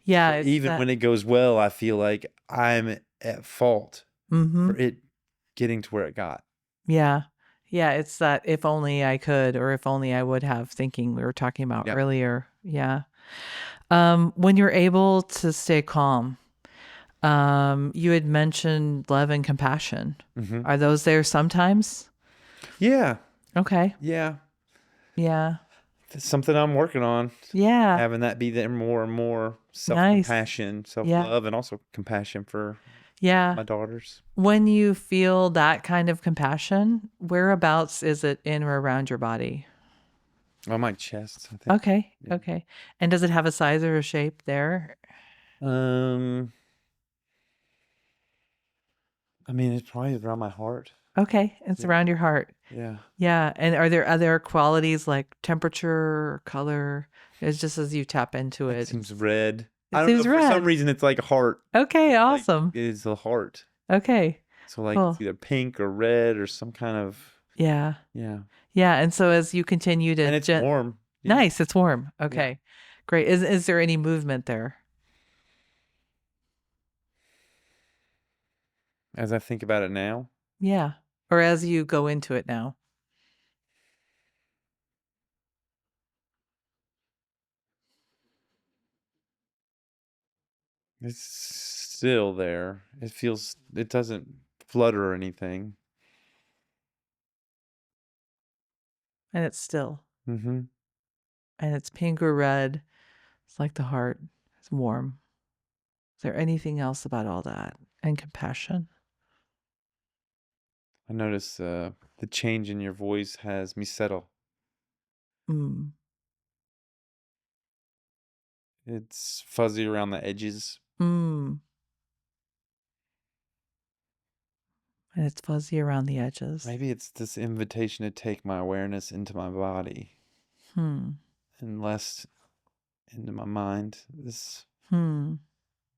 Speaker 2: Yeah.
Speaker 1: but
Speaker 2: It's
Speaker 1: even
Speaker 2: that.
Speaker 1: when it goes well, I feel like I'm at fault
Speaker 2: Mm-hmm.
Speaker 1: for it getting to where it got.
Speaker 2: Yeah. Yeah, it's that if only I could or if only I would have thinking we were talking about
Speaker 1: Yep.
Speaker 2: earlier. Yeah. When you're able to stay calm, you had mentioned love and compassion.
Speaker 1: Hmm.
Speaker 2: Are those there sometimes?
Speaker 1: Yeah.
Speaker 2: Okay.
Speaker 1: Yeah.
Speaker 2: Yeah.
Speaker 1: It's something I'm working on.
Speaker 2: Yeah.
Speaker 1: Having that be there more and more
Speaker 2: Nice.
Speaker 1: self-compassion,
Speaker 2: Yeah.
Speaker 1: self-love, and also compassion for
Speaker 2: Yeah.
Speaker 1: my daughters.
Speaker 2: When you feel that kind of compassion, whereabouts is it in or around your body?
Speaker 1: On my chest, I think.
Speaker 2: Okay.
Speaker 1: Yeah.
Speaker 2: Okay. And does it have a size or a shape there?
Speaker 1: Um, I mean, it's probably around my heart.
Speaker 2: Okay. It's
Speaker 1: Yeah.
Speaker 2: around your heart.
Speaker 1: Yeah.
Speaker 2: Yeah. And are there other qualities like temperature or color? It's just as you tap into
Speaker 1: It
Speaker 2: it,
Speaker 1: seems red. I
Speaker 2: it
Speaker 1: don't know.
Speaker 2: seems
Speaker 1: For some
Speaker 2: red.
Speaker 1: reason, it's like a heart.
Speaker 2: Okay.
Speaker 1: It's like
Speaker 2: Awesome.
Speaker 1: it is a heart.
Speaker 2: Okay.
Speaker 1: So like it's
Speaker 2: Cool.
Speaker 1: either pink or red or some kind of
Speaker 2: Yeah.
Speaker 1: yeah.
Speaker 2: Yeah. And so as you continue to
Speaker 1: And it's warm. Yeah.
Speaker 2: nice, it's warm.
Speaker 1: Yeah.
Speaker 2: Okay. Great. Is there any movement there?
Speaker 1: As I think about it now,
Speaker 2: Yeah. Or as you go into it now?
Speaker 1: it's still there. It doesn't flutter or anything.
Speaker 2: And it's still.
Speaker 1: Mm-hmm.
Speaker 2: And it's pink or red. It's like the heart. It's warm. Is there anything else about all that? And compassion?
Speaker 1: I notice the change in your voice has me settle.
Speaker 2: Mm.
Speaker 1: It's fuzzy around the edges.
Speaker 2: Mm. And it's fuzzy around the edges.
Speaker 1: Maybe it's this invitation to take my awareness into my body
Speaker 2: Hmm.
Speaker 1: and less into my mind. This
Speaker 2: Hmm.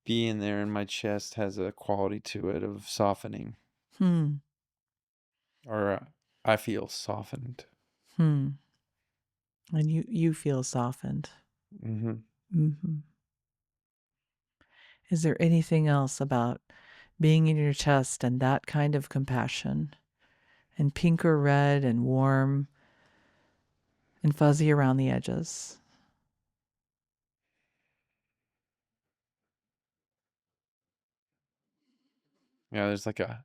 Speaker 1: being there in my chest has a quality to it of softening,
Speaker 2: Hmm.
Speaker 1: or I feel softened.
Speaker 2: Hmm. And you feel softened.
Speaker 1: Hmm.
Speaker 2: Hmm. Is there anything else about being in your chest and that kind of compassion and pink or red and warm and fuzzy around the edges?
Speaker 1: Yeah, there's like I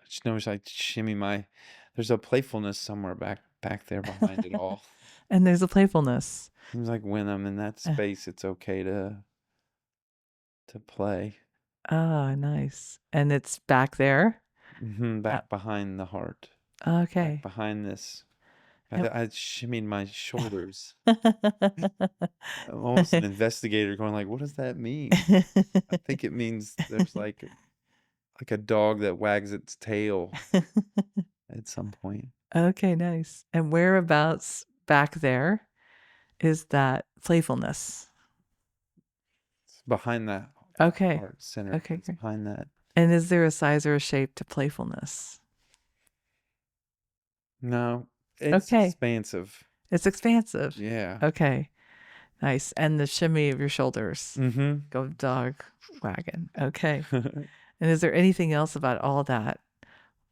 Speaker 1: just noticed I shimmy my, there's a playfulness somewhere back there behind it all.
Speaker 2: And there's a playfulness.
Speaker 1: Seems like when I'm in that
Speaker 2: Uh,
Speaker 1: space, it's okay to play.
Speaker 2: Ah, nice. And it's back there. Uh,
Speaker 1: Back behind the heart, back
Speaker 2: okay.
Speaker 1: behind this.
Speaker 2: Yep.
Speaker 1: I shimmied my shoulders. I'm almost an investigator going like, what does that mean? I think it means there's like a dog that wags its tail at some point.
Speaker 2: Okay, nice. And whereabouts back there is that playfulness?
Speaker 1: It's behind that
Speaker 2: Okay.
Speaker 1: heart center.
Speaker 2: Okay,
Speaker 1: It's
Speaker 2: great.
Speaker 1: behind that.
Speaker 2: And is there a size or a shape to playfulness?
Speaker 1: No, it's
Speaker 2: Okay.
Speaker 1: expansive.
Speaker 2: It's expansive.
Speaker 1: Yeah.
Speaker 2: Okay. Nice. And the shimmy of your shoulders.
Speaker 1: Mm-hmm.
Speaker 2: Go dog wagon. Okay. And is there anything else about all that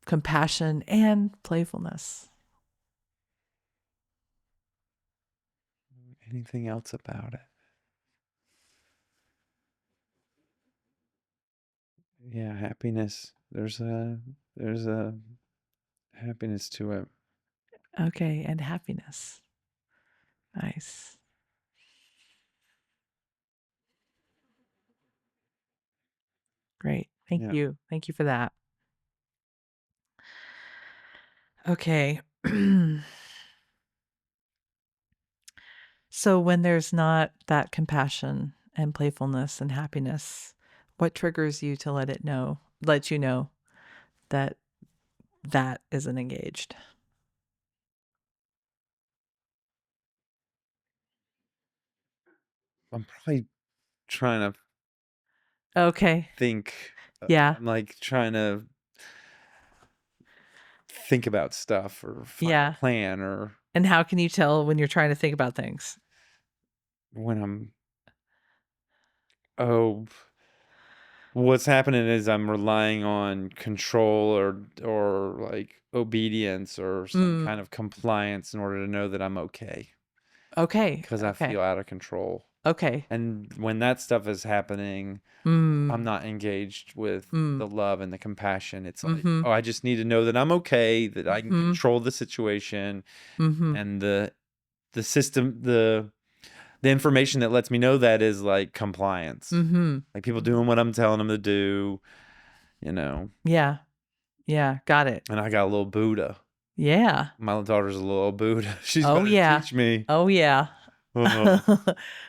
Speaker 2: compassion and playfulness?
Speaker 1: Anything else about it? Yeah, happiness. There's a happiness to it.
Speaker 2: Okay. And happiness. Nice. Great. Thank
Speaker 1: Yeah.
Speaker 2: you. Thank you for that. Okay. So when there's not that compassion and playfulness and happiness, what triggers you to let you know that that isn't engaged?
Speaker 1: I'm probably trying to
Speaker 2: Okay.
Speaker 1: think.
Speaker 2: Yeah.
Speaker 1: I'm like trying to think about stuff or find a
Speaker 2: Yeah.
Speaker 1: plan or
Speaker 2: And how can you tell when you're trying to think about things?
Speaker 1: when I'm oh what's happening is I'm relying on control or like obedience or some
Speaker 2: Mm.
Speaker 1: kind of compliance in order to know that I'm okay
Speaker 2: Okay.
Speaker 1: because I
Speaker 2: Okay.
Speaker 1: feel out of control.
Speaker 2: Okay.
Speaker 1: And when that stuff is happening, I'm
Speaker 2: Mm.
Speaker 1: not engaged with
Speaker 2: Mm.
Speaker 1: the love and the compassion. It's like,
Speaker 2: Mm-hmm.
Speaker 1: oh, I just need to know that I'm okay, that I can
Speaker 2: Mm-hmm.
Speaker 1: control the situation
Speaker 2: Mm-hmm.
Speaker 1: and the system the information that lets me know that is like compliance.
Speaker 2: Mm-hmm.
Speaker 1: Like people
Speaker 2: Mm-hmm.
Speaker 1: doing what I'm telling them to do, you know.
Speaker 2: Yeah. Yeah. Got it.
Speaker 1: And I got a little Buddha.
Speaker 2: Yeah.
Speaker 1: My daughter's a little Buddha. She's
Speaker 2: Oh
Speaker 1: about to
Speaker 2: yeah.
Speaker 1: teach me.
Speaker 2: Oh yeah.
Speaker 1: Oh,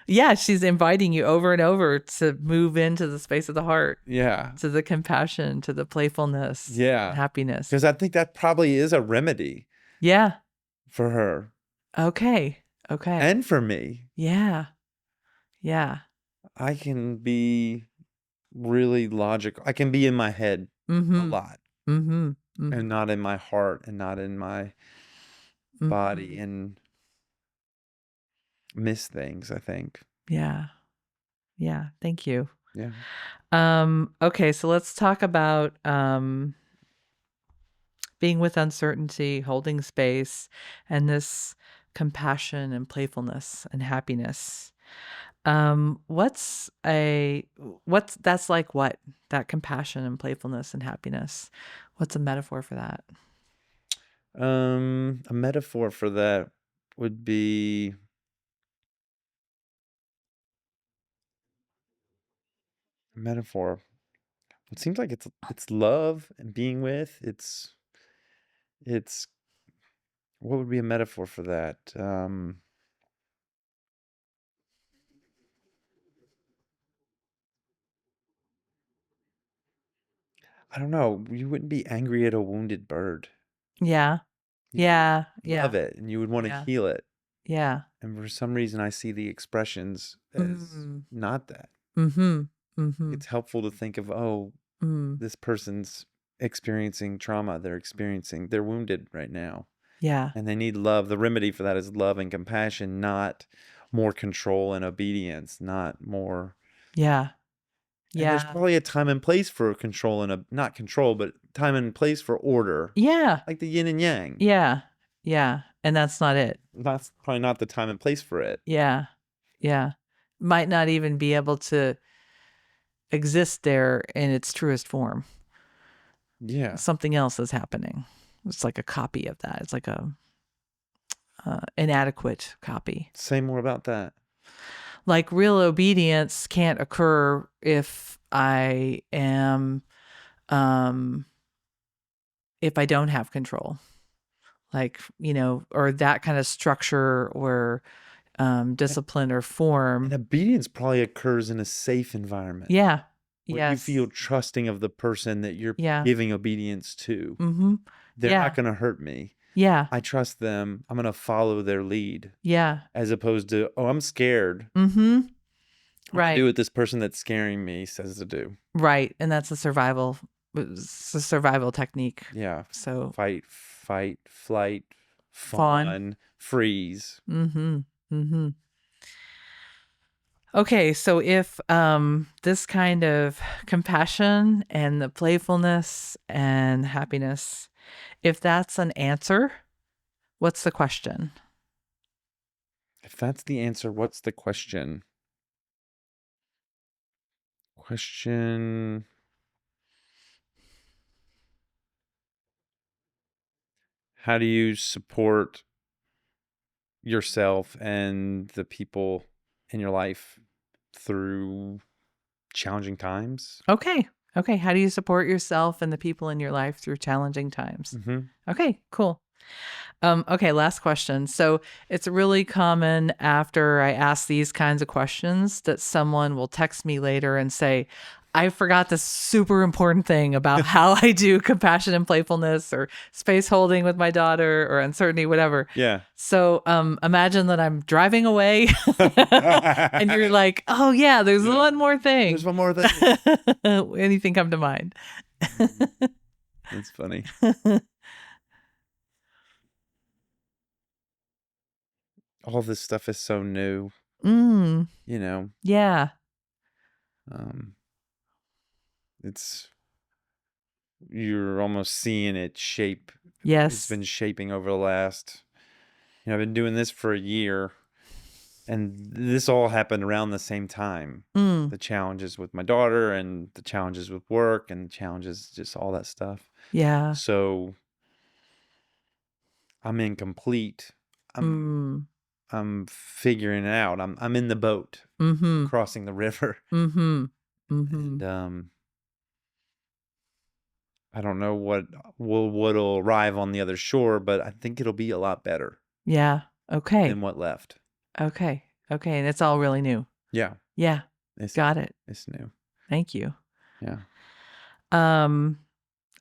Speaker 2: Yeah, she's inviting you over and over to move into the space of the heart,
Speaker 1: yeah.
Speaker 2: to the compassion, to the playfulness,
Speaker 1: Yeah.
Speaker 2: happiness.
Speaker 1: Because I think that probably is a remedy
Speaker 2: Yeah.
Speaker 1: for her
Speaker 2: Okay. Okay.
Speaker 1: and for me.
Speaker 2: Yeah. Yeah.
Speaker 1: I can be really logical. I can be in my head a
Speaker 2: Mm-hmm.
Speaker 1: lot
Speaker 2: Mm-hmm.
Speaker 1: and
Speaker 2: Mm-hmm.
Speaker 1: not in my heart and not in my body
Speaker 2: Mm-hmm.
Speaker 1: and miss things, I think.
Speaker 2: Yeah. Yeah. Thank you.
Speaker 1: Yeah.
Speaker 2: Okay, so let's talk about being with uncertainty, holding space, and this compassion and playfulness and happiness. What's that's like what? That compassion and playfulness and happiness. What's a metaphor for that?
Speaker 1: A metaphor for that would be a metaphor. It seems like it's love and being with. It's what would be a metaphor for that? I don't know. You wouldn't be angry at a wounded bird.
Speaker 2: Yeah.
Speaker 1: You would
Speaker 2: Yeah.
Speaker 1: love
Speaker 2: Yeah.
Speaker 1: it and you would want to
Speaker 2: Yeah.
Speaker 1: heal it.
Speaker 2: Yeah.
Speaker 1: And for some reason, I see the expressions as
Speaker 2: Mm.
Speaker 1: not that.
Speaker 2: Mhm. Mhm.
Speaker 1: It's helpful to think of, oh,
Speaker 2: Mm.
Speaker 1: this person's experiencing trauma. They're wounded right now
Speaker 2: Yeah.
Speaker 1: and they need love. The remedy for that is love and compassion, not more control and obedience, not more.
Speaker 2: Yeah.
Speaker 1: And there's
Speaker 2: Yeah.
Speaker 1: probably a time and place for control and not control, but time and place for order,
Speaker 2: Yeah.
Speaker 1: like the yin and yang.
Speaker 2: Yeah. Yeah. And that's not it.
Speaker 1: That's probably not the time and place for it.
Speaker 2: Yeah. Yeah. Might not even be able to exist there in its truest form.
Speaker 1: Yeah.
Speaker 2: Something else is happening. It's like a copy of that. It's like a inadequate copy.
Speaker 1: Say more about that.
Speaker 2: Like real obedience can't occur if I am if I don't have control. Like, or that kind of structure or discipline or
Speaker 1: And
Speaker 2: form.
Speaker 1: obedience probably occurs in a safe environment
Speaker 2: Yeah.
Speaker 1: where you feel
Speaker 2: Yes.
Speaker 1: trusting of the person that you're
Speaker 2: Yeah.
Speaker 1: giving obedience to.
Speaker 2: Mm-hmm.
Speaker 1: They're not
Speaker 2: Yeah.
Speaker 1: going to hurt me.
Speaker 2: Yeah.
Speaker 1: I trust them. I'm going to follow their lead,
Speaker 2: Yeah.
Speaker 1: as opposed to, oh, I'm scared.
Speaker 2: Mm-hmm.
Speaker 1: I'm going to
Speaker 2: Right.
Speaker 1: do what this person that's scaring me says to do.
Speaker 2: Right. And that's it's a survival technique.
Speaker 1: Yeah.
Speaker 2: So
Speaker 1: Fight, flight,
Speaker 2: fawn.
Speaker 1: fawn, freeze.
Speaker 2: Mm-hmm. Mm-hmm. Okay, so if this kind of compassion and the playfulness and happiness, if that's an answer, what's the question?
Speaker 1: If that's the answer, what's the question? Question. How do you support yourself and the people in your life through challenging times?
Speaker 2: Okay. Okay, how do you support yourself and the people in your life through challenging times?
Speaker 1: Mm-hmm.
Speaker 2: Okay, cool. Okay, last question. So it's really common after I ask these kinds of questions that someone will text me later and say, I forgot this super important thing about how I do compassion and playfulness or space holding with my daughter or uncertainty, whatever.
Speaker 1: Yeah.
Speaker 2: So imagine that I'm driving away and you're like, oh, yeah, there's one more thing.
Speaker 1: There's one more thing.
Speaker 2: Anything come to mind?
Speaker 1: That's funny. All this stuff is so new,
Speaker 2: Mm,
Speaker 1: you know.
Speaker 2: yeah.
Speaker 1: Um, it's you're almost seeing it shape. It's
Speaker 2: Yes.
Speaker 1: been shaping over the last. I've been doing this for a year, and this all happened around the same time.
Speaker 2: Mm,
Speaker 1: The challenges with my daughter, and the challenges with work, and the challenges, just all that stuff.
Speaker 2: yeah.
Speaker 1: So I'm incomplete.
Speaker 2: Mm,
Speaker 1: I'm figuring it out. I'm in the boat,
Speaker 2: mm-hmm.
Speaker 1: crossing the river,
Speaker 2: Mm-hmm. Mm-hmm.
Speaker 1: and I don't know what'll arrive on the other shore, but I think it'll be a lot better
Speaker 2: Yeah. Okay.
Speaker 1: than what left.
Speaker 2: Okay. Okay. And it's all really new.
Speaker 1: Yeah,
Speaker 2: Yeah.
Speaker 1: it's
Speaker 2: Got it.
Speaker 1: it's new.
Speaker 2: Thank you.
Speaker 1: Yeah,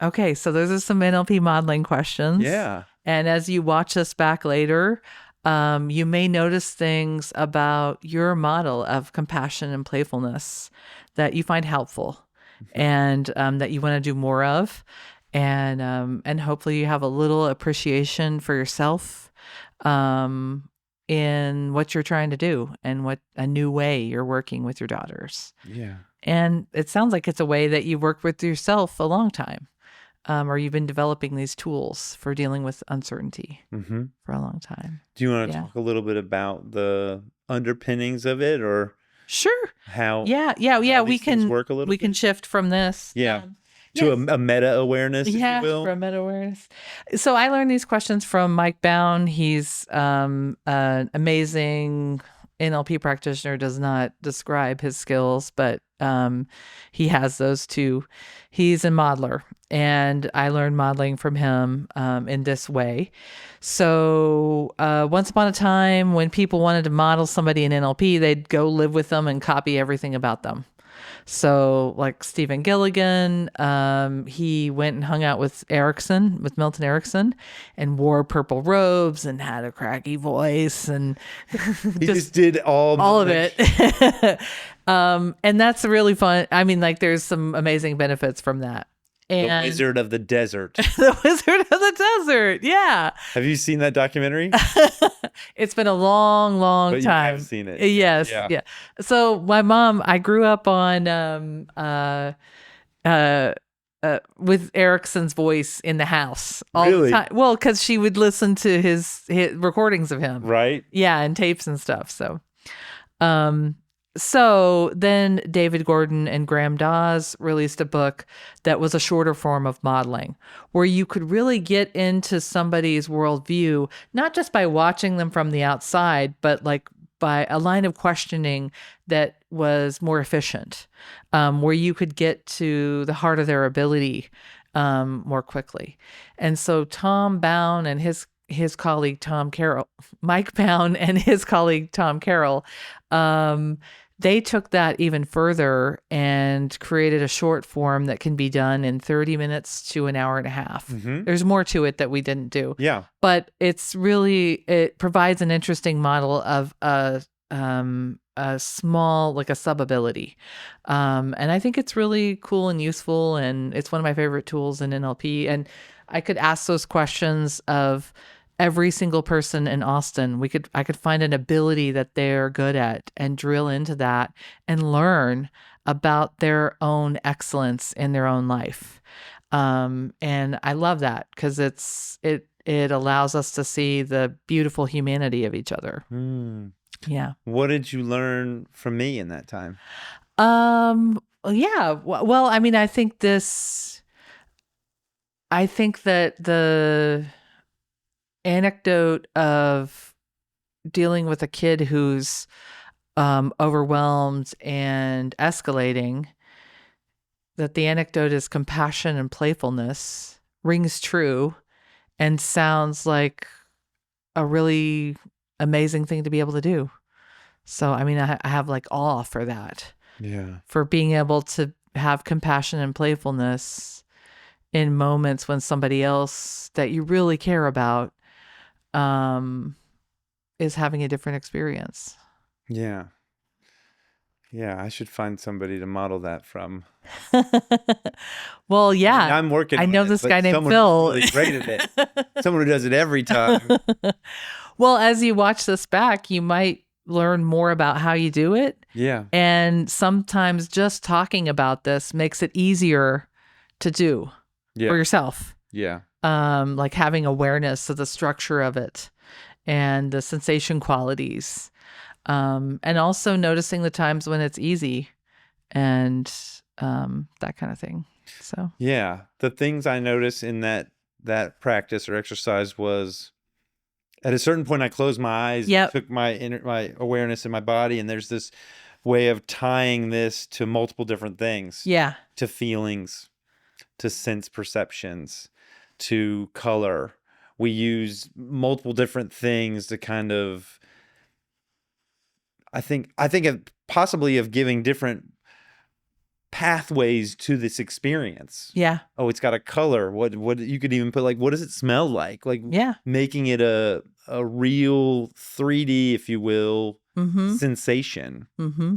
Speaker 2: Okay. So those are some NLP modeling questions.
Speaker 1: yeah,
Speaker 2: And as you watch this back later, you may notice things about your model of compassion and playfulness that you find helpful and that you want to do more of. And hopefully you have a little appreciation for yourself in what you're trying to do and what a new way you're working with your daughters.
Speaker 1: yeah.
Speaker 2: And it sounds like it's a way that you've worked with yourself a long time. Or you've been developing these tools for dealing with uncertainty
Speaker 1: Mm-hmm.
Speaker 2: for a long time.
Speaker 1: Do you want to
Speaker 2: Yeah.
Speaker 1: talk a little bit about the underpinnings of it, or
Speaker 2: Sure.
Speaker 1: how
Speaker 2: Yeah.
Speaker 1: how
Speaker 2: We
Speaker 1: these things
Speaker 2: can
Speaker 1: work a little
Speaker 2: we can
Speaker 1: bit?
Speaker 2: shift from this.
Speaker 1: Yeah, to
Speaker 2: Yes.
Speaker 1: a meta awareness, if
Speaker 2: Yeah,
Speaker 1: you will.
Speaker 2: from meta awareness. So I learned these questions from Mike Bown. He's an amazing NLP practitioner. Does not describe his skills, but he has those too. He's a modeler, and I learned modeling from him in this way. So once upon a time, when people wanted to model somebody in NLP, they'd go live with them and copy everything about them. So, like Stephen Gilligan, he went and hung out with Milton Erickson, and wore purple robes and had a cracky voice and
Speaker 1: He just did
Speaker 2: all of it. And that's really fun. I mean, like, there's some amazing benefits from that.
Speaker 1: The
Speaker 2: And
Speaker 1: Wizard of the Desert.
Speaker 2: the Wizard of the Desert. Yeah.
Speaker 1: Have you seen that documentary?
Speaker 2: It's been a long, long
Speaker 1: But you
Speaker 2: time.
Speaker 1: have seen it.
Speaker 2: Yes.
Speaker 1: Yeah.
Speaker 2: Yeah. So my mom, I grew up on with Erickson's voice in the house all
Speaker 1: Really?
Speaker 2: the time. Well, because she would listen to his recordings of him.
Speaker 1: Right?
Speaker 2: Yeah, and tapes and stuff. So then David Gordon and Graham Dawes released a book that was a shorter form of modeling, where you could really get into somebody's worldview, not just by watching them from the outside, but like by a line of questioning that was more efficient, where you could get to the heart of their ability more quickly. And so Tom Bown and his colleague Tom Carroll, Mike Bown and his colleague Tom Carroll, they took that even further and created a short form that can be done in 30 minutes to an hour and a half.
Speaker 1: Mm-hmm.
Speaker 2: There's more to it that we didn't do.
Speaker 1: Yeah.
Speaker 2: But it provides an interesting model of a small, like a sub ability. And I think it's really cool and useful. And it's one of my favorite tools in NLP. And I could ask those questions of every single person in Austin. I could find an ability that they're good at and drill into that and learn about their own excellence in their own life. And I love that because it allows us to see the beautiful humanity of each other.
Speaker 1: Mm.
Speaker 2: Yeah.
Speaker 1: What did you learn from me in that time?
Speaker 2: Yeah. Well, I mean, I think that the anecdote of dealing with a kid who's overwhelmed and escalating, that the anecdote is compassion and playfulness, rings true and sounds like a really amazing thing to be able to do. So, I mean, I have like awe for that.
Speaker 1: Yeah.
Speaker 2: For being able to have compassion and playfulness in moments when somebody else that you really care about is having a different experience.
Speaker 1: Yeah. Yeah, I should find somebody to model that from.
Speaker 2: Well, yeah.
Speaker 1: I mean, I'm working
Speaker 2: I
Speaker 1: on
Speaker 2: know
Speaker 1: it,
Speaker 2: this
Speaker 1: but
Speaker 2: guy named
Speaker 1: someone
Speaker 2: Phil.
Speaker 1: who's really great at it. Someone who does it every time.
Speaker 2: Well, as you watch this back, you might learn more about how you do it.
Speaker 1: Yeah.
Speaker 2: And sometimes just talking about this makes it easier to do
Speaker 1: Yeah.
Speaker 2: for yourself.
Speaker 1: Yeah.
Speaker 2: Like having awareness of the structure of it and the sensation qualities. And also noticing the times when it's easy and that kind of thing. So
Speaker 1: Yeah. The things I noticed in that practice or exercise was at a certain point I closed my eyes,
Speaker 2: Yep.
Speaker 1: took my awareness in my body, and there's this way of tying this to multiple different things.
Speaker 2: Yeah.
Speaker 1: To feelings, to sense perceptions, to color. We use multiple different things to kind of I think possibly of giving different pathways to this experience.
Speaker 2: Yeah.
Speaker 1: Oh, it's got a color. What you could even put like what does it smell like? Like
Speaker 2: Yeah.
Speaker 1: making it a real 3D, if you will, sensation.
Speaker 2: Mm-hmm.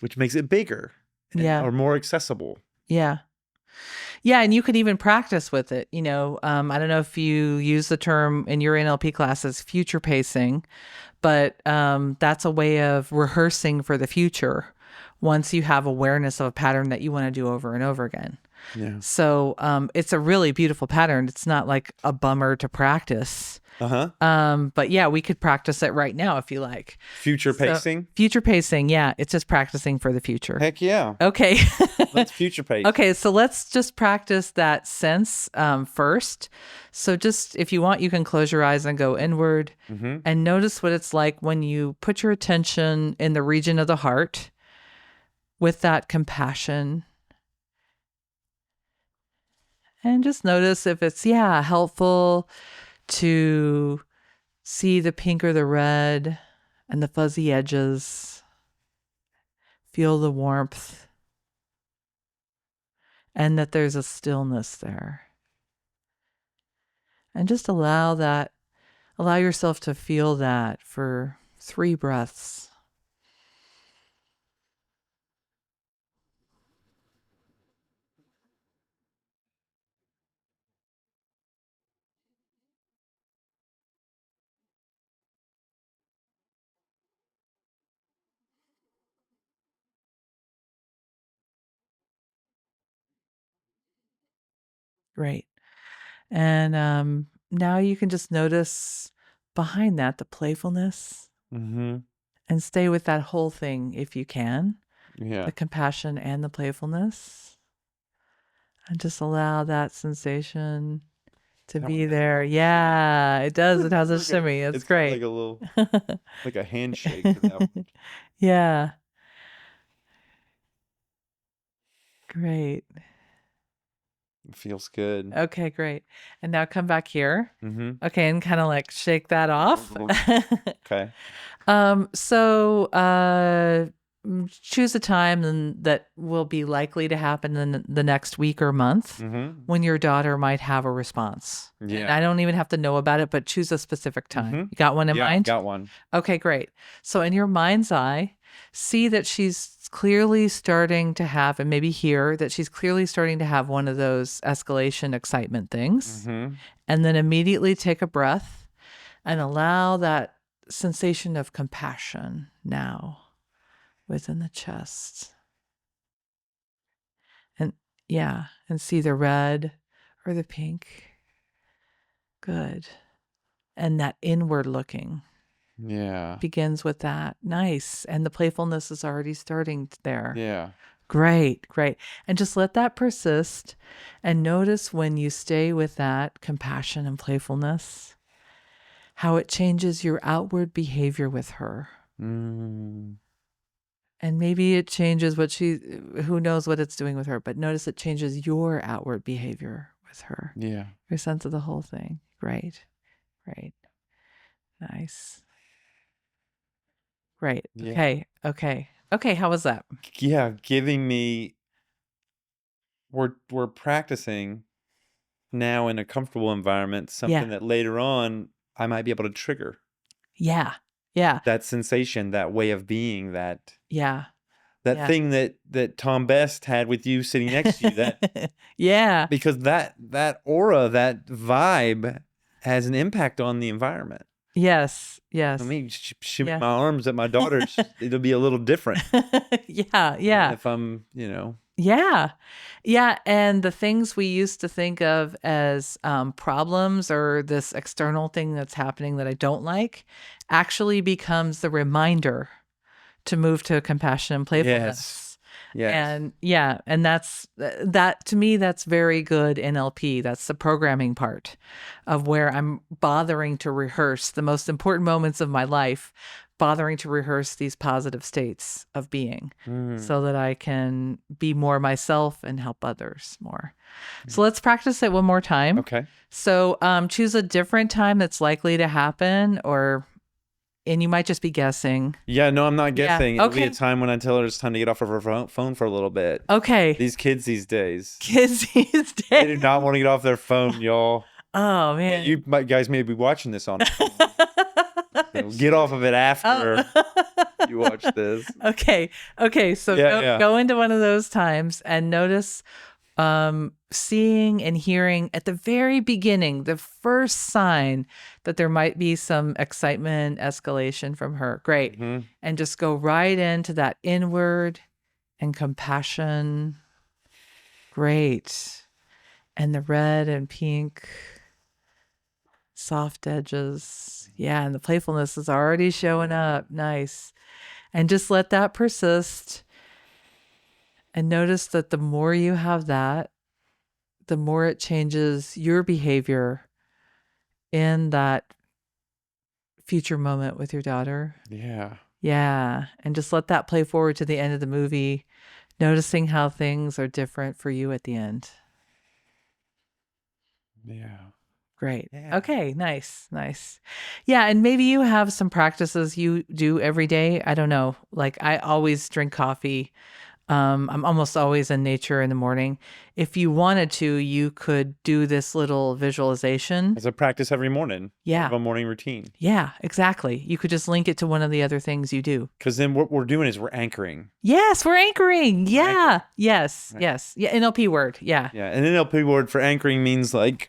Speaker 1: Which makes it bigger
Speaker 2: Yeah.
Speaker 1: or more accessible.
Speaker 2: Yeah. Yeah, and you could even practice with it. You know, I don't know if you use the term in your NLP classes, future pacing, but that's a way of rehearsing for the future once you have awareness of a pattern that you want to do over and over again.
Speaker 1: Yeah.
Speaker 2: So it's a really beautiful pattern. It's not like a bummer to practice. But yeah, we could practice it right now if you like.
Speaker 1: Future pacing?
Speaker 2: Future pacing, yeah. It's just practicing for the future.
Speaker 1: Heck yeah.
Speaker 2: Okay.
Speaker 1: Let's future pace.
Speaker 2: Okay, so let's just practice that sense first. So just if you want, you can close your eyes and go inward and notice what it's like when you put your attention in the region of the heart with that compassion. And just notice if it's, helpful to see the pink or the red and the fuzzy edges. Feel the warmth. And that there's a stillness there. And just allow yourself to feel that for 3 breaths. Great. And now you can just notice behind that the playfulness and stay with that whole thing if you can.
Speaker 1: Yeah.
Speaker 2: The compassion and the playfulness. And just allow that sensation to be there. Yeah, it does. It has a shimmy. It's great.
Speaker 1: Like a little, like a handshake.
Speaker 2: Yeah. Great.
Speaker 1: It feels good.
Speaker 2: Okay, great. And now come back here. Okay, and kind of like shake that off.
Speaker 1: Okay.
Speaker 2: So choose a time that will be likely to happen in the next week or month when your daughter might have a response. And
Speaker 1: Yeah.
Speaker 2: I don't even have to know about it, but choose a specific time. You got one in
Speaker 1: Yeah,
Speaker 2: mind?
Speaker 1: got one.
Speaker 2: Okay, great. So in your mind's eye, see that she's clearly starting to have, and maybe hear that she's clearly starting to have one of those escalation excitement things. And then immediately take a breath and allow that sensation of compassion now within the chest. And yeah, and see the red or the pink. Good. And that inward looking.
Speaker 1: Yeah.
Speaker 2: Begins with that. Nice. And the playfulness is already starting there.
Speaker 1: Yeah.
Speaker 2: Great, great. And just let that persist and notice when you stay with that compassion and playfulness, how it changes your outward behavior with her.
Speaker 1: Mm.
Speaker 2: And maybe it changes who knows what it's doing with her, but notice it changes your outward behavior with her.
Speaker 1: Yeah.
Speaker 2: Your sense of the whole thing. Great, great. Nice. Great.
Speaker 1: Yeah.
Speaker 2: Okay. How was that?
Speaker 1: Yeah, giving me we're practicing now in a comfortable environment, something that later on I might be able to trigger.
Speaker 2: Yeah. Yeah.
Speaker 1: That sensation, that way of being, that
Speaker 2: Yeah.
Speaker 1: thing that Tom Best had with you sitting next to you, that
Speaker 2: Yeah.
Speaker 1: because that aura, that vibe has an impact on the environment.
Speaker 2: Yes.
Speaker 1: I
Speaker 2: Yes.
Speaker 1: mean, shoot
Speaker 2: Yeah.
Speaker 1: my arms at my daughter's, it'll be a little different
Speaker 2: Yeah.
Speaker 1: than
Speaker 2: Yeah.
Speaker 1: if I'm,
Speaker 2: Yeah. Yeah. And the things we used to think of as problems or this external thing that's happening that I don't like actually becomes the reminder to move to compassion and playfulness.
Speaker 1: Yes.
Speaker 2: And yeah, and that to me, that's very good NLP. That's the programming part of where I'm bothering to rehearse the most important moments of my life, bothering to rehearse these positive states of being so that I can be more myself and help others more. So let's practice it one more time.
Speaker 1: Okay.
Speaker 2: So choose a different time that's likely to happen, and you might just be guessing.
Speaker 1: Yeah, no, I'm not
Speaker 2: Yeah,
Speaker 1: guessing. It'll be a
Speaker 2: okay.
Speaker 1: time when I tell her it's time to get off of her phone for a little bit.
Speaker 2: Okay.
Speaker 1: These kids these days,
Speaker 2: Kids these
Speaker 1: they do
Speaker 2: days.
Speaker 1: not want to get off their phone, y'all.
Speaker 2: Oh man.
Speaker 1: You guys may be watching this on. So get off of it after you watch this.
Speaker 2: Okay. So go into one of those times and notice seeing and hearing at the very beginning, the first sign that there might be some excitement, escalation from her. Great. And just go right into that inward and compassion. Great. And the red and pink, soft edges. Yeah. And the playfulness is already showing up. Nice. And just let that persist. And notice that the more you have that, the more it changes your behavior in that future moment with your daughter.
Speaker 1: Yeah.
Speaker 2: Yeah. And just let that play forward to the end of the movie, noticing how things are different for you at the end.
Speaker 1: Yeah.
Speaker 2: Great.
Speaker 1: Yeah.
Speaker 2: Okay. Nice. Yeah. And maybe you have some practices you do every day. I don't know. Like I always drink coffee. I'm almost always in nature in the morning. If you wanted to, you could do this little visualization.
Speaker 1: As a practice every morning.
Speaker 2: Yeah.
Speaker 1: Part of a morning routine.
Speaker 2: Yeah, exactly. You could just link it to one of the other things you do.
Speaker 1: Because then what we're doing is we're anchoring.
Speaker 2: Yes, we're anchoring. Yeah. Yes.
Speaker 1: Right.
Speaker 2: Yes. Yeah. NLP word. Yeah.
Speaker 1: Yeah. And NLP word for anchoring means like,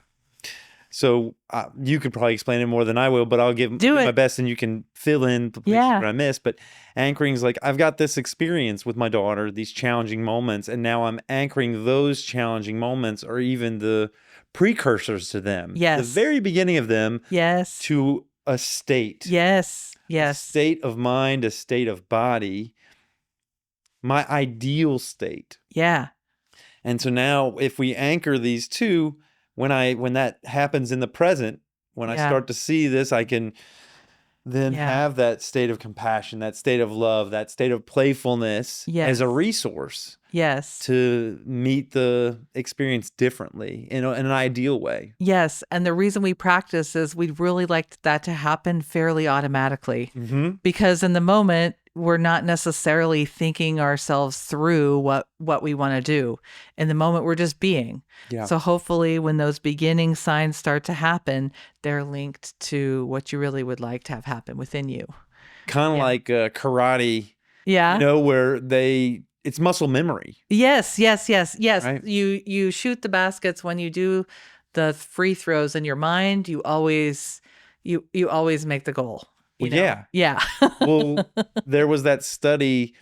Speaker 1: so you could probably explain it more than I will, but I'll give my best and you can fill in the places where I miss. But anchoring is like, I've got this experience with my daughter, these challenging moments, and now I'm anchoring those challenging moments or even the precursors to them.
Speaker 2: Yes.
Speaker 1: The very beginning of them.
Speaker 2: Yes.
Speaker 1: To a state.
Speaker 2: Yes.
Speaker 1: A state of mind, a state of body. My ideal state.
Speaker 2: Yeah.
Speaker 1: And so now if we anchor these two, when that happens in the present, when I start to see this, I can then have that state of compassion, that state of love, that state of playfulness as a resource.
Speaker 2: Yes.
Speaker 1: To meet the experience differently in an ideal way.
Speaker 2: Yes. And the reason we practice is we'd really like that to happen fairly automatically. Because in the moment, we're not necessarily thinking ourselves through what we want to do. In the moment, we're just being.
Speaker 1: Yeah.
Speaker 2: So hopefully when those beginning signs start to happen, they're linked to what you really would like to have happen within you.
Speaker 1: Kind of
Speaker 2: Yeah.
Speaker 1: like karate,
Speaker 2: Yeah.
Speaker 1: where it's muscle memory.
Speaker 2: Yes.
Speaker 1: Right.
Speaker 2: You shoot the baskets when you do the free throws in your mind. You always make the goal.
Speaker 1: Well, yeah.
Speaker 2: Yeah.
Speaker 1: Well, there was that study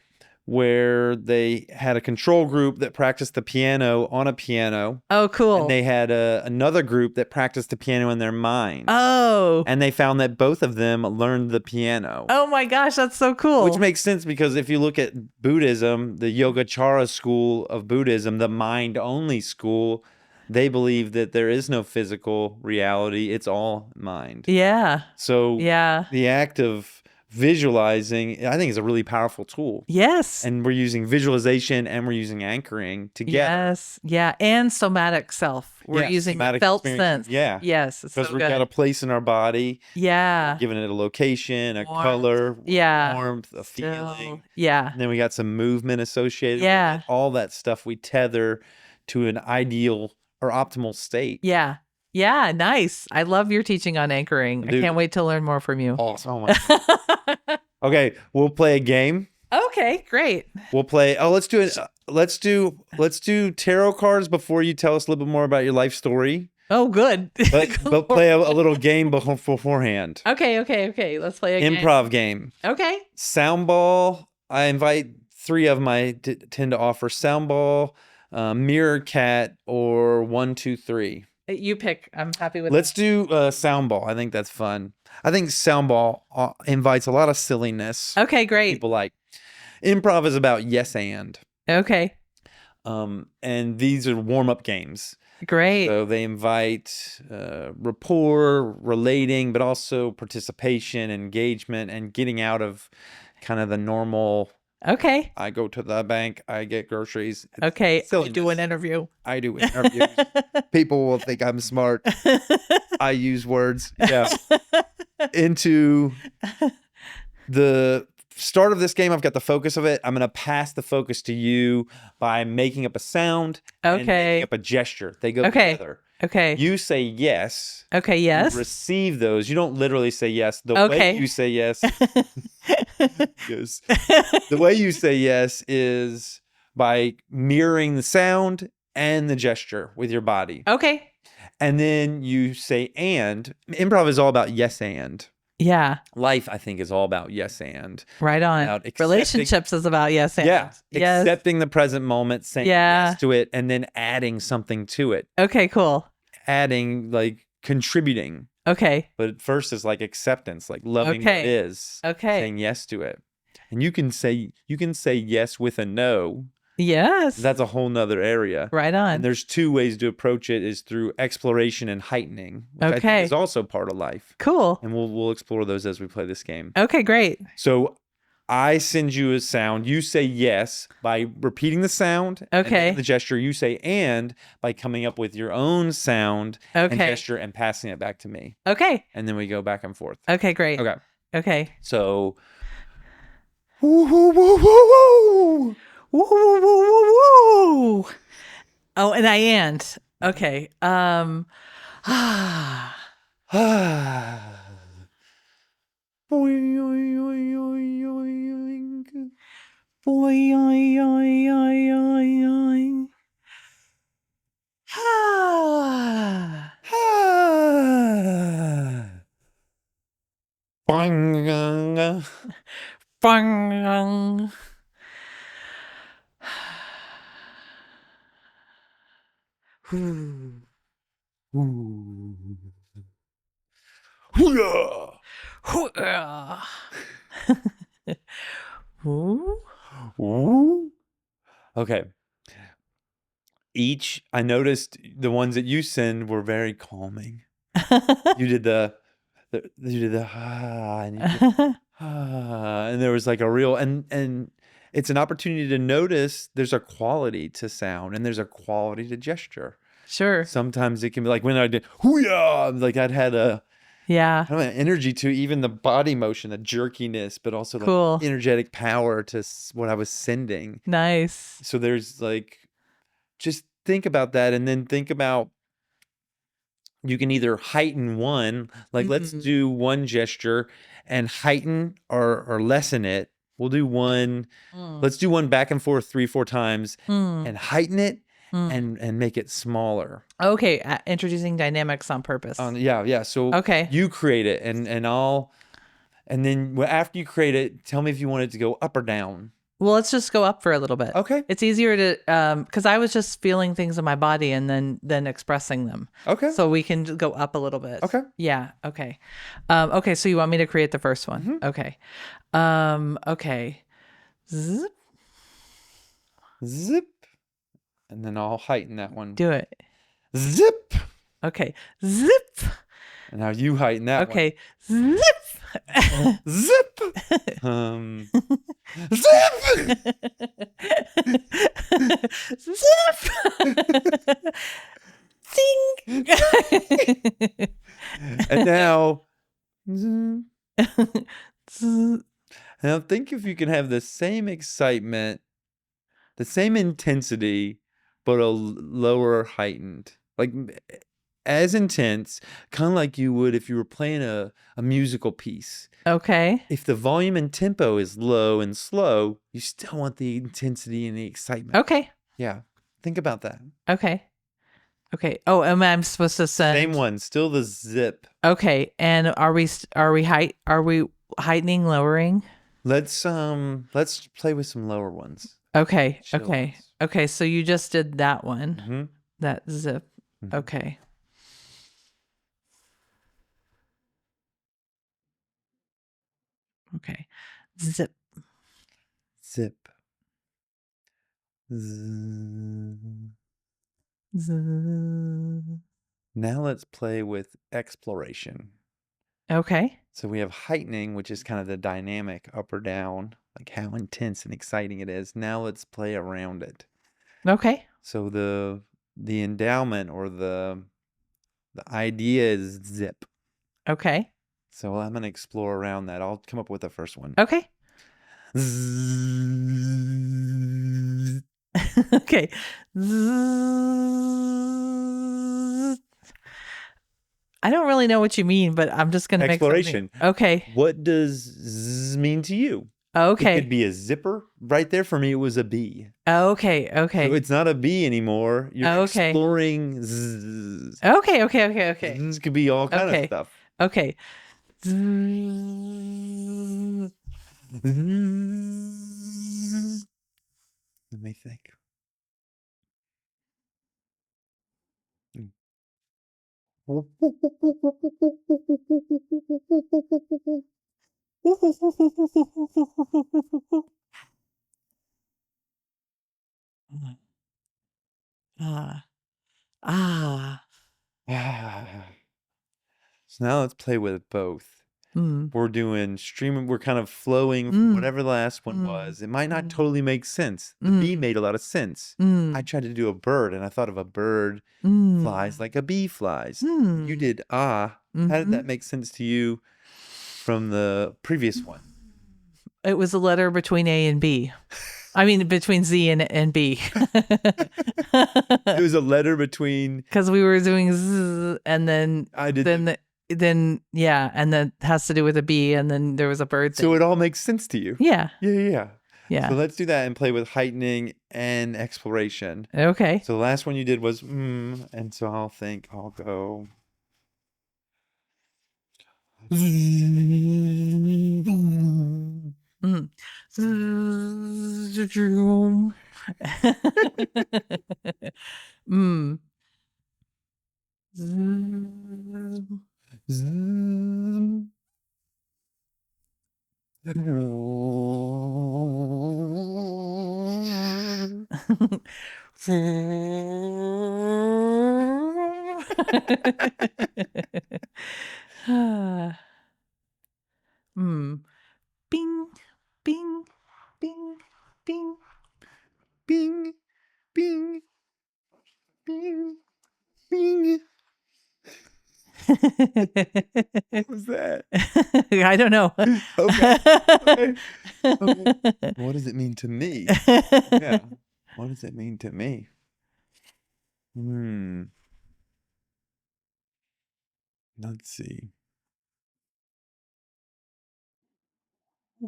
Speaker 1: where they had a control group that practiced the piano on a piano,
Speaker 2: Oh,
Speaker 1: and
Speaker 2: cool.
Speaker 1: they had another group that practiced the piano in their mind.
Speaker 2: Oh.
Speaker 1: And they found that both of them learned the piano.
Speaker 2: Oh my gosh, that's so cool.
Speaker 1: Which makes sense because if you look at Buddhism, the Yogacara school of Buddhism, the mind-only school, they believe that there is no physical reality. It's all mind.
Speaker 2: Yeah.
Speaker 1: So
Speaker 2: Yeah.
Speaker 1: the act of visualizing, I think, is a really powerful tool.
Speaker 2: Yes.
Speaker 1: And we're using visualization and we're using anchoring together.
Speaker 2: Yes. Yeah. And somatic self. We're using the
Speaker 1: somatic
Speaker 2: felt
Speaker 1: experience.
Speaker 2: sense.
Speaker 1: Yeah.
Speaker 2: Yes. It's
Speaker 1: Because
Speaker 2: so
Speaker 1: we've
Speaker 2: good.
Speaker 1: got a place in our body,
Speaker 2: Yeah.
Speaker 1: giving it a location, a
Speaker 2: Warmth.
Speaker 1: color,
Speaker 2: Yeah.
Speaker 1: warmth, a
Speaker 2: Still.
Speaker 1: feeling.
Speaker 2: Yeah.
Speaker 1: And then we got some movement associated
Speaker 2: Yeah.
Speaker 1: with it. All that stuff we tether to an ideal or optimal state.
Speaker 2: Yeah. Yeah. Nice. I love your teaching on anchoring. I
Speaker 1: Dude.
Speaker 2: can't wait to learn more from you.
Speaker 1: Awesome. Oh my God. Okay, we'll play a game.
Speaker 2: Okay, great.
Speaker 1: We'll play. Oh, let's do it. Let's do tarot cards before you tell us a little bit more about your life story.
Speaker 2: Oh, good.
Speaker 1: But play a little game beforehand.
Speaker 2: Okay. Let's play a
Speaker 1: Improv game.
Speaker 2: Okay.
Speaker 1: Sound ball. I invite 3 of them I tend to offer. Sound ball, mirror cat, or 1, 2, 3.
Speaker 2: You pick. I'm happy with
Speaker 1: Let's do sound ball. I think that's fun. I think sound ball invites a lot of silliness.
Speaker 2: Okay, great.
Speaker 1: People like. Improv is about yes and.
Speaker 2: Okay.
Speaker 1: And these are warm-up games.
Speaker 2: Great.
Speaker 1: So they invite rapport, relating, but also participation, engagement, and getting out of kind of the normal.
Speaker 2: Okay.
Speaker 1: I go to the bank, I get groceries. It's
Speaker 2: Okay.
Speaker 1: silliness.
Speaker 2: I do an interview.
Speaker 1: I do interviews. People will think I'm smart. I use words. Yeah. Into the start of this game, I've got the focus of it. I'm going to pass the focus to you by making up a sound and making up a gesture. They go together.
Speaker 2: Okay.
Speaker 1: You say yes.
Speaker 2: Okay, yes.
Speaker 1: You receive those. You don't literally say yes. The way you say yes the way you say yes is by mirroring the sound and the gesture with your body.
Speaker 2: Okay.
Speaker 1: And then you say and. Improv is all about yes and.
Speaker 2: Yeah.
Speaker 1: Life, I think, is all about yes and.
Speaker 2: Right on. Relationships is about yes and.
Speaker 1: Yeah.
Speaker 2: Yes.
Speaker 1: Accepting the present moment, saying yes to it, and then adding something to it.
Speaker 2: Okay, cool.
Speaker 1: Adding, like contributing.
Speaker 2: Okay.
Speaker 1: But first is like acceptance, like loving what is.
Speaker 2: Okay.
Speaker 1: Saying yes to it. And you can say yes with a no.
Speaker 2: Yes.
Speaker 1: That's a whole nother area.
Speaker 2: Right on.
Speaker 1: And there's 2 ways to approach it is through exploration and heightening, which I think is also part of life.
Speaker 2: Cool.
Speaker 1: And we'll explore those as we play this game.
Speaker 2: Okay, great.
Speaker 1: So I send you a sound. You say yes by repeating the sound.
Speaker 2: Okay.
Speaker 1: And the gesture. You say and by coming up with your own sound and gesture and passing it back to me.
Speaker 2: Okay.
Speaker 1: And then we go back and forth.
Speaker 2: Okay, great.
Speaker 1: Okay.
Speaker 2: Okay.
Speaker 1: So. Woo, woo, woo, woo, woo.
Speaker 2: Woo, woo, woo, woo, woo. Oh, and I and. Okay.
Speaker 1: Boing, oing, oing, oing, oing.
Speaker 2: Boing, oing, oing, oing, oing, oing. Ah.
Speaker 1: Boing.
Speaker 2: Bang.
Speaker 1: Ooh. Hoo-yah!
Speaker 2: Ooh.
Speaker 1: Ooh. Okay. I noticed the ones that you send were very calming. You did the and you did and there was like a real and it's an opportunity to notice there's a quality to sound and there's a quality to gesture.
Speaker 2: Sure.
Speaker 1: Sometimes it can be like when I did hoo-yah, like I'd had
Speaker 2: Yeah.
Speaker 1: kind of an energy to even the body motion, the jerkiness, but also like
Speaker 2: Cool.
Speaker 1: energetic power to what I was sending.
Speaker 2: Nice.
Speaker 1: So there's like, just think about that, and then think about, you can either heighten one, like let's
Speaker 2: Mm.
Speaker 1: do one gesture and heighten or lessen it. We'll do one,
Speaker 2: Mm.
Speaker 1: let's do one back and forth 3-4 times
Speaker 2: Mm.
Speaker 1: and heighten it
Speaker 2: Mm.
Speaker 1: and make it smaller.
Speaker 2: Okay, introducing dynamics on purpose.
Speaker 1: Yeah. So
Speaker 2: Okay.
Speaker 1: you create it and then after you create it, tell me if you want it to go up or down.
Speaker 2: Well, let's just go up for a little bit.
Speaker 1: Okay.
Speaker 2: It's easier to because I was just feeling things in my body and then expressing them.
Speaker 1: Okay.
Speaker 2: So we can go up a little bit.
Speaker 1: Okay.
Speaker 2: Yeah. Okay. Okay. So you want me to create the first one? Okay. Okay. Zip,
Speaker 1: Zip. And then I'll heighten that one.
Speaker 2: do it.
Speaker 1: Zip.
Speaker 2: Okay. Zip.
Speaker 1: And now you heighten that one.
Speaker 2: Okay. Zip.
Speaker 1: Zip. Zip.
Speaker 2: Zip. Ding.
Speaker 1: And now,
Speaker 2: Z-
Speaker 1: now think if you can have the same excitement, the same intensity, but lower heightened. Like as intense, kind of like you would if you were playing a musical piece.
Speaker 2: Okay.
Speaker 1: If the volume and tempo is low and slow, you still want the intensity and the excitement.
Speaker 2: Okay.
Speaker 1: Yeah. Think about that.
Speaker 2: Okay. Okay. Oh, am I supposed to send?
Speaker 1: Same one, still the zip.
Speaker 2: Okay. And are we heightening, lowering?
Speaker 1: Let's play with some lower ones.
Speaker 2: Okay.
Speaker 1: Chill
Speaker 2: Okay.
Speaker 1: ones.
Speaker 2: Okay. So you just did that one.
Speaker 1: Mm-hmm.
Speaker 2: That zip.
Speaker 1: Mhm.
Speaker 2: Okay. Okay. Zip.
Speaker 1: Zip. Zzz.
Speaker 2: Z-
Speaker 1: Now let's play with exploration.
Speaker 2: Okay.
Speaker 1: So we have heightening, which is kind of the dynamic up or down, like how intense and exciting it is. Now let's play around it.
Speaker 2: Okay.
Speaker 1: So the endowment or the idea is zip.
Speaker 2: Okay.
Speaker 1: So I'm going to explore around that. I'll come up with the first one.
Speaker 2: Okay.
Speaker 1: Zzz.
Speaker 2: Okay. I don't really know what you mean, but I'm just gonna make something.
Speaker 1: Exploration.
Speaker 2: Okay.
Speaker 1: What does zzz mean to you? It
Speaker 2: Okay.
Speaker 1: could be a zipper. Right there for me, it was a bee.
Speaker 2: Okay.
Speaker 1: So
Speaker 2: Okay.
Speaker 1: it's not a bee anymore. You're
Speaker 2: Okay.
Speaker 1: exploring zzz.
Speaker 2: Okay. Okay. Okay. Okay.
Speaker 1: Zzz could be all kind of
Speaker 2: Okay.
Speaker 1: stuff.
Speaker 2: Okay.
Speaker 1: Zzz. Let me think.
Speaker 2: Ah. Ah.
Speaker 1: So now let's play with both.
Speaker 2: Mm.
Speaker 1: We're doing streaming, we're kind of flowing from
Speaker 2: Mm.
Speaker 1: whatever the last one
Speaker 2: Mm.
Speaker 1: was. It might not
Speaker 2: Mm.
Speaker 1: totally make sense. The bee made a lot of sense. I
Speaker 2: Mm.
Speaker 1: tried to do a bird and I thought of a bird
Speaker 2: Mm.
Speaker 1: flies like a bee flies. You
Speaker 2: Mm.
Speaker 1: did How did that
Speaker 2: Mhm.
Speaker 1: make sense to you from the previous one?
Speaker 2: It was a letter between A and B. I mean, between Z and B.
Speaker 1: It was a letter between
Speaker 2: Because we were doing Z, and then
Speaker 1: I did
Speaker 2: then yeah, and then has to do with a bee, and then there was a bird.
Speaker 1: So it all makes sense to you.
Speaker 2: Yeah.
Speaker 1: Yeah.
Speaker 2: Yeah.
Speaker 1: So let's do that and play with heightening and exploration.
Speaker 2: Okay.
Speaker 1: So the last one you did was and so I'll go.
Speaker 2: Mm. Mm. Mm. Bing, bing, bing, bing.
Speaker 1: Bing, bing, bing, bing. What was that?
Speaker 2: I don't know.
Speaker 1: Okay. Okay. What does it mean to me? Yeah. What does it mean to me? Let's see.
Speaker 2: Hmm.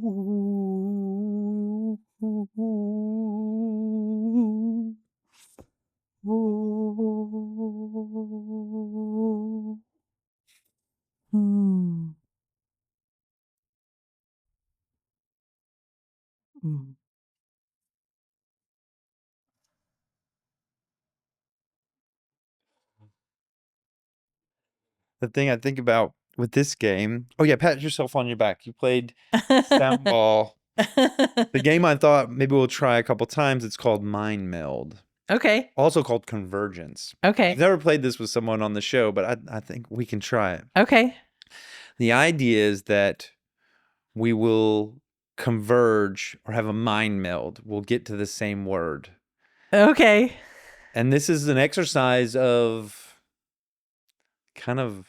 Speaker 2: Mm.
Speaker 1: The thing I think about with this game, oh yeah, pat yourself on your back. You played sound ball. The game I thought maybe we'll try a couple times, it's called Mind Meld,
Speaker 2: Okay.
Speaker 1: also called Convergence.
Speaker 2: Okay.
Speaker 1: I've never played this with someone on the show, but I think we can try it.
Speaker 2: Okay.
Speaker 1: The idea is that we will converge or have a mind meld. We'll get to the same word.
Speaker 2: Okay.
Speaker 1: And this is an exercise of kind of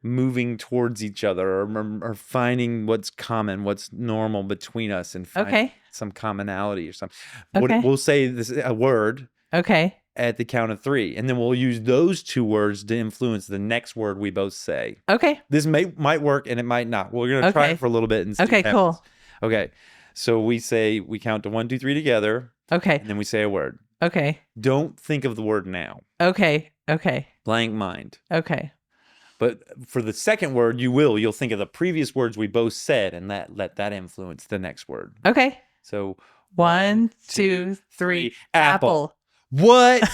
Speaker 1: moving towards each other or finding what's common, what's normal between us and finding some commonality or something.
Speaker 2: Okay.
Speaker 1: We'll say this a word
Speaker 2: Okay.
Speaker 1: at the count of 3, and then we'll use those 2 words to influence the next word we both say.
Speaker 2: Okay.
Speaker 1: This might work and it might not. We're going to try it for a little bit and see
Speaker 2: Okay,
Speaker 1: what happens.
Speaker 2: cool.
Speaker 1: Okay. So we count to 1, 2, 3 together.
Speaker 2: Okay.
Speaker 1: And then we say a word.
Speaker 2: Okay.
Speaker 1: Don't think of the word now.
Speaker 2: Okay. Okay.
Speaker 1: Blank mind.
Speaker 2: Okay.
Speaker 1: But for the second word, you'll think of the previous words we both said and let that influence the next word.
Speaker 2: Okay.
Speaker 1: So
Speaker 2: 1, 2, 3. Apple.
Speaker 1: What?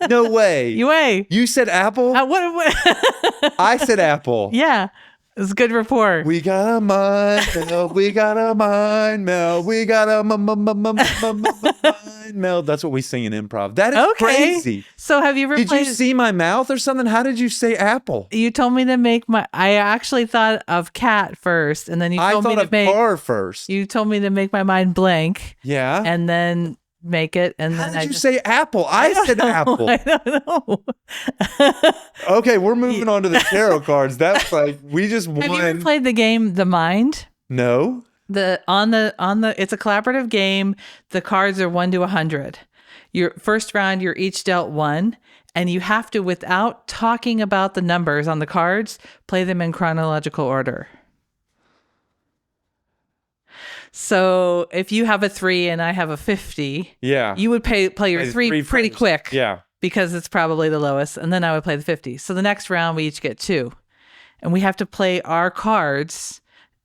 Speaker 1: No way. You said apple?
Speaker 2: What?
Speaker 1: I said apple.
Speaker 2: Yeah. It's good rapport.
Speaker 1: We got a mind meld. We got a mind meld. We got a mind meld. That's what we sing in improv. That is crazy.
Speaker 2: So have you ever
Speaker 1: Did you see my mouth or something? How did you say apple?
Speaker 2: You told me to make I actually thought of cat first, and then you told me to make
Speaker 1: car first.
Speaker 2: You told me to make my mind blank.
Speaker 1: Yeah.
Speaker 2: And then make it, and then
Speaker 1: how did you say apple? I said apple.
Speaker 2: I don't know.
Speaker 1: Okay, we're moving on to the tarot cards. That's like we just won.
Speaker 2: Have you ever played the game The Mind?
Speaker 1: No.
Speaker 2: On the it's a collaborative game. The cards are 1 to 100. Your first round, you're each dealt 1, and you have to, without talking about the numbers on the cards, play them in chronological order. So if you have a 3 and I have a 50, you would play your 3 pretty quick.
Speaker 1: Yeah.
Speaker 2: Because it's probably the lowest, and then I would play the 50. So the next round, we each get 2. And we have to play our cards.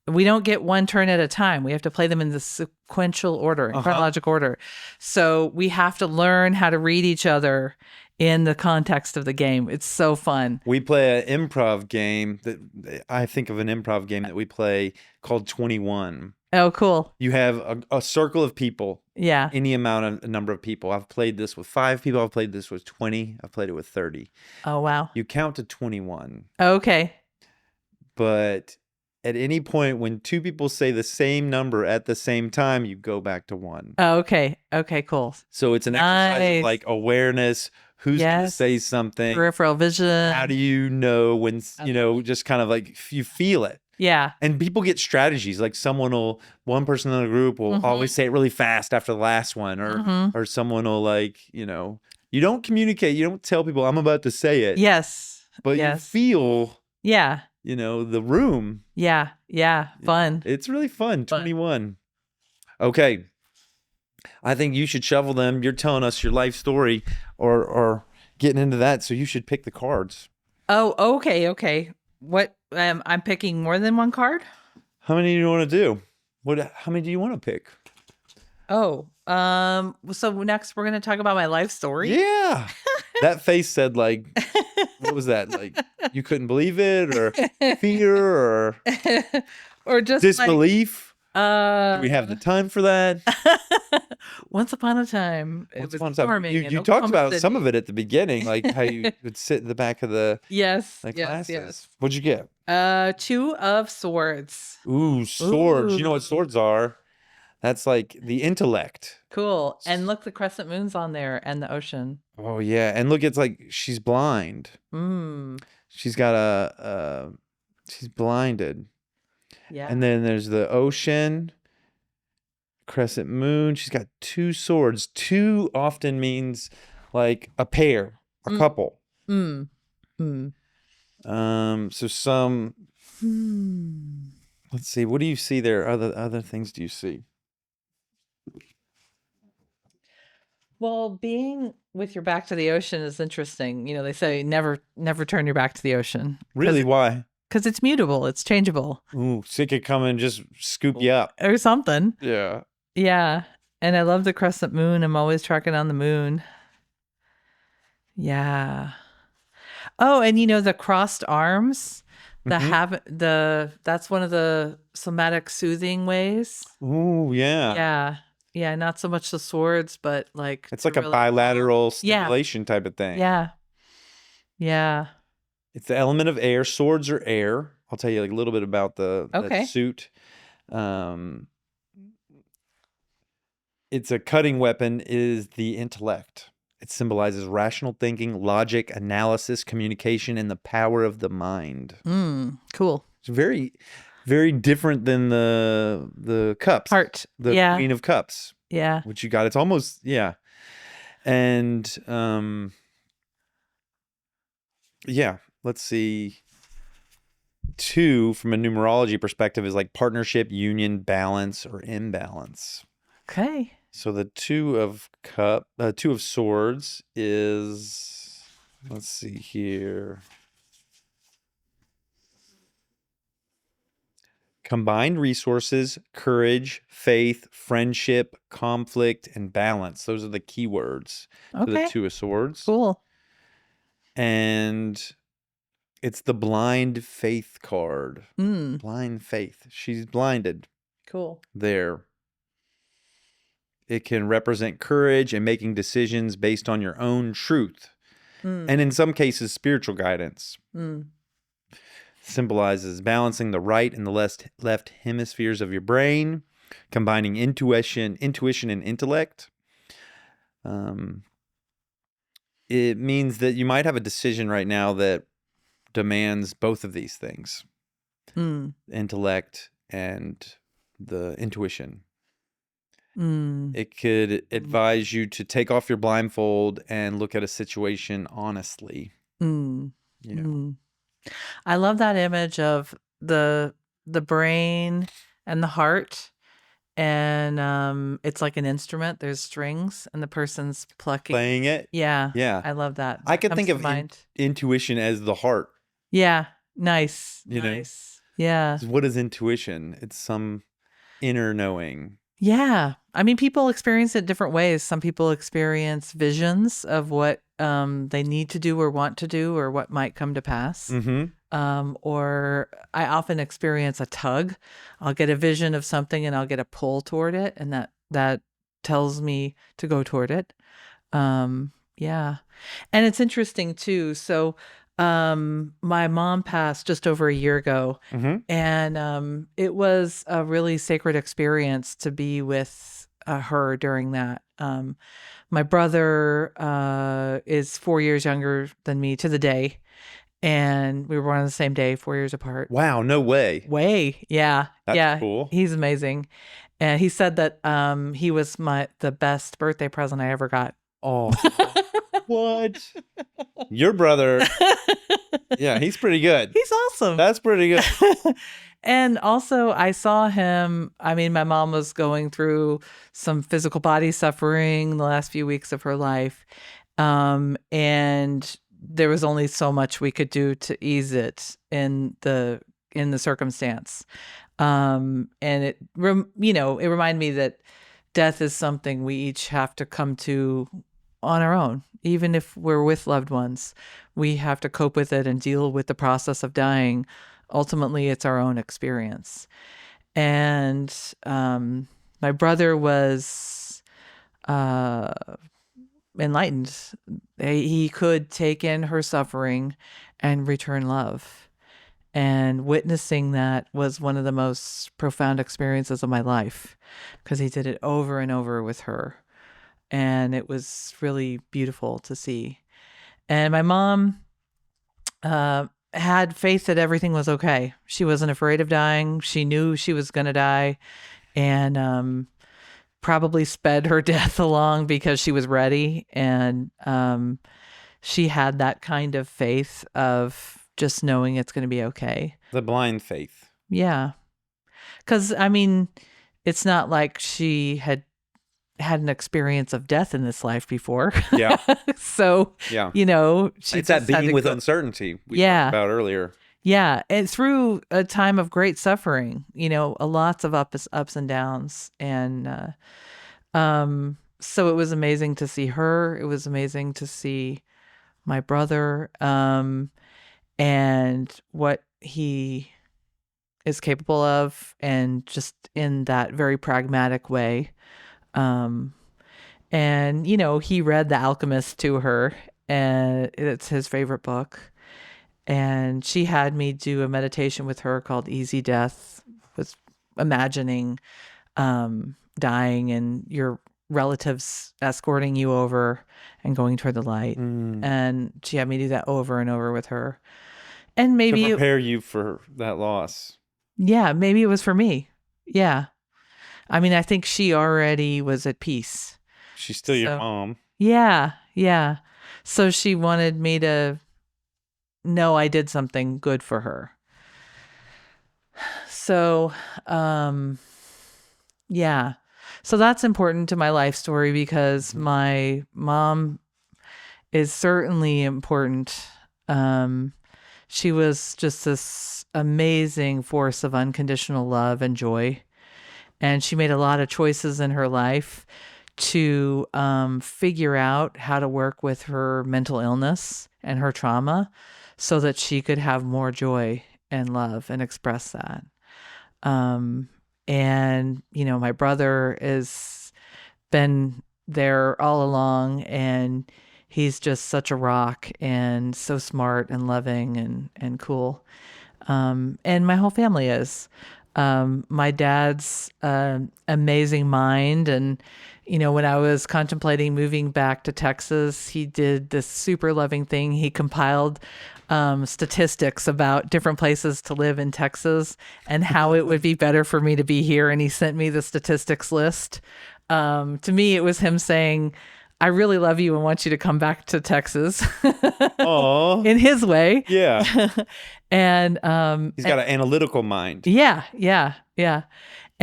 Speaker 2: We don't get one turn at a time. We have to play them in the sequential order, in chronological order. So we have to learn how to read each other in the context of the game. It's so fun.
Speaker 1: We play an improv game that I think of an improv game that we play called 21.
Speaker 2: Oh, cool.
Speaker 1: You have a circle of people.
Speaker 2: Yeah.
Speaker 1: Any amount of number of people. I've played this with 5 people. I've played this with 20. I've played it with 30.
Speaker 2: Oh, wow.
Speaker 1: You count to 21.
Speaker 2: Okay.
Speaker 1: But at any point when 2 people say the same number at the same time, you go back to 1.
Speaker 2: Oh, okay. Okay, cool.
Speaker 1: So it's an exercise of like awareness. Who's going to say something?
Speaker 2: Peripheral vision.
Speaker 1: How do you know when, just kind of like you feel it?
Speaker 2: Yeah.
Speaker 1: And people get strategies. Like one person in the group will always say it really fast after the last one, or someone will you don't communicate. You don't tell people I'm about to say it.
Speaker 2: Yes.
Speaker 1: But you feel, the room.
Speaker 2: Yeah. Yeah. Fun.
Speaker 1: It's really fun. 21. Okay. I think you should shovel them. You're telling us your life story or getting into that. So you should pick the cards.
Speaker 2: Oh, okay. Okay. What I'm picking more than one card?
Speaker 1: How many do you want to do? How many do you want to pick?
Speaker 2: Oh, so next we're going to talk about my life story.
Speaker 1: Yeah. That face said like, what was that? Like you couldn't believe it, or fear,
Speaker 2: or just
Speaker 1: disbelief. Do we have the time for that?
Speaker 2: Once upon a time,
Speaker 1: it was storming. You talked about some of it at the beginning, like how you would sit in the back of the classes. Yes. What'd you get?
Speaker 2: 2 of Swords.
Speaker 1: Ooh, swords. Ooh. You know what swords are? That's like the intellect.
Speaker 2: Cool. And look, the crescent moon's on there and the ocean.
Speaker 1: Oh yeah, and look, it's like she's blind.
Speaker 2: Mm.
Speaker 1: She's got she's blinded.
Speaker 2: Yeah.
Speaker 1: And then there's the ocean, crescent moon. She's got two swords. Two often means like a pair, a
Speaker 2: Mm.
Speaker 1: couple.
Speaker 2: Mm. Mm.
Speaker 1: So some,
Speaker 2: Hmm.
Speaker 1: let's see, what do you see there? Other things do you see?
Speaker 2: Well, being with your back to the ocean is interesting. You know, they say never turn your back to the ocean.
Speaker 1: Really, why?
Speaker 2: Because it's mutable, it's changeable.
Speaker 1: Ooh, so it could come and just scoop you up.
Speaker 2: Or something.
Speaker 1: Yeah.
Speaker 2: Yeah. And I love the crescent moon. I'm always tracking on the moon. Yeah. Oh, and you know, the crossed arms, that's one of the somatic soothing ways.
Speaker 1: Ooh, yeah.
Speaker 2: Yeah. Yeah. Not so much the swords, but like
Speaker 1: It's
Speaker 2: to
Speaker 1: like a
Speaker 2: really
Speaker 1: bilateral
Speaker 2: Yeah.
Speaker 1: stimulation type of thing.
Speaker 2: Yeah. Yeah.
Speaker 1: It's the element of air. Swords are air. I'll tell you like a little bit about that
Speaker 2: Okay.
Speaker 1: suit. It's a cutting weapon is the intellect. It symbolizes rational thinking, logic, analysis, communication, and the power of the mind.
Speaker 2: Cool.
Speaker 1: It's very, very different than the cups.
Speaker 2: Heart.
Speaker 1: The
Speaker 2: Yeah.
Speaker 1: Queen of Cups.
Speaker 2: Yeah.
Speaker 1: Which you got. It's almost, yeah. And yeah, let's see. 2 from a numerology perspective is like partnership, union, balance, or imbalance.
Speaker 2: Okay.
Speaker 1: So the 2 of swords is, let's see here. Combined resources, courage, faith, friendship, conflict, and balance. Those are the key words to the
Speaker 2: Okay.
Speaker 1: 2 of swords.
Speaker 2: Cool.
Speaker 1: And it's the blind faith card.
Speaker 2: Mm.
Speaker 1: Blind faith. She's blinded
Speaker 2: Cool.
Speaker 1: there. It can represent courage and making decisions based on your own truth. And in some cases, spiritual guidance. Symbolizes balancing the right and the left hemispheres of your brain, combining intuition and intellect. It means that you might have a decision right now that demands both of these things. Intellect and the intuition. It could advise you to take off your blindfold and look at a situation honestly.
Speaker 2: I love that image of the brain and the heart, and it's like an instrument. There's strings, and the person's
Speaker 1: Playing it.
Speaker 2: Yeah,
Speaker 1: Yeah.
Speaker 2: I love that.
Speaker 1: I could think of intuition as the heart.
Speaker 2: Yeah, nice,
Speaker 1: You know?
Speaker 2: nice. Yeah,
Speaker 1: What is intuition? It's some inner knowing.
Speaker 2: yeah. I mean, people experience it different ways. Some people experience visions of what they need to do or want to do or what might come to pass. Or I often experience a tug. I'll get a vision of something and I'll get a pull toward it, and that tells me to go toward it. Yeah. And it's interesting too. So my mom passed just over a year ago, and it was a really sacred experience to be with her during that. My brother is 4 years younger than me to the day, and we were born on the same day, 4 years apart.
Speaker 1: Wow, no way.
Speaker 2: Yeah.
Speaker 1: That's cool.
Speaker 2: He's amazing. And he said that he was the best birthday present I ever got.
Speaker 1: Oh, what? Your brother, yeah, he's pretty good.
Speaker 2: He's awesome.
Speaker 1: That's pretty good.
Speaker 2: And also, I saw him. I mean, my mom was going through some physical body suffering the last few weeks of her life. And there was only so much we could do to ease it in the circumstance. And it reminded me that death is something we each have to come to on our own. Even if we're with loved ones, we have to cope with it and deal with the process of dying. Ultimately, it's our own experience. And my brother was enlightened. He could take in her suffering and return love. And witnessing that was one of the most profound experiences of my life because he did it over and over with her. And it was really beautiful to see. And my mom had faith that everything was okay. She wasn't afraid of dying. She knew she was going to die, and probably sped her death along because she was ready. And she had that kind of faith of just knowing it's going to be okay.
Speaker 1: The blind faith.
Speaker 2: Yeah. Because, I mean, it's not like she had an experience of death in this life before.
Speaker 1: Yeah.
Speaker 2: So,
Speaker 1: Yeah.
Speaker 2: She
Speaker 1: it's that being with uncertainty we talked about earlier.
Speaker 2: Yeah. And through a time of great suffering, lots of ups and downs. And so it was amazing to see her. It was amazing to see my brother, and what he is capable of, and just in that very pragmatic way. And, he read The Alchemist to her, and it's his favorite book. And she had me do a meditation with her called Easy Death, was imagining dying and your relatives escorting you over and going toward the light. And she had me do that over and over with her. And maybe
Speaker 1: to prepare you for that loss.
Speaker 2: Yeah, maybe it was for me. Yeah. I mean, I think she already was at peace.
Speaker 1: She's still your mom.
Speaker 2: Yeah, yeah. So she wanted me to know I did something good for her. So, yeah. So that's important to my life story because my mom is certainly important. She was just this amazing force of unconditional love and joy. And she made a lot of choices in her life to figure out how to work with her mental illness and her trauma so that she could have more joy and love and express that. And, my brother has been there all along, and he's just such a rock and so smart and loving and cool. And my whole family is. My dad's amazing mind. And, when I was contemplating moving back to Texas, he did this super loving thing. He compiled statistics about different places to live in Texas and how it would be better for me to be here. And he sent me the statistics list. To me, it was him saying, I really love you and want you to come back to Texas. In his way.
Speaker 1: Yeah.
Speaker 2: And
Speaker 1: he's got an analytical mind.
Speaker 2: Yeah.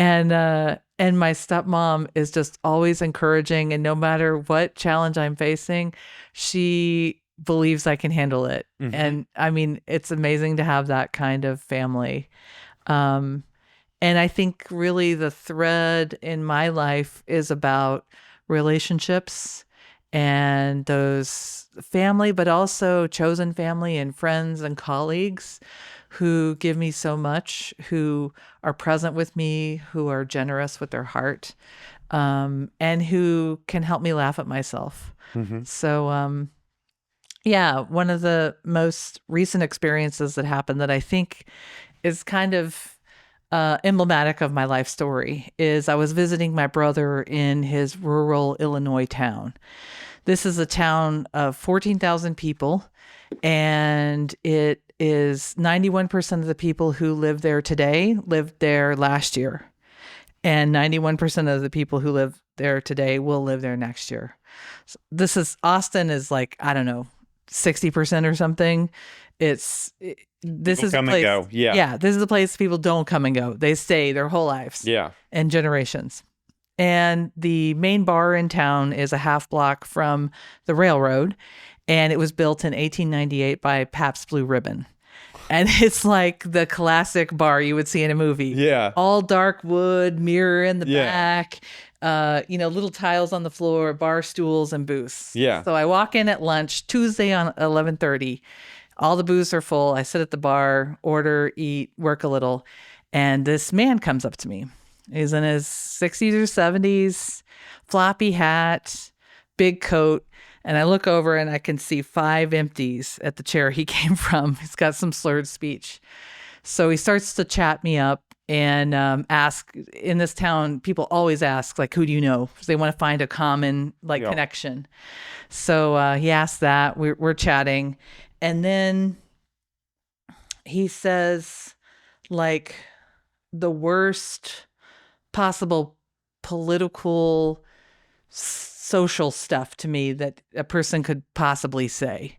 Speaker 2: And my stepmom is just always encouraging, and no matter what challenge I'm facing, she believes I can handle it. Mm-hmm. And I mean, it's amazing to have that kind of family. And I think really the thread in my life is about relationships and those family, but also chosen family and friends and colleagues who give me so much, who are present with me, who are generous with their heart, and who can help me laugh at myself. Mm-hmm. So, yeah, one of the most recent experiences that happened that I think is kind of emblematic of my life story is I was visiting my brother in his rural Illinois town. This is a town of 14,000 people, and it is 91% of the people who live there today lived there last year, and 91% of the people who live there today will live there next year. So Austin is like, I don't know, 60% or something. This is
Speaker 1: come and go.
Speaker 2: Yeah, this is the place people don't come and go. They stay their whole lives.
Speaker 1: Yeah.
Speaker 2: And generations. And the main bar in town is a half block from the railroad, and it was built in 1898 by Pabst Blue Ribbon. And it's like the classic bar you would see in a movie.
Speaker 1: Yeah.
Speaker 2: All dark wood, mirror in the back, little tiles on the floor, bar stools and booths.
Speaker 1: Yeah.
Speaker 2: So I walk in at lunch, Tuesday on 11:30. All the booths are full. I sit at the bar, order, eat, work a little. And this man comes up to me. He's in his 60s or 70s, floppy hat, big coat. And I look over and I can see 5 empties at the chair he came from. He's got some slurred speech. So he starts to chat me up and ask. In this town, people always ask, like, who do you know? 'Cause they want to find a common like
Speaker 1: Yeah.
Speaker 2: connection. So he asked that. We're chatting, and then he says like the worst possible political social stuff to me that a person could possibly say,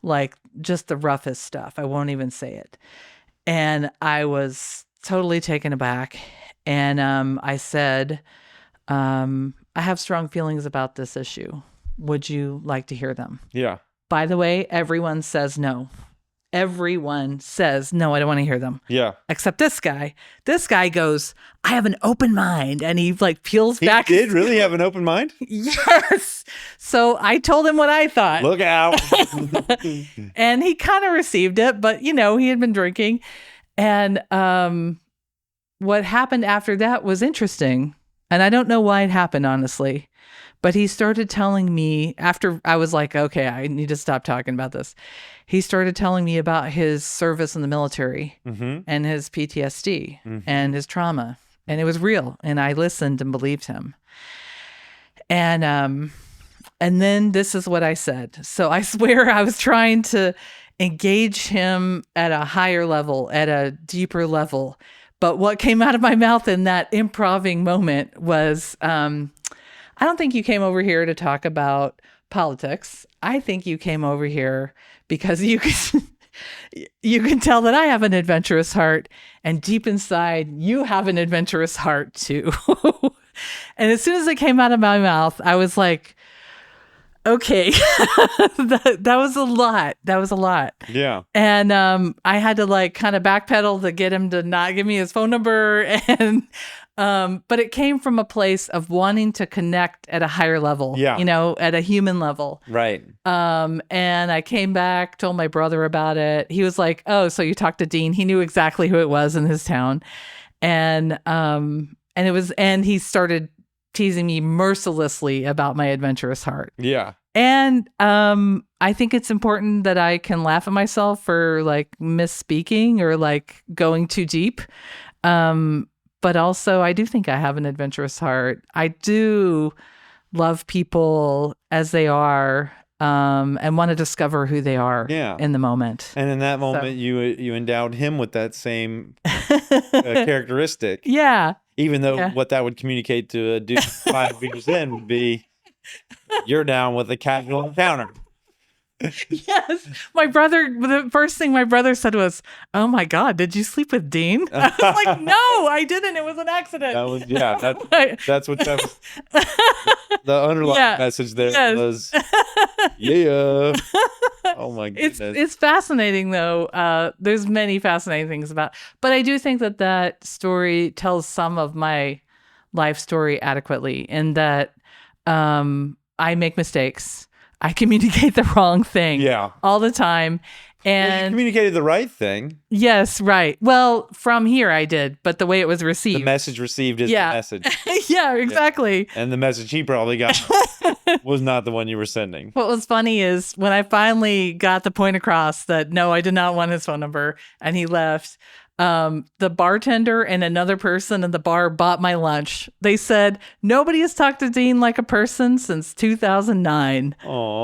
Speaker 2: like just the roughest stuff. I won't even say it. And I was totally taken aback. And I said, I have strong feelings about this issue. Would you like to hear them?
Speaker 1: Yeah.
Speaker 2: By the way, everyone says no. Everyone says, no, I don't want to hear them.
Speaker 1: Yeah.
Speaker 2: Except this guy. This guy goes, I have an open mind. And he like peels
Speaker 1: He
Speaker 2: back.
Speaker 1: did really have an open mind?
Speaker 2: Yes. So I told him what I thought.
Speaker 1: Look out.
Speaker 2: And he kind of received it, but you know, he had been drinking. And what happened after that was interesting. And I don't know why it happened, honestly. But he started telling me after I was like, okay, I need to stop talking about this. He started telling me about his service in the military and his PTSD and his trauma. And it was real. And I listened and believed him. And then this is what I said. So I swear I was trying to engage him at a higher level, at a deeper level. But what came out of my mouth in that improving moment was, I don't think you came over here to talk about politics. I think you came over here because you can tell that I have an adventurous heart, and deep inside you have an adventurous heart too. And as soon as it came out of my mouth, I was like, okay, that was a lot. That was a lot.
Speaker 1: Yeah.
Speaker 2: And I had to like kind of backpedal to get him to not give me his phone number. And but it came from a place of wanting to connect at a higher level,
Speaker 1: Yeah.
Speaker 2: you know, at a human level.
Speaker 1: Right.
Speaker 2: And I came back, told my brother about it. He was like, oh, so you talked to Dean. He knew exactly who it was in his town. And he started teasing me mercilessly about my adventurous heart.
Speaker 1: Yeah.
Speaker 2: And I think it's important that I can laugh at myself for like misspeaking or like going too deep. But also I do think I have an adventurous heart. I do love people as they are, and want to discover who they are in the moment.
Speaker 1: And in that moment, you endowed him with that same characteristic.
Speaker 2: Yeah.
Speaker 1: Even though what that would communicate to a dude 5 years in would be, you're down with a casual encounter.
Speaker 2: Yes. The first thing my brother said was, oh my God, did you sleep with Dean? I was like, no, I didn't. It was an accident.
Speaker 1: That's what that was. The underlying message there was, yeah. Oh my goodness.
Speaker 2: It's fascinating though. There's many fascinating things but I do think that story tells some of my life story adequately in that I make mistakes. I communicate the wrong thing all the time. And
Speaker 1: you communicated the right thing.
Speaker 2: Yes, right. Well, from here I did, but the way it was received.
Speaker 1: The message received is the message.
Speaker 2: Yeah, exactly.
Speaker 1: Yeah. And the message he probably got was not the one you were sending.
Speaker 2: What was funny is when I finally got the point across that no, I did not want his phone number and he left, the bartender and another person in the bar bought my lunch. They said, nobody has talked to Dean like a person since 2009.
Speaker 1: Oh.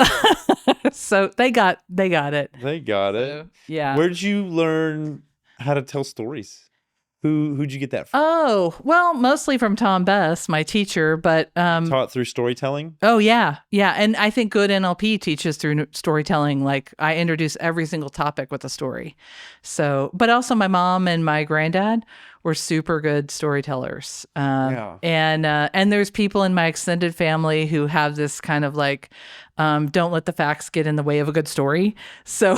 Speaker 2: So they got it.
Speaker 1: They got it.
Speaker 2: So, yeah.
Speaker 1: Where'd you learn how to tell stories? Who'd you get that from?
Speaker 2: Oh, well, mostly from Tom Bess, my teacher, but
Speaker 1: taught through storytelling?
Speaker 2: Oh, yeah. Yeah. And I think good NLP teaches through storytelling. Like I introduce every single topic with a story. So, but also my mom and my granddad were super good storytellers. And there's people in my extended family who have this kind of like, don't let the facts get in the way of a good story. So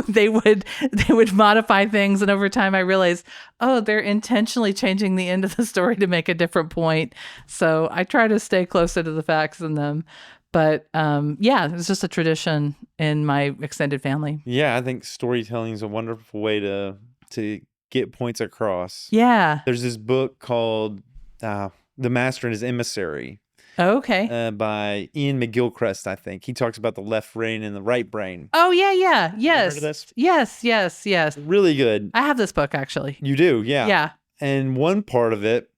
Speaker 2: they would modify things. And over time I realized, oh, they're intentionally changing the end of the story to make a different point. So I try to stay closer to the facts than them. But it's just a tradition in my extended family.
Speaker 1: Yeah, I think storytelling is a wonderful way to get points across.
Speaker 2: Yeah.
Speaker 1: There's this book called The Master and His Emissary.
Speaker 2: Okay.
Speaker 1: by Ian McGilchrist, I think. He talks about the left brain and the right brain.
Speaker 2: Oh, yeah.
Speaker 1: You ever heard of
Speaker 2: Yes.
Speaker 1: this?
Speaker 2: Yes.
Speaker 1: Really good.
Speaker 2: I have this book, actually.
Speaker 1: You do, yeah.
Speaker 2: Yeah.
Speaker 1: And one part of it,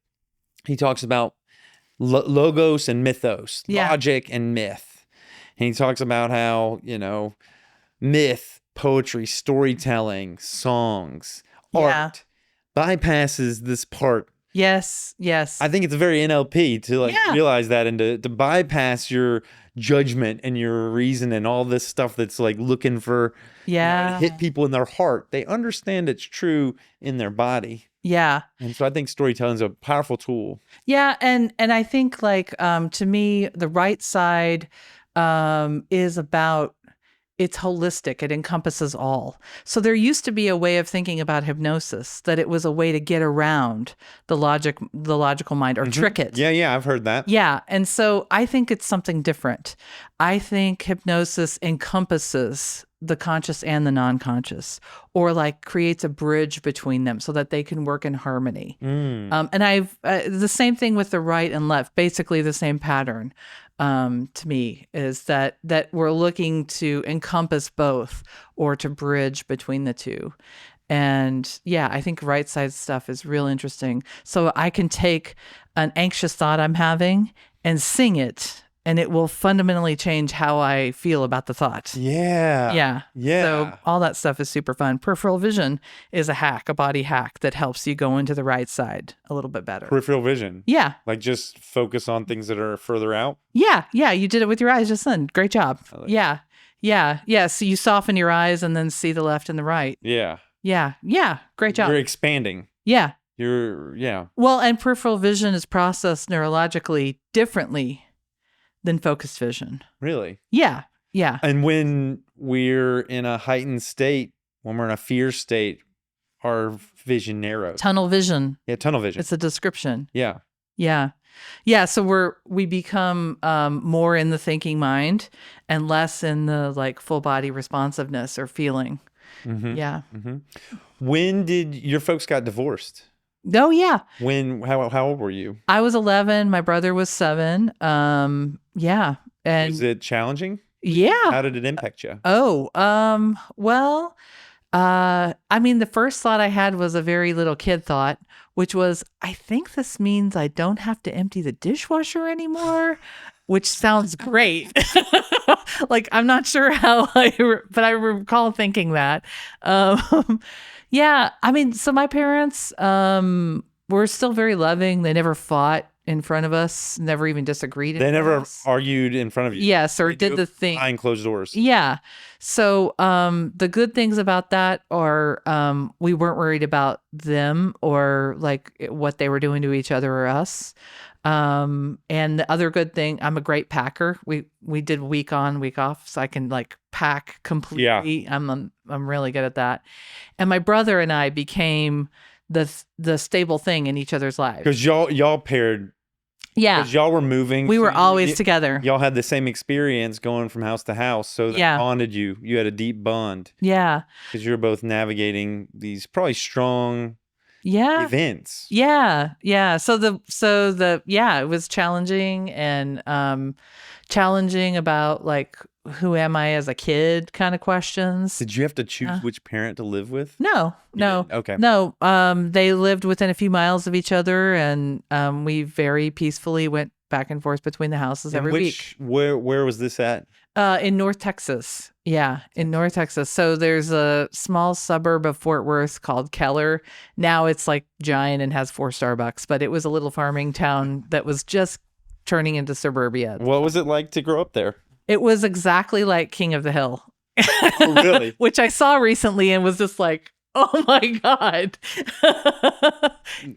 Speaker 1: he talks about logos and mythos,
Speaker 2: Yeah.
Speaker 1: logic and myth. And he talks about how, myth, poetry, storytelling, songs,
Speaker 2: Yeah.
Speaker 1: art bypasses this part.
Speaker 2: Yes.
Speaker 1: I think it's very NLP to
Speaker 2: Yeah.
Speaker 1: realize that and to bypass your judgment and your reason and all this stuff that's looking for to hit people in their heart. They understand it's true in their body.
Speaker 2: Yeah.
Speaker 1: And so I think storytelling is a powerful tool.
Speaker 2: Yeah, and I think to me the right side is about, it's holistic. It encompasses all. So there used to be a way of thinking about hypnosis that it was a way to get around the logical mind, or trick it.
Speaker 1: Yeah, I've heard that.
Speaker 2: Yeah, and so I think it's something different. I think hypnosis encompasses the conscious and the non-conscious, or creates a bridge between them so that they can work in harmony. And I've the same thing with the right and left, basically the same pattern. To me is that we're looking to encompass both, or to bridge between the two. And yeah, I think right side stuff is real interesting. So I can take an anxious thought I'm having and sing it, and it will fundamentally change how I feel about the thought.
Speaker 1: Yeah.
Speaker 2: So all that stuff is super fun. Peripheral vision is a body hack that helps you go into the right side a little bit better.
Speaker 1: Peripheral vision.
Speaker 2: Yeah.
Speaker 1: Just focus on things that are further out.
Speaker 2: Yeah. You did it with your eyes just then. Great job. Yeah. So you soften your eyes and then see the left and the right.
Speaker 1: Yeah.
Speaker 2: Great job.
Speaker 1: You're expanding.
Speaker 2: Yeah.
Speaker 1: Yeah.
Speaker 2: Well, and peripheral vision is processed neurologically differently than focused vision.
Speaker 1: Really?
Speaker 2: Yeah.
Speaker 1: And when we're in a heightened state, when we're in a fear state, our vision narrows.
Speaker 2: Tunnel vision.
Speaker 1: Yeah, tunnel vision.
Speaker 2: It's a description.
Speaker 1: Yeah.
Speaker 2: So we become more in the thinking mind and less in the full body responsiveness or feeling.
Speaker 1: Mm-hmm.
Speaker 2: Yeah.
Speaker 1: Mm-hmm. When did your folks got divorced?
Speaker 2: Oh, yeah.
Speaker 1: How old were you?
Speaker 2: I was 11. My brother was 7. Yeah. And
Speaker 1: was it challenging?
Speaker 2: Yeah.
Speaker 1: How did it impact you?
Speaker 2: Well, the first thought I had was a very little kid thought, which was, I think this means I don't have to empty the dishwasher anymore, which sounds great. I'm not sure how but I recall thinking that. Yeah, so my parents were still very loving. They never fought in front of us, never even disagreed.
Speaker 1: They never argued in front of you.
Speaker 2: Yes, or did the thing
Speaker 1: behind closed doors.
Speaker 2: Yeah. So the good things about that are we weren't worried about them or what they were doing to each other or us. And the other good thing, I'm a great packer. We did week on, week off, so I can pack completely. Yeah. I'm really good at that. And my brother and I became the stable thing in each other's lives.
Speaker 1: Because y'all paired.
Speaker 2: Yeah.
Speaker 1: Because y'all were moving.
Speaker 2: We were always together.
Speaker 1: Y'all had the same experience going from house to house. So that bonded you. You had a deep bond.
Speaker 2: Yeah.
Speaker 1: Because you were both navigating these probably strong events.
Speaker 2: Yeah. So it was challenging and challenging about who am I as a kid kind of questions.
Speaker 1: Did you have to choose which parent to live with?
Speaker 2: No.
Speaker 1: Okay.
Speaker 2: No. They lived within a few miles of each other, and we very peacefully went back and forth between the houses every week.
Speaker 1: Where was this at?
Speaker 2: In North Texas. Yeah, in North Texas. So there's a small suburb of Fort Worth called Keller. Now it's giant and has 4 Starbucks, but it was a little farming town that was just turning into suburbia.
Speaker 1: What was it like to grow up there?
Speaker 2: It was exactly like King of the Hill.
Speaker 1: Oh, really?
Speaker 2: Which I saw recently and was just oh my God.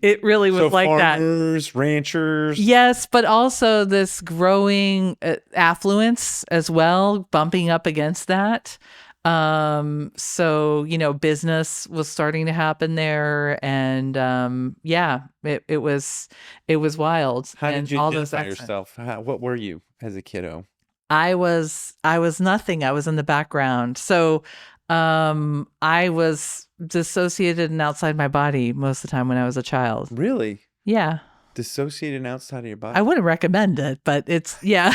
Speaker 2: It really was
Speaker 1: farmers, ranchers.
Speaker 2: Yes, but also this growing affluence as well, bumping up against that. So, business was starting to happen there, and it was wild.
Speaker 1: How did you identify
Speaker 2: accents.
Speaker 1: yourself? What were you as a kiddo?
Speaker 2: I was nothing. I was in the background. So I was dissociated and outside my body most of the time when I was a child.
Speaker 1: Really?
Speaker 2: Yeah.
Speaker 1: Dissociating outside of your body.
Speaker 2: I wouldn't recommend it, but it's, yeah.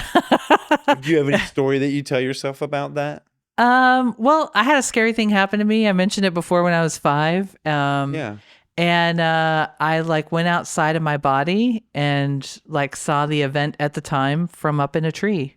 Speaker 1: Do you have any story that you tell yourself about that?
Speaker 2: Well, I had a scary thing happen to me. I mentioned it before when I was 5.
Speaker 1: Yeah.
Speaker 2: And I like went outside of my body and like saw the event at the time from up in a tree.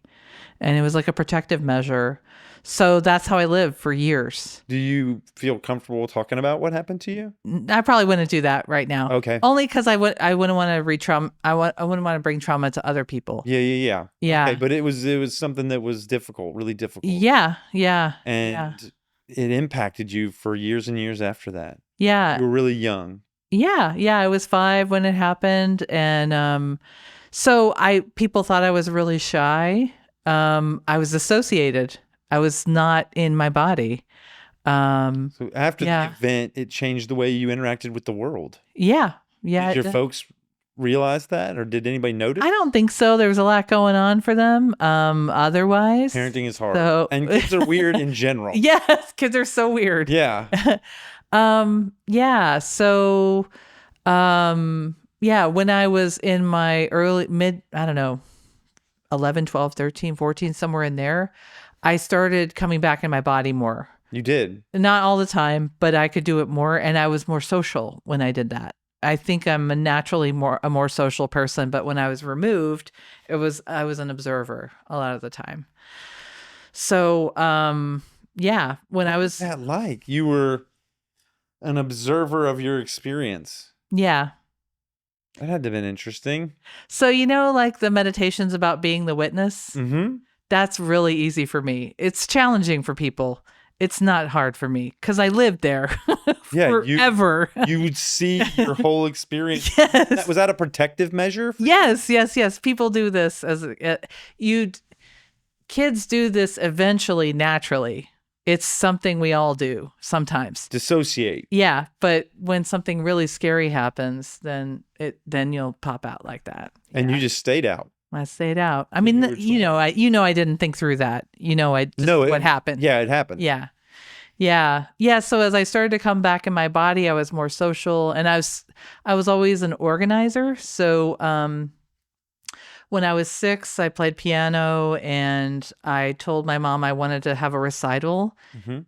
Speaker 2: And it was like a protective measure. So that's how I lived for years.
Speaker 1: Do you feel comfortable talking about what happened to you?
Speaker 2: I probably wouldn't do that right now.
Speaker 1: Okay.
Speaker 2: Only because I wouldn't want to re-trauma. I wouldn't want to bring trauma to other people.
Speaker 1: Yeah.
Speaker 2: Yeah.
Speaker 1: Okay, but it was something that was difficult, really difficult.
Speaker 2: Yeah.
Speaker 1: And it impacted you for years and years after that.
Speaker 2: Yeah.
Speaker 1: You were really young.
Speaker 2: Yeah. I was 5 when it happened, and so people thought I was really shy. I was dissociated. I was not in my body.
Speaker 1: So after the event, it changed the way you interacted with the world.
Speaker 2: Yeah.
Speaker 1: Did your folks realize that, or did anybody notice?
Speaker 2: I don't think so. There was a lot going on for them. Otherwise,
Speaker 1: parenting is hard, and kids are weird in general.
Speaker 2: Yes, kids are so weird.
Speaker 1: Yeah.
Speaker 2: Yeah. So, when I was in my I don't know, 11, 12, 13, 14, somewhere in there, I started coming back in my body more.
Speaker 1: You did?
Speaker 2: Not all the time, but I could do it more, and I was more social when I did that. I think I'm a more social person, but when I was removed, I was an observer a lot of the time. So, when I was...
Speaker 1: What's that like? You were an observer of your experience.
Speaker 2: Yeah.
Speaker 1: That had to have been interesting.
Speaker 2: So, like the meditations about being the witness?
Speaker 1: Mm-hmm.
Speaker 2: That's really easy for me. It's challenging for people. It's not hard for me because I lived there forever.
Speaker 1: You would see your whole experience.
Speaker 2: Yes.
Speaker 1: Was that a protective measure?
Speaker 2: Yes. People do this kids do this eventually naturally. It's something we all do sometimes.
Speaker 1: Dissociate.
Speaker 2: Yeah, but when something really scary happens, then you'll pop out like that.
Speaker 1: And you just stayed out.
Speaker 2: I stayed out. I mean, I didn't think through that. What happened.
Speaker 1: Yeah, it happened.
Speaker 2: Yeah. So as I started to come back in my body, I was more social, and I was always an organizer. So when I was 6, I played piano, and I told my mom I wanted to have a recital,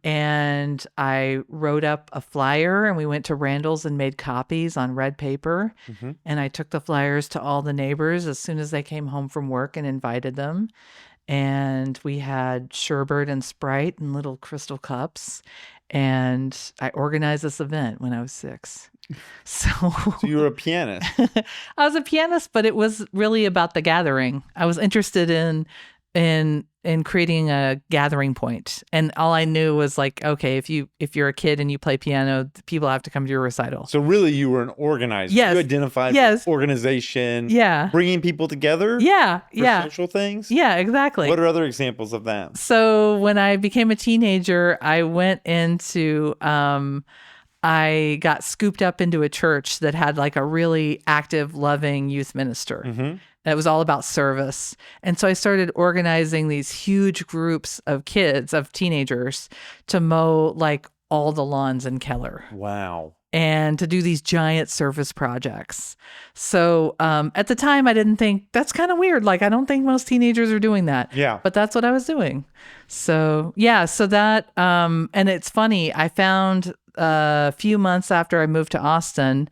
Speaker 2: and I wrote up a flyer, and we went to Randall's and made copies on red paper, and I took the flyers to all the neighbors as soon as they came home from work and invited them. And we had sherbet and Sprite in little crystal cups, and I organized this event when I was 6. So
Speaker 1: you were a pianist.
Speaker 2: I was a pianist, but it was really about the gathering. I was interested in creating a gathering point. And all I knew was like, okay, if you're a kid and you play piano, people have to come to your recital.
Speaker 1: So really you were an organizer.
Speaker 2: Yes.
Speaker 1: You identified with organization.
Speaker 2: Yeah.
Speaker 1: Bringing people together.
Speaker 2: Yeah.
Speaker 1: For social things.
Speaker 2: Yeah, exactly.
Speaker 1: What are other examples of that?
Speaker 2: So when I became a teenager, I went into, I got scooped up into a church that had like a really active, loving youth minister. That was all about service. And so I started organizing these huge groups of kids, of teenagers, to mow like all the lawns in Keller.
Speaker 1: Wow.
Speaker 2: And to do these giant service projects. So at the time, I didn't think, that's kind of weird. Like, I don't think most teenagers are doing that.
Speaker 1: Yeah.
Speaker 2: But that's what I was doing. So, so that, and it's funny, I found a few months after I moved to Austin,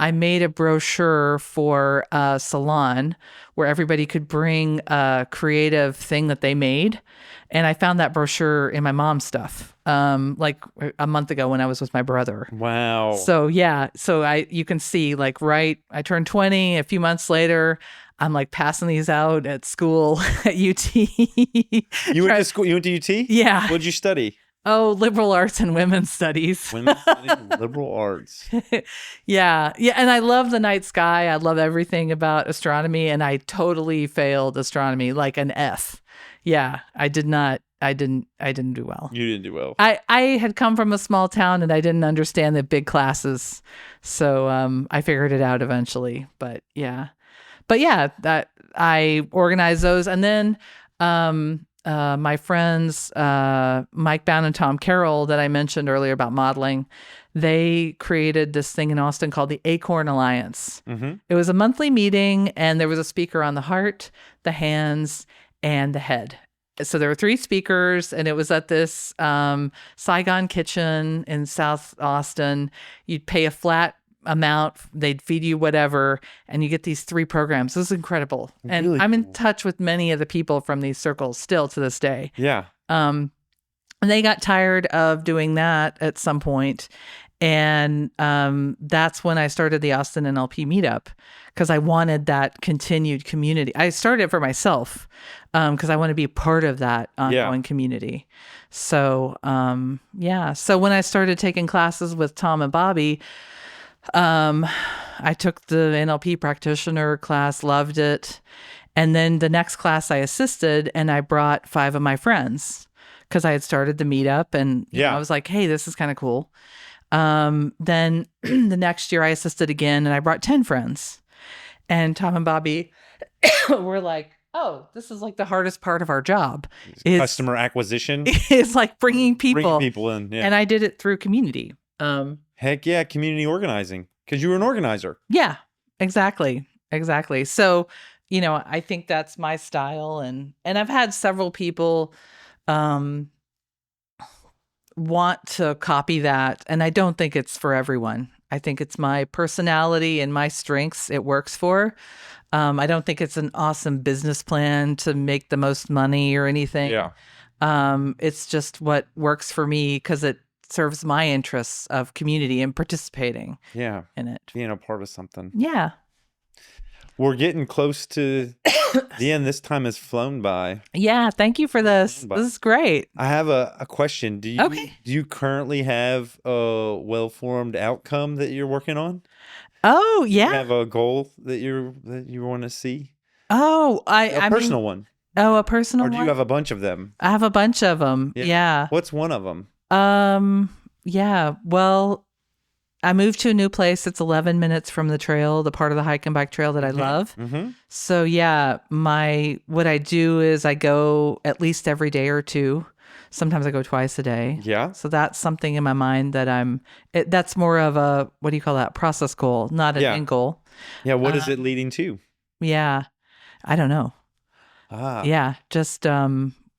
Speaker 2: I made a brochure for a salon where everybody could bring a creative thing that they made. And I found that brochure in my mom's stuff, like a month ago when I was with my brother.
Speaker 1: Wow.
Speaker 2: So you can see like, I turned 20, a few months later, I'm like passing these out at school at UT.
Speaker 1: You went to school? You went to UT?
Speaker 2: Yeah.
Speaker 1: What'd you study?
Speaker 2: Oh, liberal arts and women's studies.
Speaker 1: Women's studies and liberal arts.
Speaker 2: Yeah. And I love the night sky. I love everything about astronomy, and I totally failed astronomy, like an F. Yeah, I didn't do well.
Speaker 1: You didn't do well.
Speaker 2: I had come from a small town, and I didn't understand the big classes. So I figured it out eventually. But yeah, that I organized those. And then my friends, Mike Bound and Tom Carroll, that I mentioned earlier about modeling, they created this thing in Austin called the Acorn Alliance. It was a monthly meeting, and there was a speaker on the heart, the hands, and the head. So there were 3 speakers, and it was at this Saigon Kitchen in South Austin. You'd pay a flat amount, they'd feed you whatever, and you get these 3 programs. This is incredible. And
Speaker 1: Really
Speaker 2: I'm in
Speaker 1: cool.
Speaker 2: touch with many of the people from these circles still to this day.
Speaker 1: Yeah.
Speaker 2: And they got tired of doing that at some point. And that's when I started the Austin NLP meetup, because I wanted that continued community. I started it for myself because I want to be part of that ongoing community. So, So when I started taking classes with Tom and Bobby, I took the NLP practitioner class, loved it. And then the next class I assisted, and I brought 5 of my friends because I had started the meetup, and you know, I was like, hey, this is kind of cool. Then the next year I assisted again, and I brought 10 friends. And Tom and Bobby were like, oh, this is like the hardest part of our job. Is
Speaker 1: Customer acquisition.
Speaker 2: It's like bringing people
Speaker 1: in. Yeah.
Speaker 2: And I did it through community.
Speaker 1: Heck yeah, community organizing, because you were an organizer.
Speaker 2: Yeah, exactly. So, you know, I think that's my style, and I've had several people want to copy that, and I don't think it's for everyone. I think it's my personality and my strengths it works for. I don't think it's an awesome business plan to make the most money or anything.
Speaker 1: Yeah.
Speaker 2: It's just what works for me because it serves my interests of community and participating in it.
Speaker 1: Being a part of something.
Speaker 2: Yeah.
Speaker 1: We're getting close to the end. This time has flown by.
Speaker 2: Yeah. Thank you for this. This is great.
Speaker 1: I have a question. Do you currently have a well-formed outcome that you're working on?
Speaker 2: Oh, yeah.
Speaker 1: Do you have a goal that you want to see?
Speaker 2: Oh,
Speaker 1: A personal one.
Speaker 2: Oh, a personal one?
Speaker 1: Or do you have a bunch of them?
Speaker 2: I have a bunch of them. Yeah.
Speaker 1: What's one of them?
Speaker 2: Yeah. Well, I moved to a new place. It's 11 minutes from the trail, the part of the hike and bike trail that I love. So yeah, what I do is I go at least every day or 2. Sometimes I go twice a day.
Speaker 1: Yeah.
Speaker 2: So that's something in my mind that that's more of a, what do you call that? Process goal, not an end goal.
Speaker 1: Yeah. What is it leading to?
Speaker 2: Yeah. I don't know. Yeah. Just,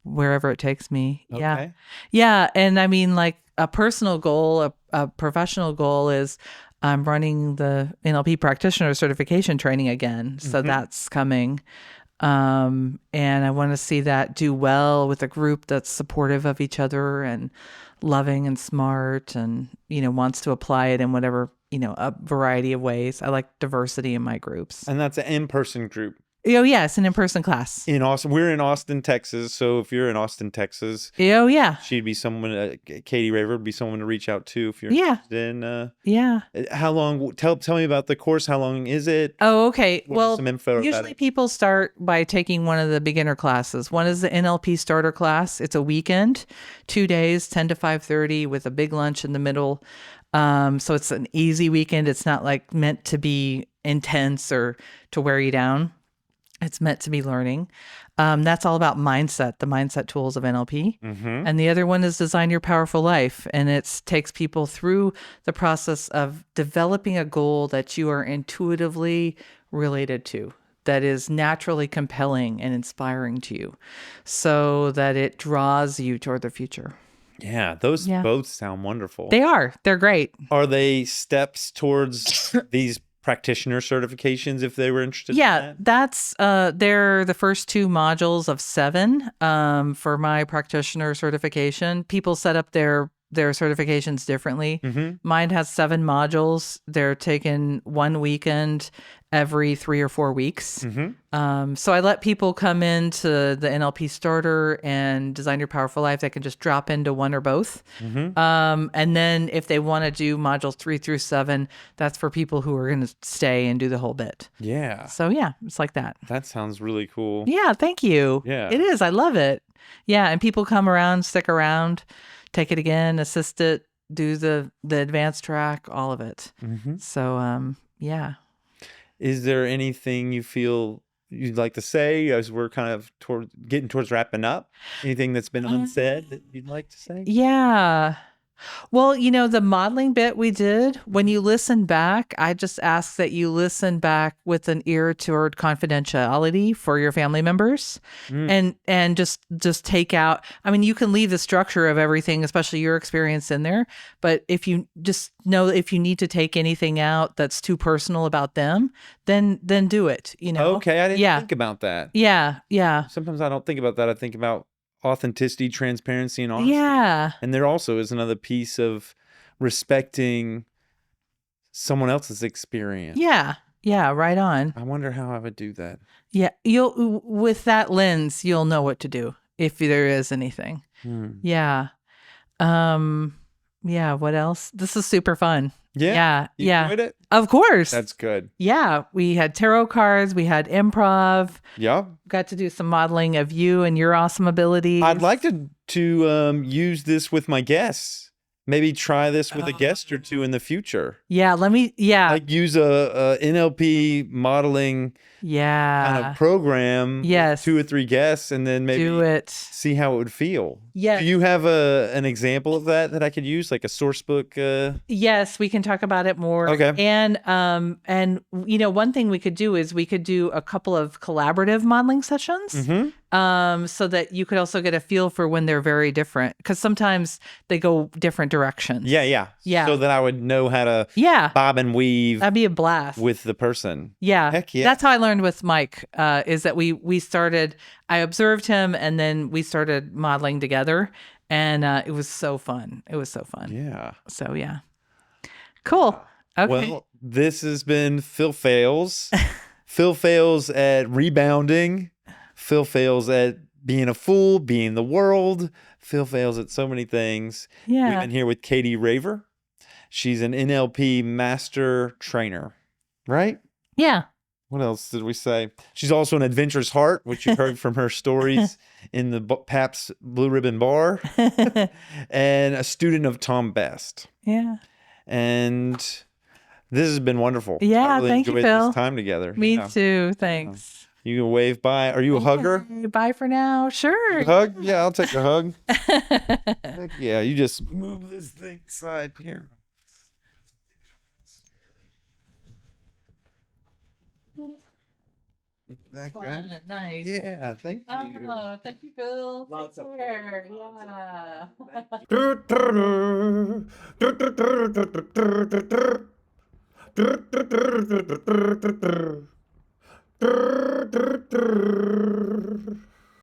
Speaker 2: wherever it takes me.
Speaker 1: Okay.
Speaker 2: Yeah. Yeah. And I mean, like a personal goal, a professional goal is I'm running the NLP practitioner certification training again. So that's coming. And I want to see that do well with a group that's supportive of each other and loving and smart and, you know, wants to apply it in whatever, you know, a variety of ways. I like diversity in my groups.
Speaker 1: And that's an in-person group.
Speaker 2: Oh, yeah. It's an in-person class.
Speaker 1: In Austin. We're in Austin, Texas. So if you're in Austin, Texas.
Speaker 2: Oh, yeah.
Speaker 1: She'd be someone, Katie Raver would be someone to reach out to if you're interested in.
Speaker 2: Yeah.
Speaker 1: How long, tell me about the course. How long is it?
Speaker 2: Oh, okay. Well,
Speaker 1: some info
Speaker 2: usually people start by taking one of the beginner classes. One is the NLP starter class. It's a weekend, 2 days, 10 to 5:30 with a big lunch in the middle. So it's an easy weekend. It's not like meant to be intense or to wear you down. It's meant to be learning. That's all about mindset, the mindset tools of NLP. And the other one is Design Your Powerful Life. And it takes people through the process of developing a goal that you are intuitively related to, that is naturally compelling and inspiring to you, so that it draws you toward the future.
Speaker 1: Yeah, those both sound wonderful.
Speaker 2: They are. They're great.
Speaker 1: Are they steps towards these practitioner certifications if they were interested in that?
Speaker 2: That's they're the first 2 modules of 7 for my practitioner certification. People set up their certifications differently. Mine has 7 modules. They're taken 1 weekend every 3 or 4 weeks. So I let people come into the NLP starter and Design Your Powerful Life. They can just drop into one or both. And then if they want to do modules 3 through 7, that's for people who are going to stay and do the whole bit.
Speaker 1: Yeah.
Speaker 2: So yeah, it's like that.
Speaker 1: That sounds really cool.
Speaker 2: Yeah, thank you.
Speaker 1: Yeah.
Speaker 2: It is. I love it. Yeah, and people come around, stick around, take it again, assist it, do the advanced track, all of it. So yeah.
Speaker 1: Is there anything you feel you'd like to say as we're kind of getting towards wrapping up? Anything that's been unsaid that you'd like to say?
Speaker 2: Yeah. Well, the modeling bit we did, when you listen back, I just ask that you listen back with an ear toward confidentiality for your family members,
Speaker 1: Mm.
Speaker 2: and just take out. I mean, you can leave the structure of everything, especially your experience in there, but if you just know if you need to take anything out that's too personal about them, then do it,
Speaker 1: Okay, I didn't
Speaker 2: Yeah.
Speaker 1: think about that.
Speaker 2: Yeah. Yeah.
Speaker 1: Sometimes I don't think about that. I think about authenticity, transparency, and honesty.
Speaker 2: Yeah.
Speaker 1: And there also is another piece of respecting someone else's experience.
Speaker 2: Yeah. Yeah. Right on.
Speaker 1: I wonder how I would do that.
Speaker 2: Yeah, with that lens, you'll know what to do if there is anything. Yeah. Yeah, what else? This is super fun.
Speaker 1: Yeah. You
Speaker 2: Yeah.
Speaker 1: enjoyed it?
Speaker 2: Of course.
Speaker 1: That's good.
Speaker 2: Yeah, we had tarot cards, we had improv,
Speaker 1: Yeah.
Speaker 2: got to do some modeling of you and your awesome abilities.
Speaker 1: I'd like to use this with my guests. Maybe try this with a guest or two in the future.
Speaker 2: Yeah,
Speaker 1: Like use a NLP modeling kind of program.
Speaker 2: Yes.
Speaker 1: 2 or 3 guests, and then maybe
Speaker 2: Do it.
Speaker 1: see how it would feel.
Speaker 2: Yes.
Speaker 1: Do you have an example of that I could use, like a source book?
Speaker 2: Yes, we can talk about it more.
Speaker 1: Okay.
Speaker 2: And one thing we could do is we could do a couple of collaborative modeling sessions.
Speaker 1: Mm-hmm.
Speaker 2: So that you could also get a feel for when they're very different, because sometimes they go different directions.
Speaker 1: Yeah. So that I would know how to bob and weave.
Speaker 2: That'd be a blast
Speaker 1: with the person.
Speaker 2: Yeah.
Speaker 1: Heck yeah.
Speaker 2: That's how I learned with Mike, is that we started, I observed him and then we started modeling together, and it was so fun.
Speaker 1: Yeah.
Speaker 2: So yeah. Cool. Okay.
Speaker 1: Well, this has been Phil Phails. Phil Phails at Rebounding. Phil Phails at being a fool, being the world. Phil Phails at so many things.
Speaker 2: Yeah.
Speaker 1: We've been here with Katie Raver. She's an NLP master trainer, right?
Speaker 2: Yeah.
Speaker 1: What else did we say? She's also an adventurous heart, which you heard from her stories in the Pabst Blue Ribbon Bar, and a student of Tom Best.
Speaker 2: Yeah.
Speaker 1: And this has been wonderful.
Speaker 2: Yeah,
Speaker 1: I really
Speaker 2: thank you,
Speaker 1: enjoyed
Speaker 2: Phil.
Speaker 1: this time together.
Speaker 2: Me too. Thanks.
Speaker 1: You can wave bye. Are you a hugger?
Speaker 2: Okay, bye for now. Sure.
Speaker 1: Hug? Yeah, I'll take a hug. Heck yeah, you just move this thing aside here. That good?
Speaker 2: Nice.
Speaker 1: Yeah, thank you.
Speaker 2: Oh, thank you, Phil.
Speaker 1: Lots of
Speaker 2: care. Yeah.
Speaker 1: Thank you.